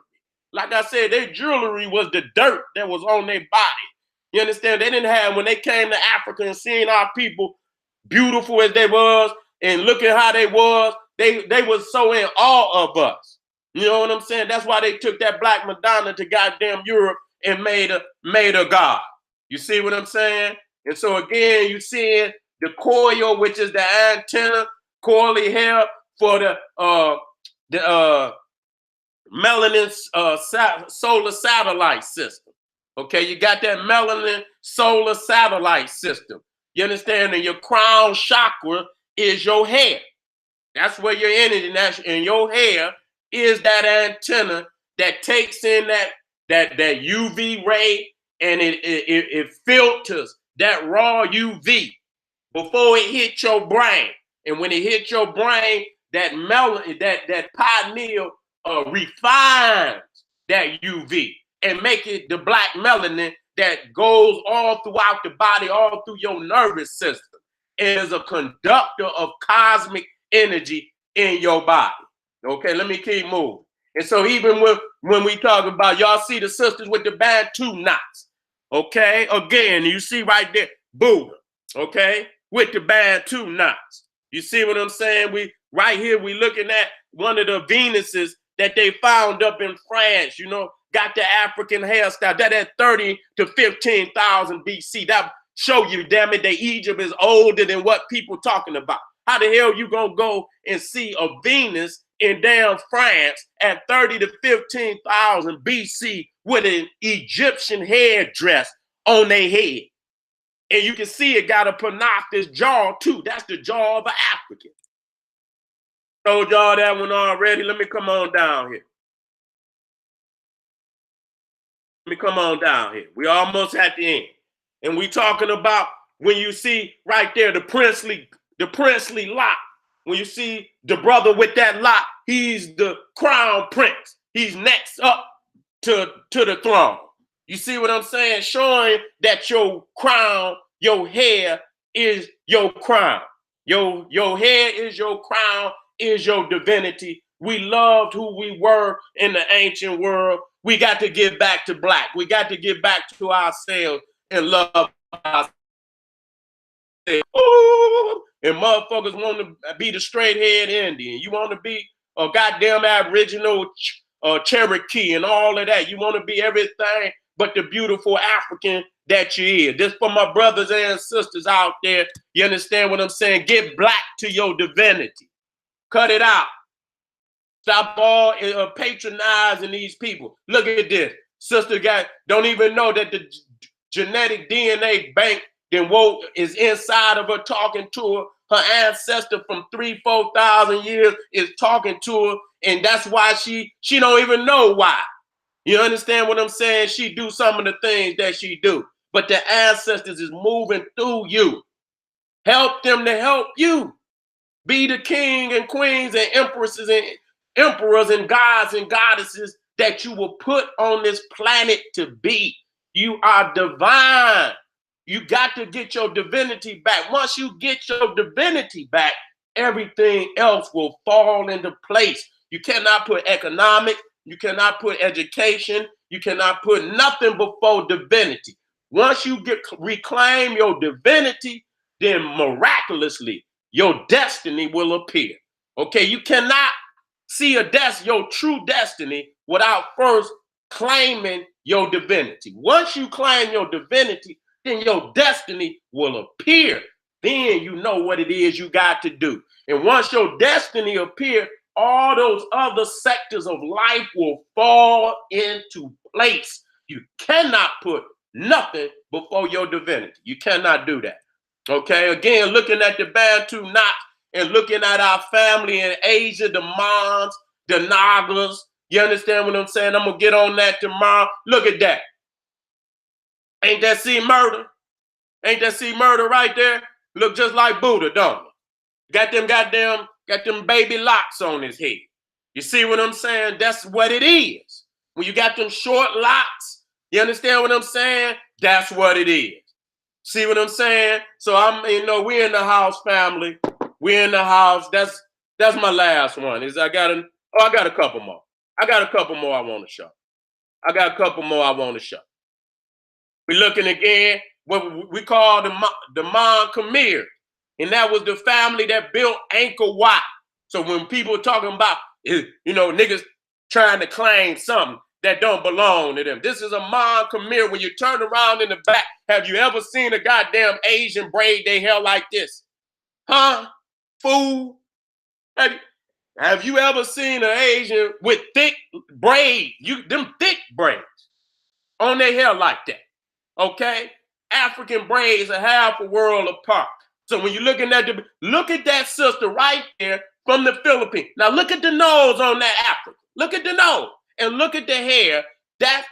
A: Like I said, their jewelry was the dirt that was on their body. You understand? They didn't have, when they came to Africa and seeing our people beautiful as they was and looking how they was, they was so in awe of us. You know what I'm saying? That's why they took that Black Madonna to goddamn Europe and made a god. You see what I'm saying? And so again, you seeing the coil, which is the antenna, coily hair for the melanin solar satellite system. Okay, you got that melanin solar satellite system. You understand? And your crown chakra is your hair. That's where your energy, and your hair is that antenna that takes in that UV ray, and it filters that raw UV before it hits your brain. And when it hits your brain, that melanin, that pineal refines that UV and make it the black melanin that goes all throughout the body, all through your nervous system. It is a conductor of cosmic energy in your body. Okay, let me keep moving. And so even when we talk about, y'all see the sisters with the Bantu knots. Okay, again, you see right there, Buddha, okay, with the Bantu knots. You see what I'm saying? Right here, we looking at one of the Venuses that they found up in France, you know, got the African hairstyle. That at 30 to 15,000 BC. That show you, damn it, that Egypt is older than what people talking about. How the hell you gonna go and see a Venus in damn France at 30 to 15,000 BC with an Egyptian headdress on their head? And you can see it got a Panoptis jaw too. That's the jaw of an African. Told y'all that one already. Let me come on down here. Let me come on down here. We almost at the end. And we talking about when you see right there the princely lock. When you see the brother with that lock, he's the crown prince. He's next up to the throne. You see what I'm saying? Showing that your crown, your hair is your crown. Your hair is your crown, is your divinity. We loved who we were in the ancient world. We got to get back to black. We got to get back to ourselves and love ourselves. Ooh, and motherfuckers want to be the straight head Indian. You want to be a goddamn Aboriginal Cherokee and all of that. You want to be everything but the beautiful African that you is. This for my brothers and sisters out there. You understand what I'm saying? Get black to your divinity. Cut it out. Stop all patronizing these people. Look at this. Sister don't even know that the genetic DNA bank is inside of her, talking to her. Her ancestor from 3,000-4,000 years is talking to her, and that's why she don't even know why. You understand what I'm saying? She do some of the things that she do, but the ancestors is moving through you. Help them to help you. Be the king and queens and empresses and emperors and gods and goddesses that you were put on this planet to be. You are divine. You got to get your divinity back. Once you get your divinity back, everything else will fall into place. You cannot put economic, you cannot put education, you cannot put nothing before divinity. Once you reclaim your divinity, then miraculously your destiny will appear. Okay, you cannot see your true destiny without first claiming your divinity. Once you claim your divinity, then your destiny will appear. Then you know what it is you got to do. And once your destiny appear, all those other sectors of life will fall into place. You cannot put nothing before your divinity. You cannot do that. Okay, again, looking at the Bantu knot and looking at our family in Asia, the Mons, the Nagas. You understand what I'm saying? I'm going to get on that tomorrow. Look at that. Ain't that see murder? Ain't that see murder right there? Look just like Buddha, don't it? Got them baby locks on his head. You see what I'm saying? That's what it is. When you got them short locks, you understand what I'm saying? That's what it is. See what I'm saying? So we're in the house, family. We're in the house. That's my last one. I got a couple more. I got a couple more I want to show. We're looking again what we call the Mon Khmer. And that was the family that built Angkor Wat. So when people are talking about, niggas trying to claim something that don't belong to them. This is a Mon Khmer. When you turn around in the back, have you ever seen a goddamn Asian braid their hair like this? Huh? Fool? Have you ever seen an Asian with thick braids? Them thick braids on their hair like that. Okay? African braids are half a world apart. So when you're looking at look at that sister right there from the Philippines. Now look at the nose on that African. Look at the nose and look at the hair. That's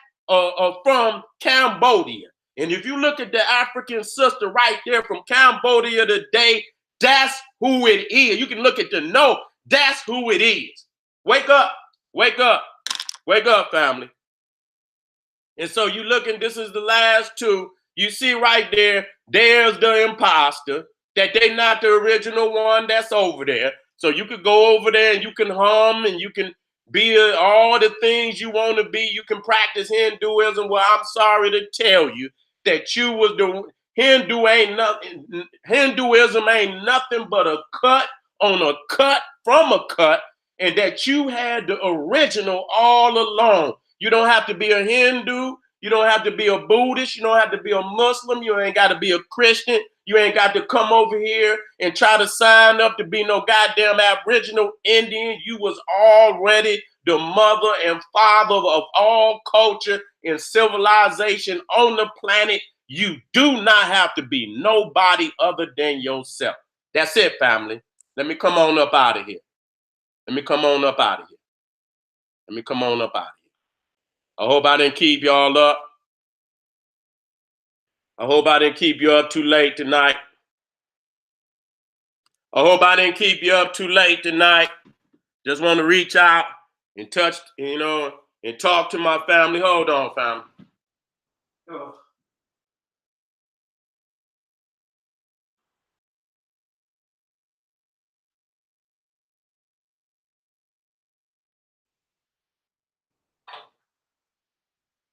A: from Cambodia. And if you look at the African sister right there from Cambodia today, that's who it is. You can look at the nose. That's who it is. Wake up, wake up, wake up, family. And so you looking, this is the last two. You see right there, there's the imposter, that they not the original one that's over there. So you could go over there and you can hum and you can be all the things you want to be. You can practice Hinduism. Well, I'm sorry to tell you that you was the Hinduism ain't nothing but a cut on a cut from a cut, and that you had the original all along. You don't have to be a Hindu. You don't have to be a Buddhist. You don't have to be a Muslim. You ain't got to be a Christian. You ain't got to come over here and try to sign up to be no goddamn Aboriginal Indian. You was already the mother and father of all culture and civilization on the planet. You do not have to be nobody other than yourself. That's it, family. Let me come on up out of here. Let me come on up out of here. Let me come on up out of here. I hope I didn't keep y'all up. I hope I didn't keep you up too late tonight. I hope I didn't keep you up too late tonight. Just want to reach out and touch, and talk to my family. Hold on, family. Oh.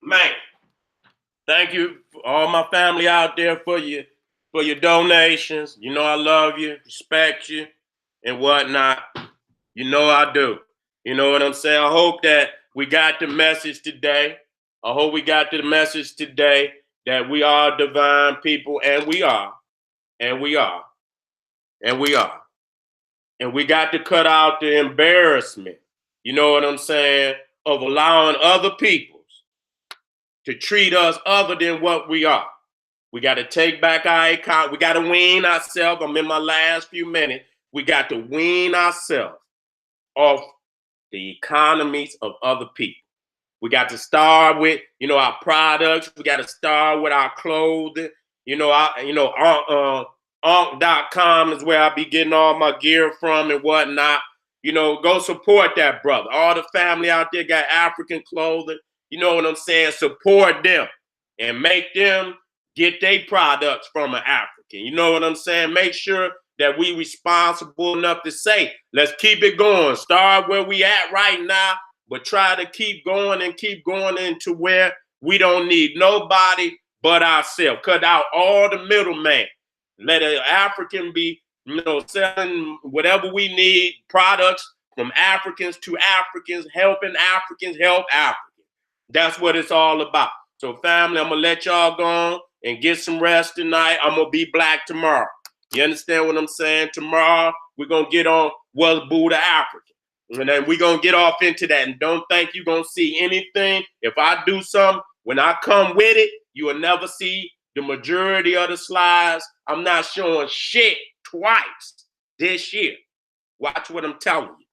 A: Man, thank you all my family out there for your donations. You know I love you, respect you, and whatnot. You know I do. You know what I'm saying? I hope that we got the message today. I hope we got the message today that we are divine people, and we are, and we are, and we are. And we got to cut out the embarrassment, you know what I'm saying, of allowing other peoples to treat us other than what we are. We got to take back our account. We got to wean ourselves. I'm in my last few minutes. We got to wean ourselves off the economies of other people. We got to start with, our products. We got to start with our clothing. Onk.com is where I be getting all my gear from and whatnot. Go support that brother. All the family out there got African clothing. You know what I'm saying? Support them and make them get their products from an African. You know what I'm saying? Make sure that we responsible enough to say, let's keep it going. Start where we at right now, but try to keep going into where we don't need nobody but ourselves. Cut out all the middleman. Let an African be, selling whatever we need, products from Africans to Africans, helping Africans help Africans. That's what it's all about. So family, I'm going to let y'all go on and get some rest tonight. I'm going to be black tomorrow. You understand what I'm saying? Tomorrow, we're going to get on Was Buddha African? And then we're going to get off into that. And don't think you're going to see anything. If I do something, when I come with it, you will never see the majority of the slides. I'm not showing shit twice this year. Watch what I'm telling you.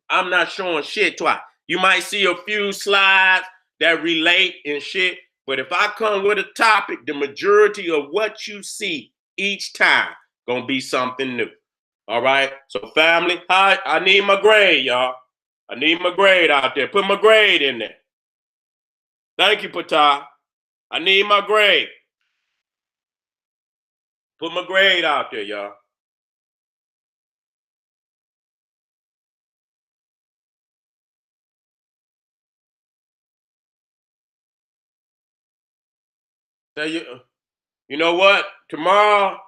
A: I'm not showing shit twice. You might see a few slides that relate and shit, but if I come with a topic, the majority of what you see each time gonna be something new. All right? So family, I need my grade, y'all. I need my grade out there. Put my grade in there. Thank you, Pata. I need my grade. Put my grade out there, y'all. You know what? Tomorrow,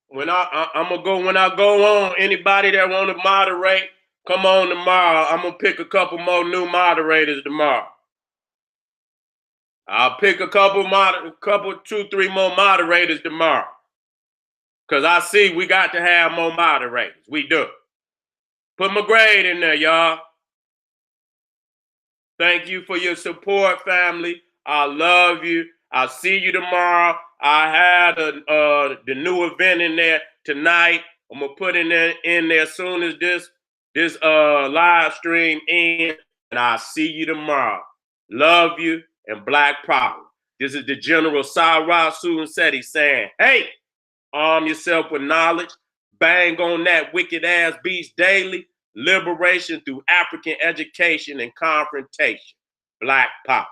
A: when I'm gonna go, when I go on, anybody that want to moderate, come on tomorrow. I'm gonna pick a couple more new moderators tomorrow. I'll pick a couple, 2-3 more moderators tomorrow. Cause I see we got to have more moderators. We do. Put my grade in there, y'all. Thank you for your support, family. I love you. I'll see you tomorrow. I had the new event in there tonight. I'm gonna put in there as soon as this live stream ends, and I'll see you tomorrow. Love you and Black Power. This is the General Sarah Sunseti saying, hey, arm yourself with knowledge, bang on that wicked ass beast daily. Liberation through African education and confrontation. Black power.